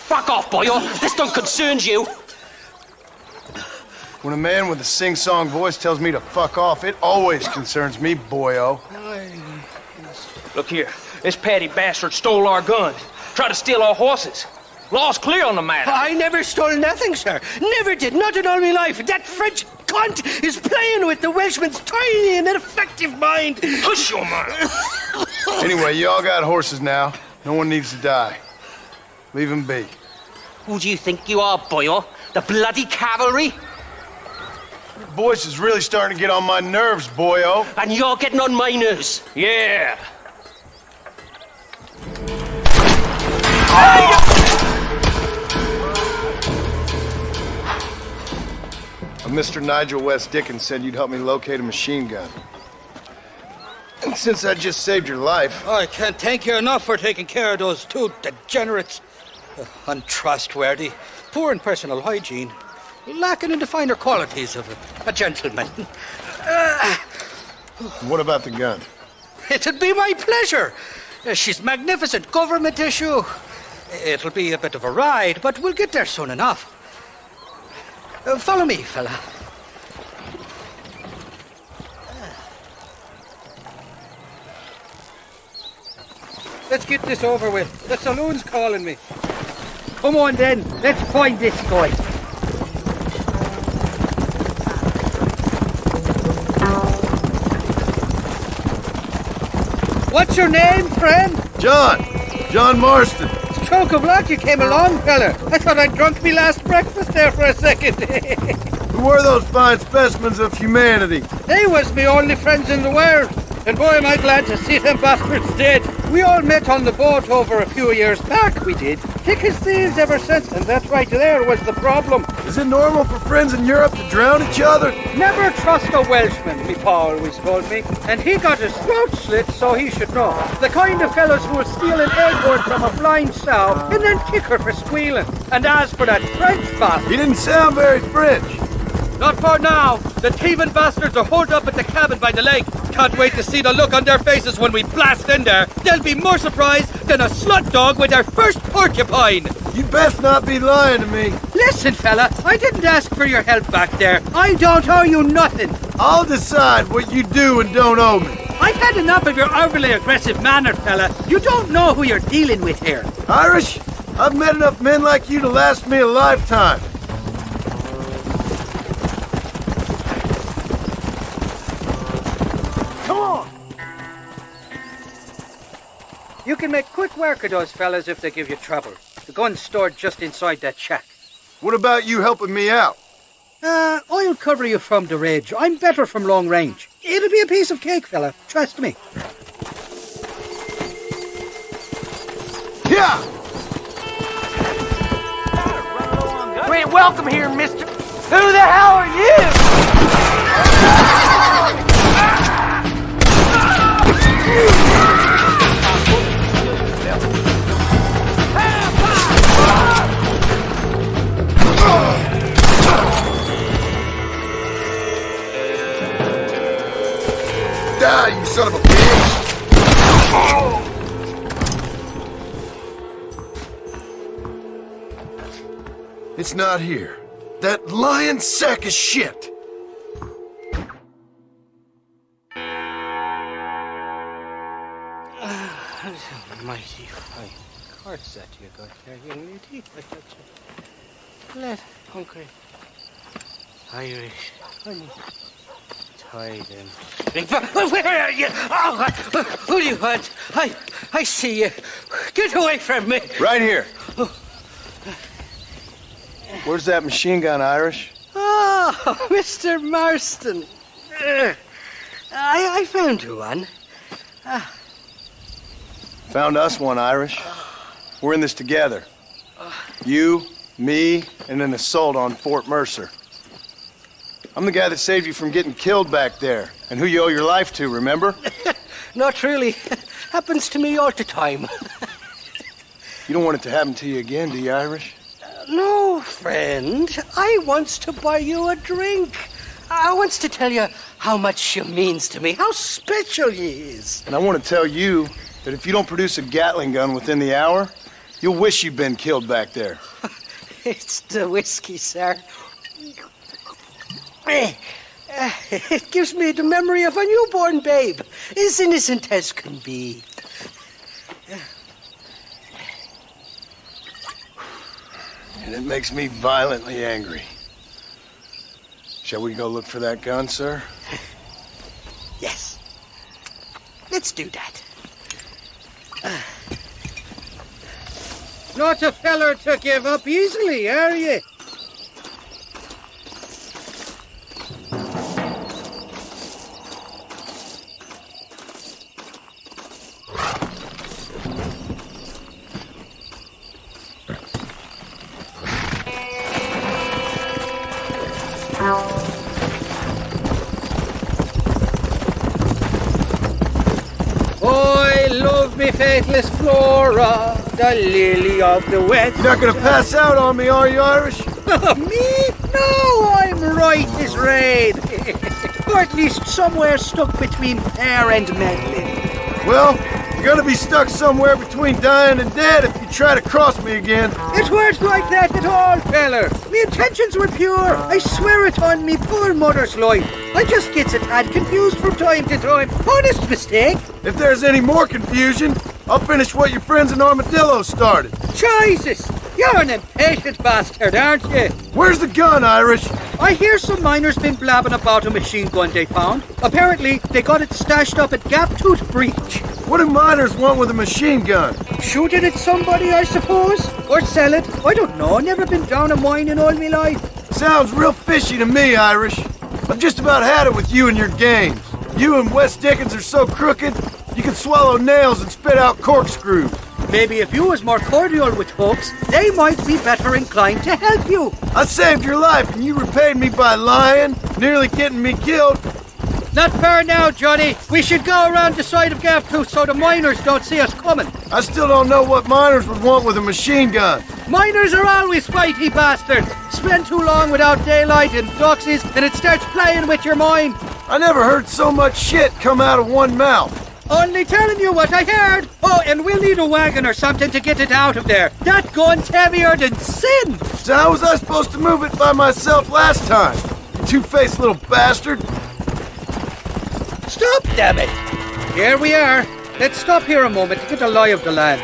Fuck off, boyo. This don't concern you. When a man with a sing-song voice tells me to fuck off, it always concerns me, boyo. Look here. This paddy bastard stole our guns. Tried to steal our horses. Law's clear on the matter. I never stole nothing, sir. Never did. Not in all my life. That French cunt is playing with the Welshman's tiny and ineffective mind. Hush your mouth. Anyway, you all got horses now. No one needs to die. Leave them be. Who do you think you are, boyo? The bloody cavalry? Your voice is really starting to get on my nerves, boyo. And you're getting on my nerves. Yeah. Mr. Nigel West Dickens said you'd help me locate a machine gun. And since I just saved your life... I can't thank you enough for taking care of those two degenerates. Untrustworthy, poor in personal hygiene, lacking in the finer qualities of a gentleman. What about the gun? It'd be my pleasure. She's magnificent, government issue. It'll be a bit of a ride, but we'll get there soon enough. Follow me, fella. Let's get this over with. The saloon's calling me. Come on then, let's find this guy. What's your name, friend? John Marston. Stroke of luck you came along, fella. I thought I'd drunk me last breakfast there for a second. Who were those fine specimens of humanity? They was me only friends in the world. And boy, am I glad to see them bastards dead. We all met on the boat over a few years back, we did. Thick as thieves ever since, and that right there was the problem. Is it normal for friends in Europe to drown each other? Never trust a Welshman, me pa always told me. And he got his throat slit, so he should know. The kind of fellows who will steal an egg from a blind sow and then kick her for squealing. And as for that French bastard... He didn't sound very French. Not for now. The thieving bastards are holed up at the cabin by the lake. Can't wait to see the look on their faces when we blast in there. They'll be more surprised than a slut dog with their first porcupine. You best not be lying to me. Listen, fella, I didn't ask for your help back there. I don't owe you nothing. I'll decide what you do and don't owe me. I've had enough of your overly aggressive manner, fella. You don't know who you're dealing with here. Irish, I've met enough men like you to last me a lifetime. You can make quick work of those fellas if they give you trouble. The gun's stored just inside that shack. What about you helping me out? I'll cover you from the ridge. I'm better from long range. It'll be a piece of cake, fella. Trust me. Yeah! You ain't welcome here, mister. Who the hell are you? Die, you son of a bitch! It's not here. That lying sack of shit! Mighty fine cards that you got there, young lady. I got you. Let hungry Irish honey. Tie them. Where are you? Oh, who do you want? I see you. Get away from me. Right here. Where's that machine gun, Irish? Oh, Mr. Marston. I found you one. Found us one, Irish. We're in this together. You, me, and an assault on Fort Mercer. I'm the guy that saved you from getting killed back there, and who you owe your life to, remember? Not really. Happens to me all the time. You don't want it to happen to you again, do you, Irish? No, friend. I wants to buy you a drink. I wants to tell you how much she means to me, how special you is. And I want to tell you that if you don't produce a Gatling gun within the hour, you'll wish you'd been killed back there. It's the whiskey, sir. It gives me the memory of a newborn babe, as innocent as can be. And it makes me violently angry. Shall we go look for that gun, sir? Yes. Let's do that. Not a feller to give up easily, are you? I love me faithless Flora, the lily of the west. You're not gonna pass out on me, are you, Irish? Me? No, I'm right as rain. Or at least somewhere stuck between fair and meddling. Well, you're gonna be stuck somewhere between dying and dead if you try to cross me again. It weren't like that at all, feller. Me intentions were pure. I swear it on me poor mother's life. I just gets a tad confused from time to time. Honest mistake. If there's any more confusion, I'll finish what your friends in Armadillo started. Jesus! You're an impatient bastard, aren't you? Where's the gun, Irish? I hear some miners been blabbing about a machine gun they found. Apparently, they got it stashed up at Gaptooth Breach. What do miners want with a machine gun? Shoot it at somebody, I suppose? Or sell it? I don't know. Never been down a mine in all my life. Sounds real fishy to me, Irish. I've just about had it with you and your games. You and Wes Dickens are so crooked, you can swallow nails and spit out corkscrews. Maybe if you was more cordial with folks, they might be better inclined to help you. I saved your life and you repaid me by lying, nearly getting me killed. Not fair now, Johnny. We should go around the side of Gaptooth so the miners don't see us coming. I still don't know what miners would want with a machine gun. Miners are always fighty bastards. Spend too long without daylight and doxies and it starts playing with your mind. I never heard so much shit come out of one mouth. Only telling you what I heard. Oh, and we'll need a wagon or something to get it out of there. That gun's heavier than sin. So how was I supposed to move it by myself last time? You two-faced little bastard. Stop, damn it. Here we are. Let's stop here a moment to get a lie of the land.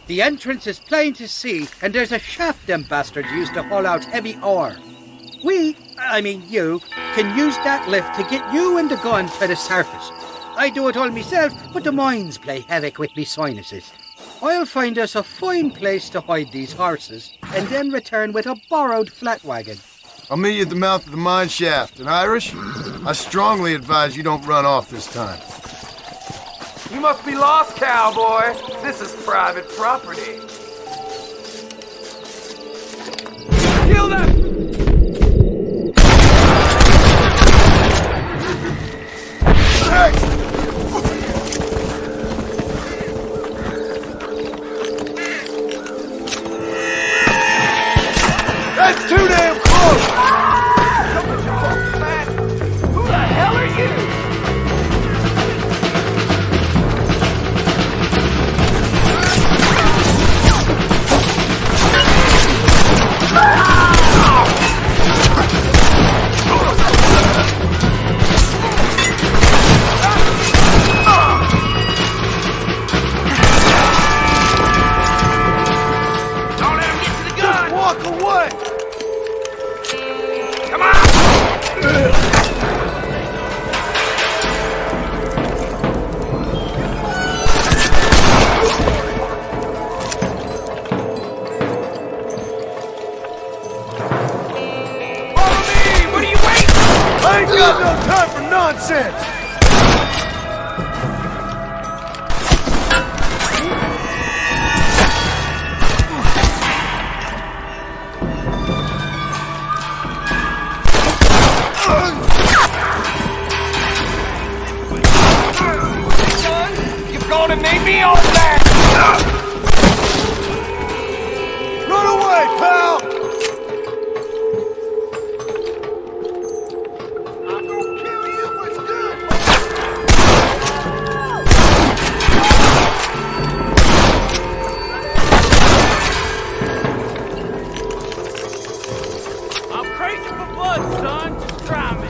The entrance is plain to see, and there's a shaft them bastards use to haul out heavy ore. You, can use that lift to get you and the gun to the surface. I do it all myself, but the mines play havoc with me sinuses. I'll find us a fine place to hide these horses, and then return with a borrowed flat wagon. I'll meet you at the mouth of the mine shaft. And Irish, I strongly advise you don't run off this time. You must be lost, cowboy. This is private property. Kill them! That's too damn close! Who the hell are you? Don't let him get to the gun! Just walk away! Come on! Follow me! What are you waiting? I ain't got no time for nonsense! You've gone and made me old man! Run away, pal! I'm gonna kill you, what's good? I'm crazy for blood, son. Just try me.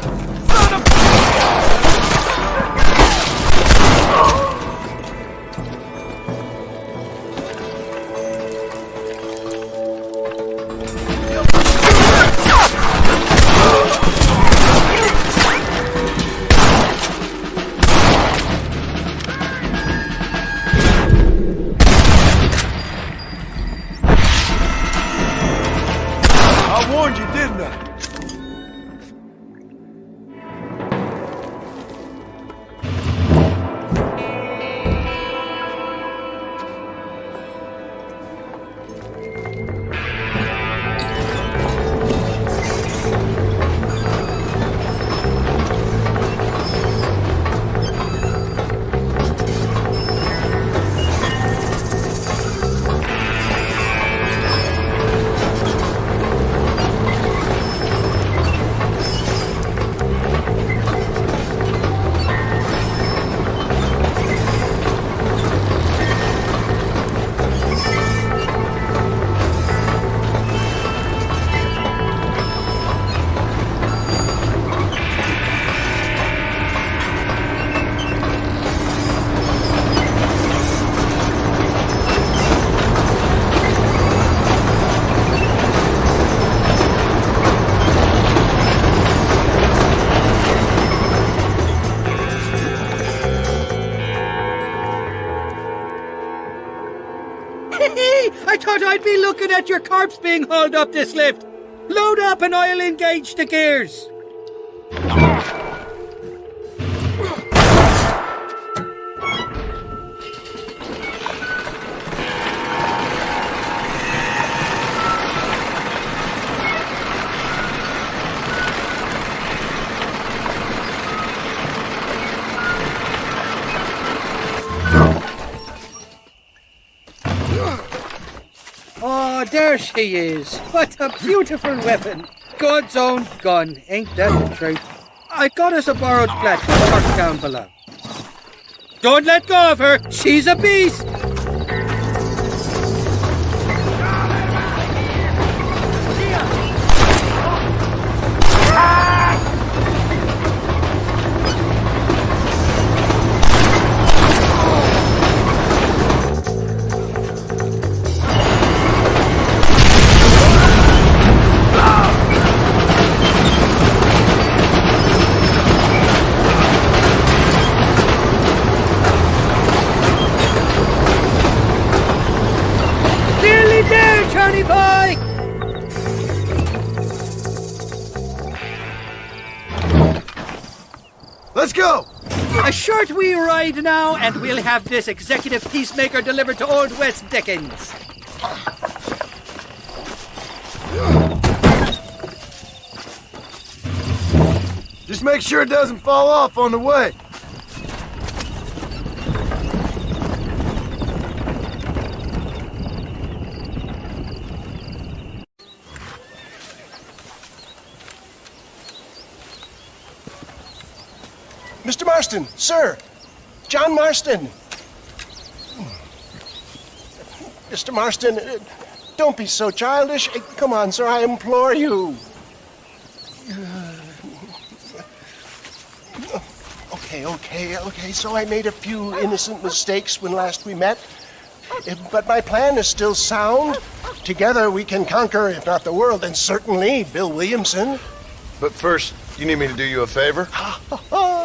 I warned you, didn't I? I thought I'd be looking at your corpse being hauled up this lift. Load up and I'll engage the gears. Oh, there she is. What a beautiful weapon. God's own gun, ain't that the truth? I got us a borrowed flat parked down below. Don't let go of her. She's a beast. A short wee ride now, and we'll have this executive peacemaker delivered to Old West Dickens. Just make sure it doesn't fall off on the way. Mr. Marston, sir. John Marston. Mr. Marston, don't be so childish. Come on, sir, I implore you. Okay, so I made a few innocent mistakes when last we met. But my plan is still sound. Together we can conquer, if not the world, then certainly Bill Williamson. But first, you need me to do you a favor?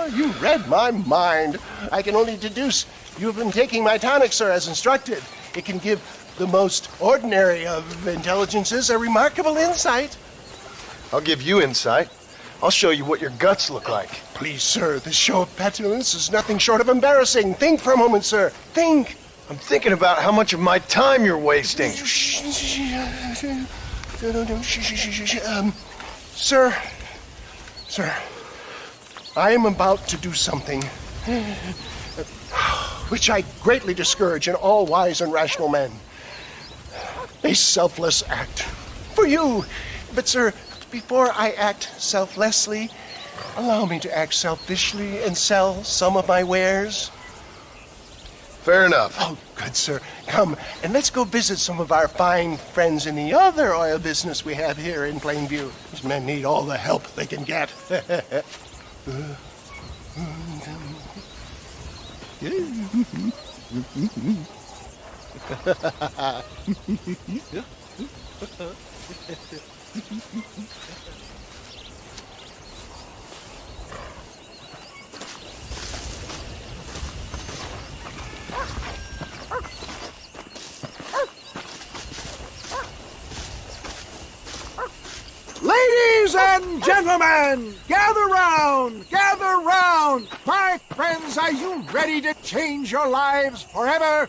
You read my mind. I can only deduce you've been taking my tonic, sir, as instructed. It can give the most ordinary of intelligences a remarkable insight. I'll give you insight. I'll show you what your guts look like. Please, sir, this show of petulance is nothing short of embarrassing. Think for a moment, sir. Think. I'm thinking about how much of my time you're wasting. Sir, I am about to do something which I greatly discourage in all wise and rational men. A selfless act for you. But, sir, before I act selflessly, allow me to act selfishly and sell some of my wares. Fair enough. Oh, good, sir. Come, and let's go visit some of our fine friends in the other oil business we have here in Plainview. These men need all the help they can get. Ladies and gentlemen, gather round, gather round. My friends, are you ready to change your lives forever?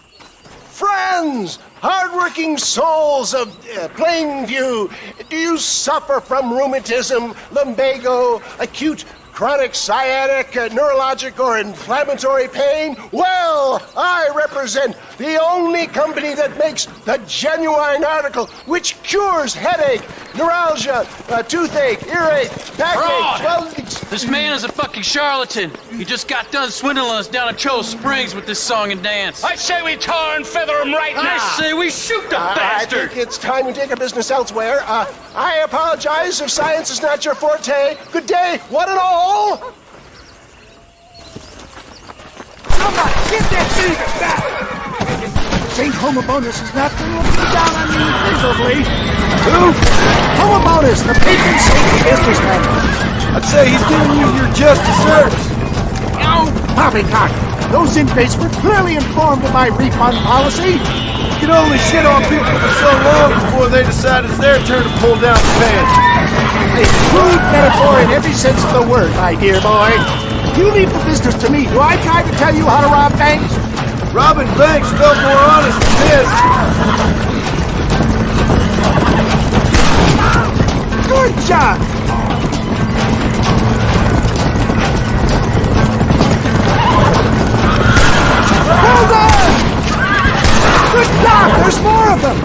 Friends, hardworking souls of Plainview, do you suffer from rheumatism, lumbago, acute chronic sciatic, neurologic, or inflammatory pain? Well, I represent the only company that makes the genuine article which cures headache, neuralgia, toothache, earache, backache. Well, this man is a fucking charlatan. He just got done swindling us down at Cho Springs with this song and dance. I say we tar and feather him right now. I say we shoot the bastard. I think it's time we take our business elsewhere. I apologize if science is not your forte. Good day, one and all. Somebody, get that thief back! St. Homobonis is not going to look down on you miserably. Who? Homobonis, the patron saint of businessmen. I'd say he's giving you your just desserts. No, poppycock. Those inmates were clearly informed of my refund policy. You can only shit on people for so long before they decide it's their turn to pull down the pants. A crude metaphor in every sense of the word, my dear boy. You leave the business to me. Do I try to tell you how to rob banks? Robbing banks felt more honest than this. Good job. Hold on! Good God, there's more of them!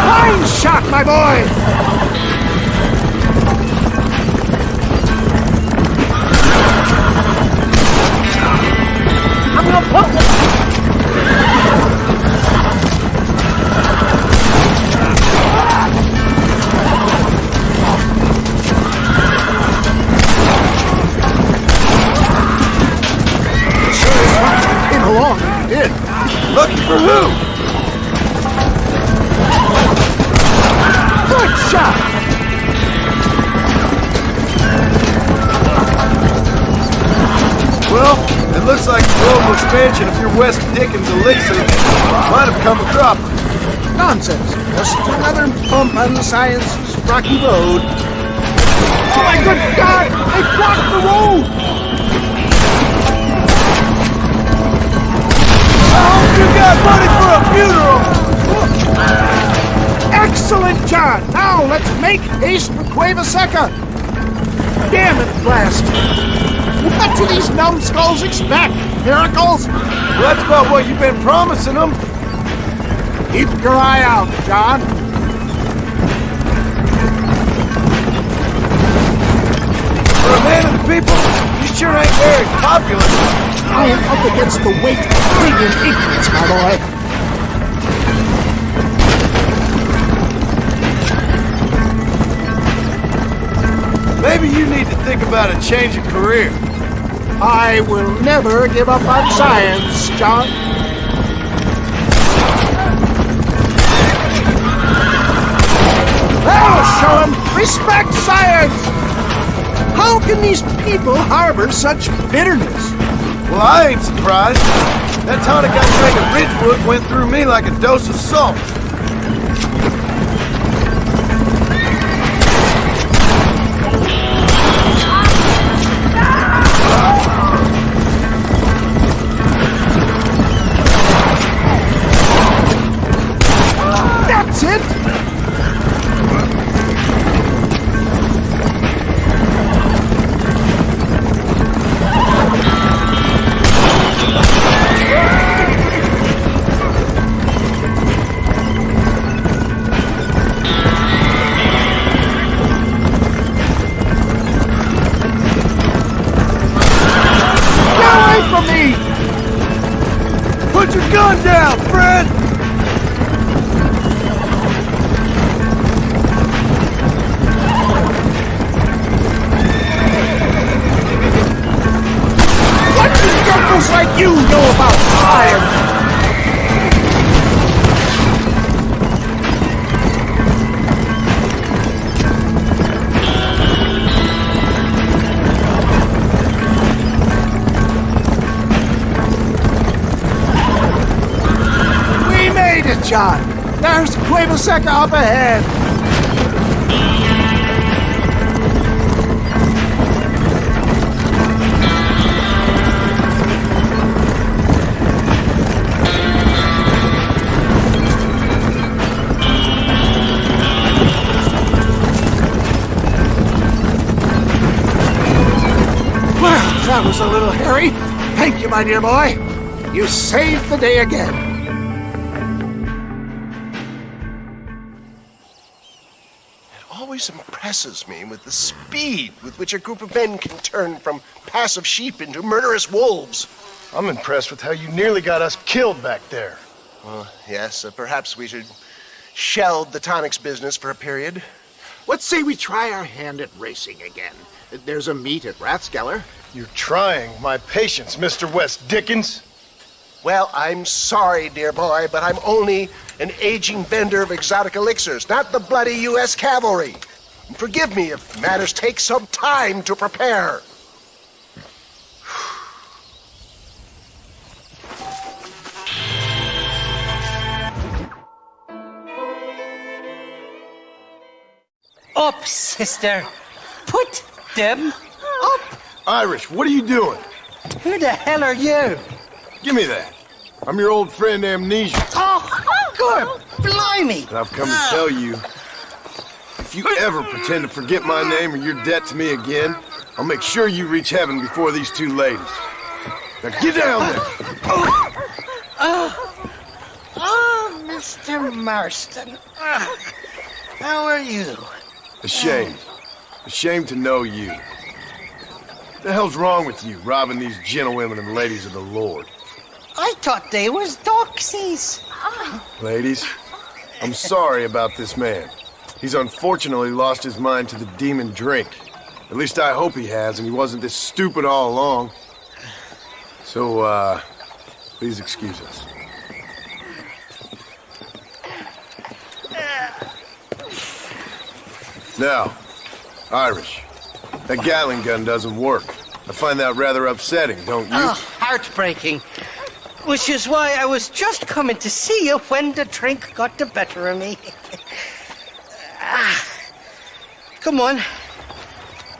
Fine shot, my boy! I'm gonna put this... Along, you did. Lucky for who? Good shot! Well, it looks like the global expansion of your West Dickens elixir might have come a cropper. Nonsense. Just another bump on the science's rocky road. Oh my good God! They blocked the road! I hope you got money for a funeral! Excellent, John! Now let's make haste for Cueva Seca! Damn it, blast! What do these numbskulls expect? Miracles? Well, that's about what you've been promising them. Keep your eye out, John. For a man of the people, you sure ain't very popular. I am up against the weight of premium ignorance, my boy. Maybe you need to think about a change of career. I will never give up on science, John. I'll show him respect science! How can these people harbor such bitterness? Well, I ain't surprised. That tonic I drank at Ridgewood went through me like a dose of salt. That's it! Put your gun down, friend! What do jokers like you know about science? John, there's Cueva Seca up ahead. Well, that was a little hairy. Thank you, my dear boy. You saved the day again. Always impresses me with the speed with which a group of men can turn from passive sheep into murderous wolves. I'm impressed with how you nearly got us killed back there. Well, yes, perhaps we should shelve the tonics business for a period. Let's say we try our hand at racing again. There's a meet at Rathskeller. You're trying my patience, Mr. West Dickens. Well, I'm sorry, dear boy, but I'm only an aging vendor of exotic elixirs, not the bloody U.S. cavalry. Forgive me if matters take some time to prepare. Up, sister. Put them up. Irish, what are you doing? Who the hell are you? Give me that. I'm your old friend Amnesia. Oh, good. Blimey. And I've come to tell you, if you ever pretend to forget my name or your debt to me again, I'll make sure you reach heaven before these two ladies. Now get down there. Oh, Mr. Marston. How are you? Ashamed. Ashamed to know you. What the hell's wrong with you, robbing these gentlewomen and ladies of the Lord? I thought they was doxies. Ladies, I'm sorry about this man. He's unfortunately lost his mind to the demon drink. At least I hope he has, and he wasn't this stupid all along. So, please excuse us. Now, Irish, that Gatling gun doesn't work. I find that rather upsetting, don't you? Oh, heartbreaking. Which is why I was just coming to see you when the drink got the better of me. Come on.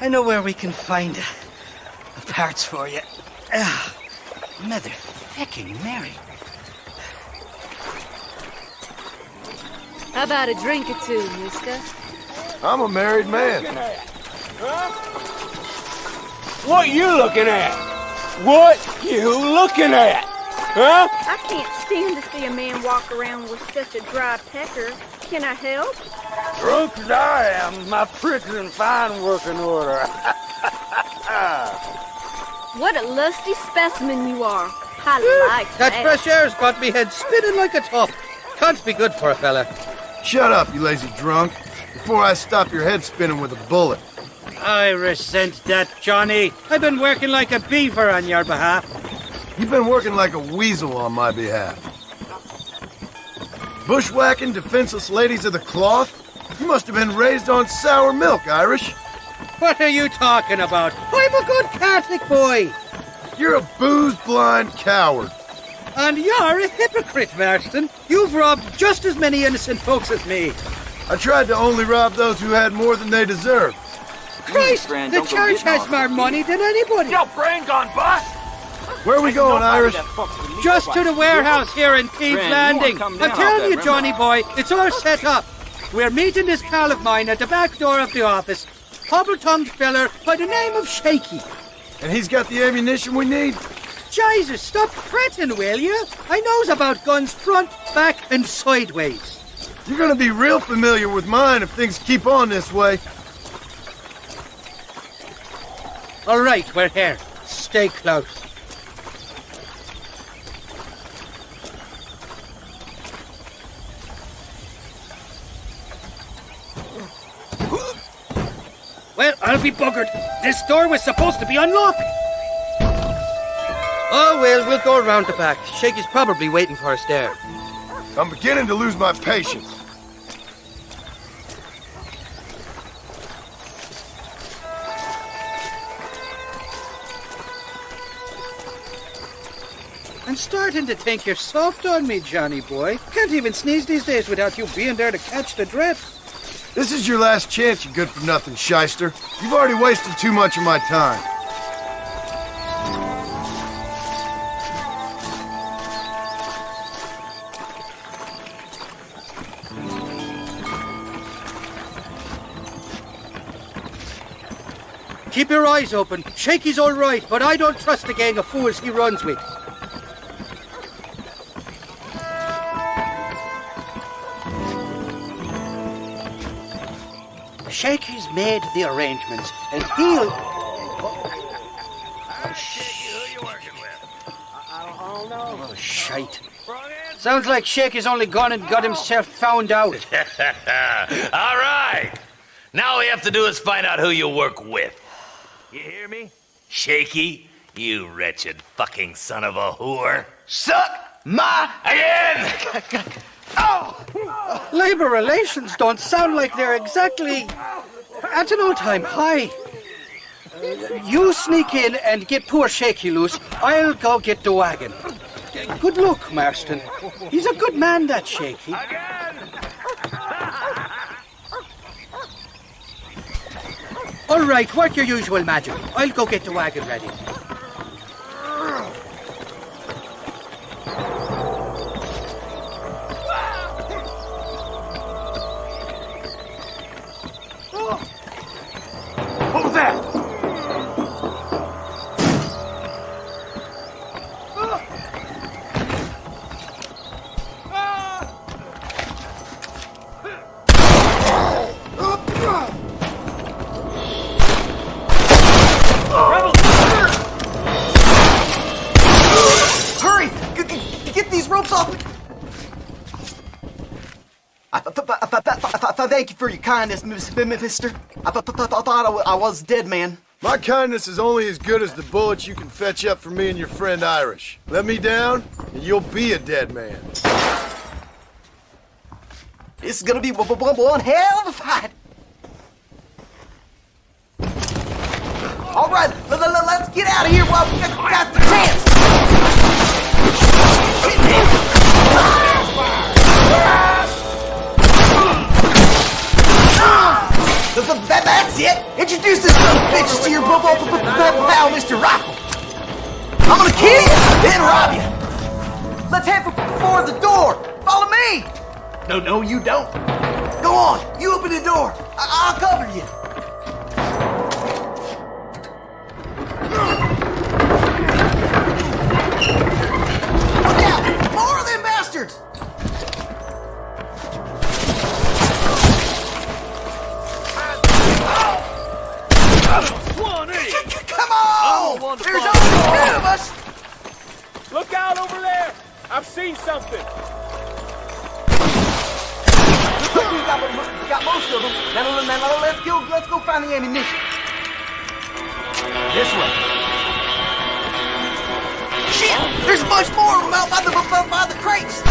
I know where we can find the parts for you. Mother fecking Mary. How about a drink or two, mister? I'm a married man. What you looking at? What you looking at? Huh? I can't stand to see a man walk around with such a dry pecker. Can I help? Drunk as I am, my prick's in fine working order. What a lusty specimen you are. I like That fresh air's got me head spinning like a top. Can't be good for a fella. Shut up, you lazy drunk, before I stop your head spinning with a bullet. I resent that, Johnny. I've been working like a beaver on your behalf. You've been working like a weasel on my behalf. Bushwhacking defenseless ladies of the cloth? You must have been raised on sour milk, Irish. What are you talking about? I'm a good Catholic boy. You're a booze-blind coward. And you're a hypocrite, Marston. You've robbed just as many innocent folks as me. I tried to only rob those who had more than they deserved. Christ, the church has more money than anybody. Your brain gone bust? Where are we going, Irish? Just to the warehouse here in Thieves Landing. I'm telling you, Johnny boy, it's all set up. We're meeting this pal of mine at the back door of the office. Hobble-tongued feller by the name of Shaky. And he's got the ammunition we need? Jesus, stop fretting, will you? I knows about guns front, back, and sideways. You're gonna be real familiar with mine if things keep on this way. All right, we're here. Stay close. Well, I'll be buggered. This door was supposed to be unlocked. Oh, well, we'll go around the back. Shaky's probably waiting for us there. I'm beginning to lose my patience. I'm starting to think you're soft on me, Johnny boy. Can't even sneeze these days without you being there to catch the drip. This is your last chance, you good-for-nothing shyster. You've already wasted too much of my time. Keep your eyes open. Shaky's all right, but I don't trust the gang of fools he runs with. Shaky's made the arrangements, and he'll... Oh, shite. Sounds like Shaky's only gone and got himself found out. All right. Now all we have to do is find out who you work with. You hear me? Shaky, you wretched fucking son of a whore. Suck my... Again! Oh! Labor relations don't sound like they're exactly at an all-time high. You sneak in and get poor Shaky loose. I'll go get the wagon. Good luck, Marston. He's a good man, that Shaky. All right, work your usual magic. I'll go get the wagon ready. What was that? Hurry! Get these ropes off! I thank you for your kindness, mister. I thought I was dead, man. My kindness is only as good as the bullets you can fetch up for me and your friend Irish. Let me down, and you'll be a dead man. This is gonna be one hell of a fight. All right, let's get out of here while we got the chance. That's it! Introduce this son of a bitch to your pal, Mr. Rifle! I'm gonna kill you, then rob you! Let's head for the door! Follow me! No, you don't. Go on, you open the door. I'll cover you. Look out! More of them bastards! Come on! There's only two of us! Look out over there! I've seen something! Looks like we got most of them. Now let's go find the ammunition. This way. Shit! There's a bunch more of them out by the crates!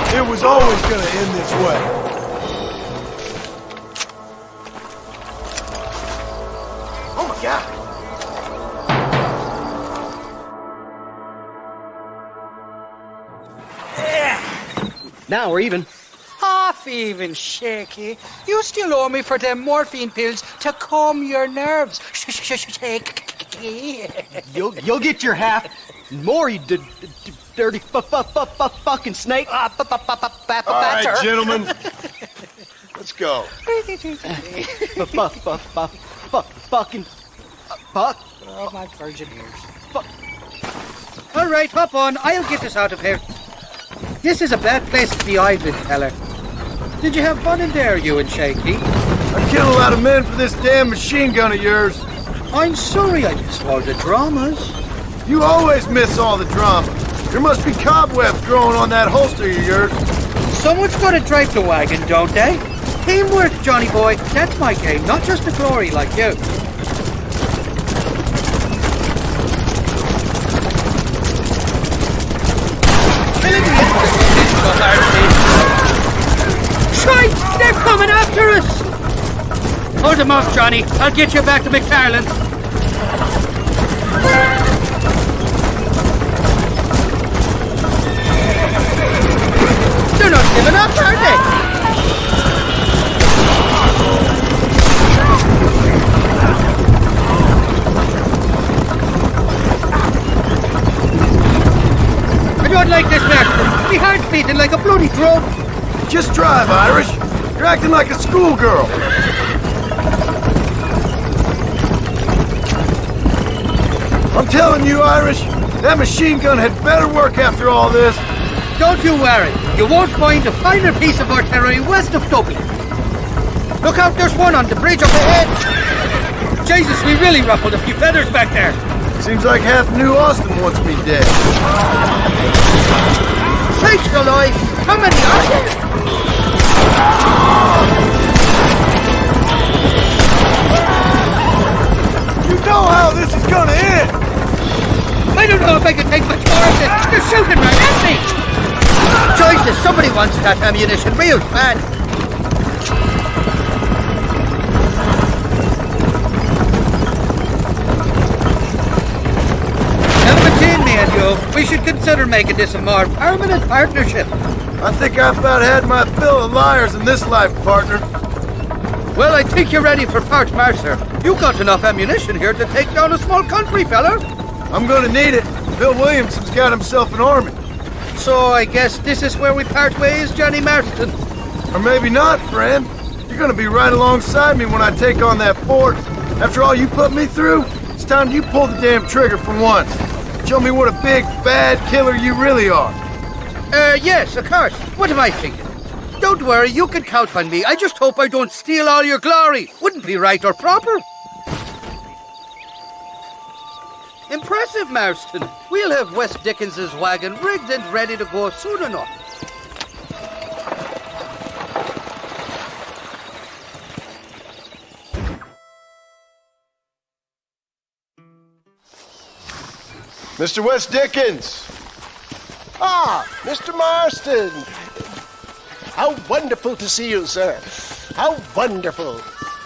It was always gonna end this way. Oh my God! Now we're even. Half even, Shaky. You still owe me for them morphine pills to calm your nerves. Shaky. You'll get your half. More, you dirty fucking snake. All right, gentlemen. Let's go. Fucking fuck. Oh, my virgin ears. All right, hop on. I'll get us out of here. This is a bad place to be idling, fella. Did you have fun in there, you and Shaky? I killed a lot of men for this damn machine gun of yours. I'm sorry I missed all the dramas. You always miss all the drama. There must be cobwebs growing on that holster of yours. Someone's got to drive the wagon, don't they? Teamwork, Johnny boy. That's my game, not just the glory like you. Shite! They're coming after us! Hold them off, Johnny. I'll get you back to McFarland. They're not giving up, are they? I don't like this, Master. My heart's beating like a bloody drum. Just drive, Irish. You're acting like a schoolgirl. I'm telling you, Irish, that machine gun had better work after all this. Don't you worry. You won't find a finer piece of artillery west of Dublin. Look out, there's one on the bridge up ahead. Jesus, we really ruffled a few feathers back there. Seems like half New Austin wants me dead. Sakes alive! How many are there? You know how this is gonna end! I don't know if I can take much more of this. They're shooting right at me! Jesus, somebody wants that ammunition real bad. Now between me and you, we should consider making this a more permanent partnership. I think I've about had my fill of liars in this life, partner. Well, I think you're ready for part marcher. You got enough ammunition here to take down a small country, fella. I'm gonna need it. Bill Williamson's got himself an army. So I guess this is where we part ways, Johnny Marston. Or maybe not, friend. You're gonna be right alongside me when I take on that fort. After all you put me through, it's time you pull the damn trigger for once. Show me what a big, bad killer you really are. Yes, of course. What am I thinking? Don't worry, you can count on me. I just hope I don't steal all your glory. Wouldn't be right or proper. Impressive, Marston. We'll have West Dickens's wagon rigged and ready to go soon enough. Mr. West Dickens! Ah, Mr. Marston! How wonderful to see you, sir. How wonderful.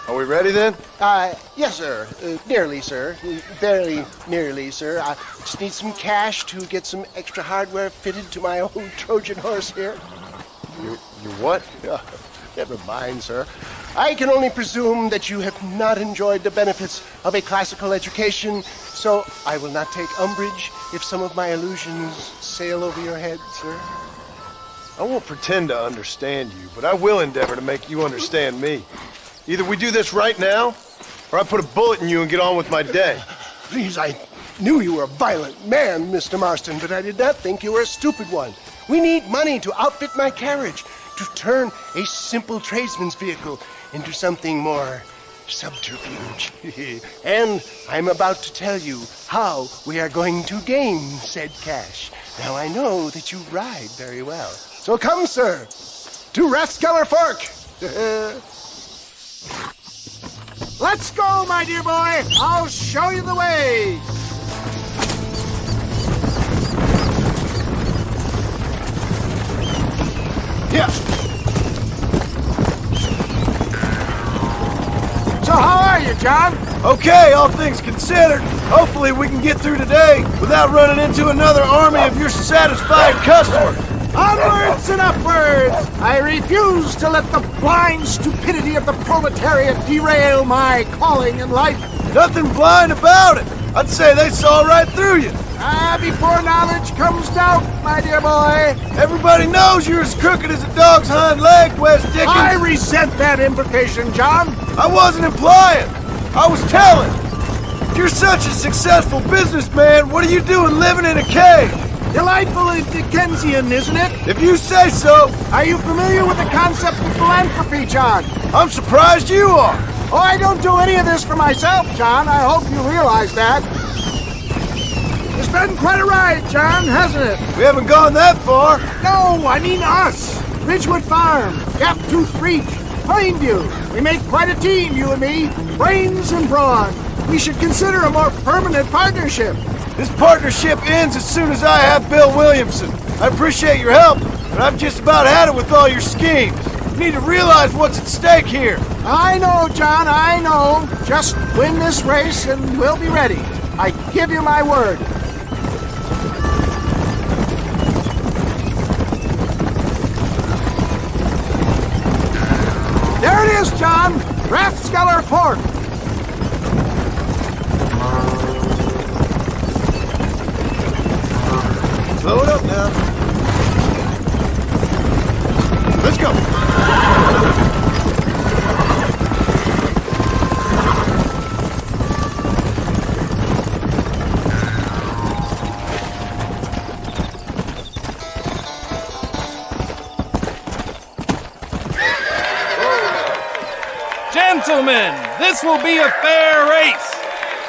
Are we ready then? Yes, sir. Nearly, sir. Very nearly, sir. I just need some cash to get some extra hardware fitted to my old Trojan horse here. Your what? Never mind, sir. I can only presume that you have not enjoyed the benefits of a classical education, so I will not take umbrage if some of my illusions sail over your head, sir. I won't pretend to understand you, but I will endeavor to make you understand me. Either we do this right now, or I put a bullet in you and get on with my day. Please, I knew you were a violent man, Mr. Marston, but I did not think you were a stupid one. We need money to outfit my carriage, to turn a simple tradesman's vehicle into something more subterfuge. And I'm about to tell you how we are going to gain said cash. Now I know that you ride very well. So come, sir, to Rathskeller Fork. Let's go, my dear boy. I'll show you the way. Yeah. So how are you, John? Okay, all things considered. Hopefully we can get through today without running into another army of your satisfied customers. Onwards and upwards! I refuse to let the blind stupidity of the proletariat derail my calling in life. Nothing blind about it. I'd say they saw right through you. Before knowledge comes doubt, my dear boy. Everybody knows you're as crooked as a dog's hind leg, Wes Dickens. I resent that implication, John. I wasn't implying. I was telling. You're such a successful businessman. What are you doing living in a cave? Delightfully Dickensian, isn't it? If you say so. Are you familiar with the concept of philanthropy, John? I'm surprised you are. Oh, I don't do any of this for myself, John. I hope you realize that. It's been quite a ride, John, hasn't it? We haven't gone that far. No, I mean us. Ridgewood Farm, Gaptooth Reach, Plainview. We make quite a team, you and me. Brains and brawn. We should consider a more permanent partnership. This partnership ends as soon as I have Bill Williamson. I appreciate your help, but I've just about had it with all your schemes. You need to realize what's at stake here. I know, John, I know. Just win this race and we'll be ready. I give you my word. There it is, John. Rathskeller Fork. Slow it up now. Let's go. Gentlemen, this will be a fair race.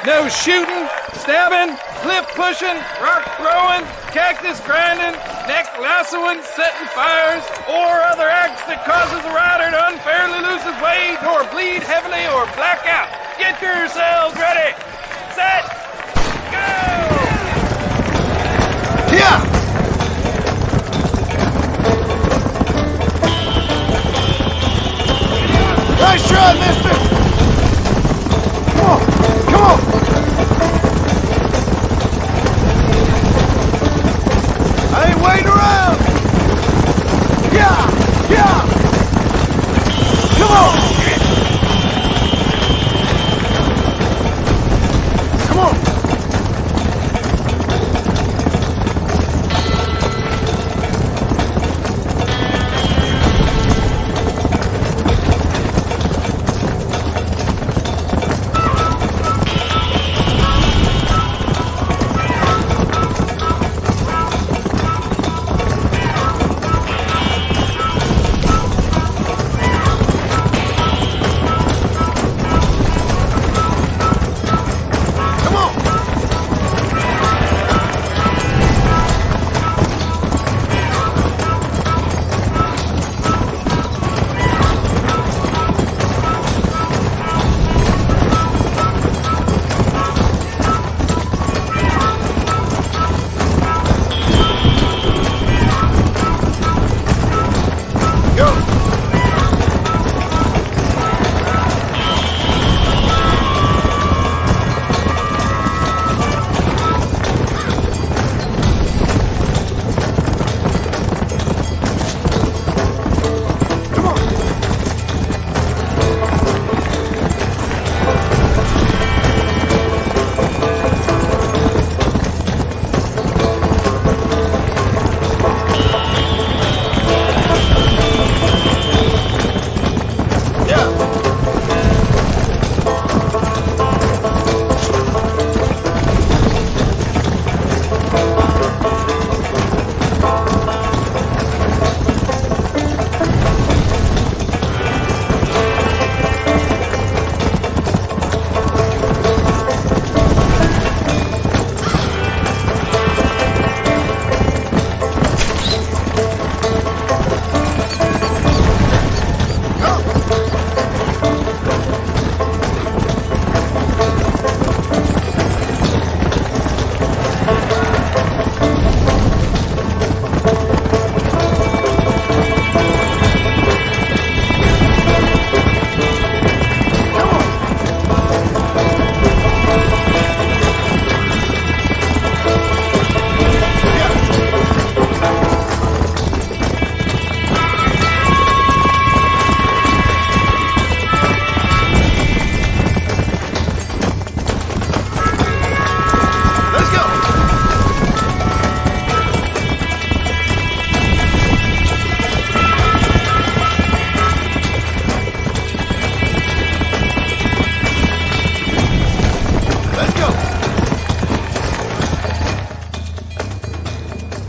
No shooting, stabbing, cliff pushing, rock throwing, cactus grinding, neck lassoing, setting fires, or other acts that causes a rider to unfairly lose his way, or bleed heavily, or black out. Get yourselves ready. Set. Go! Yeah! Nice try, mister! Come on! Come on! I ain't waiting around! Yeah! Yeah! Come on! Come on!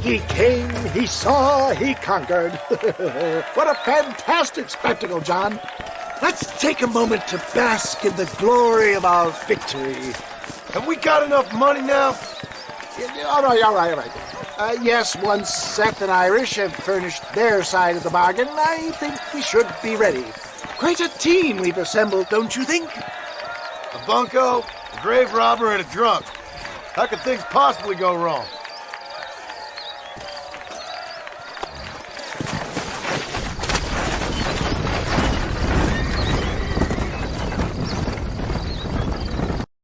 He came, he saw, he conquered. What a fantastic spectacle, John. Let's take a moment to bask in the glory of our victory. Have we got enough money now? All right. Yes, once Seth and Irish have furnished their side of the bargain, I think we should be ready. Quite a team we've assembled, don't you think? A bunco, a grave robber, and a drunk. How could things possibly go wrong?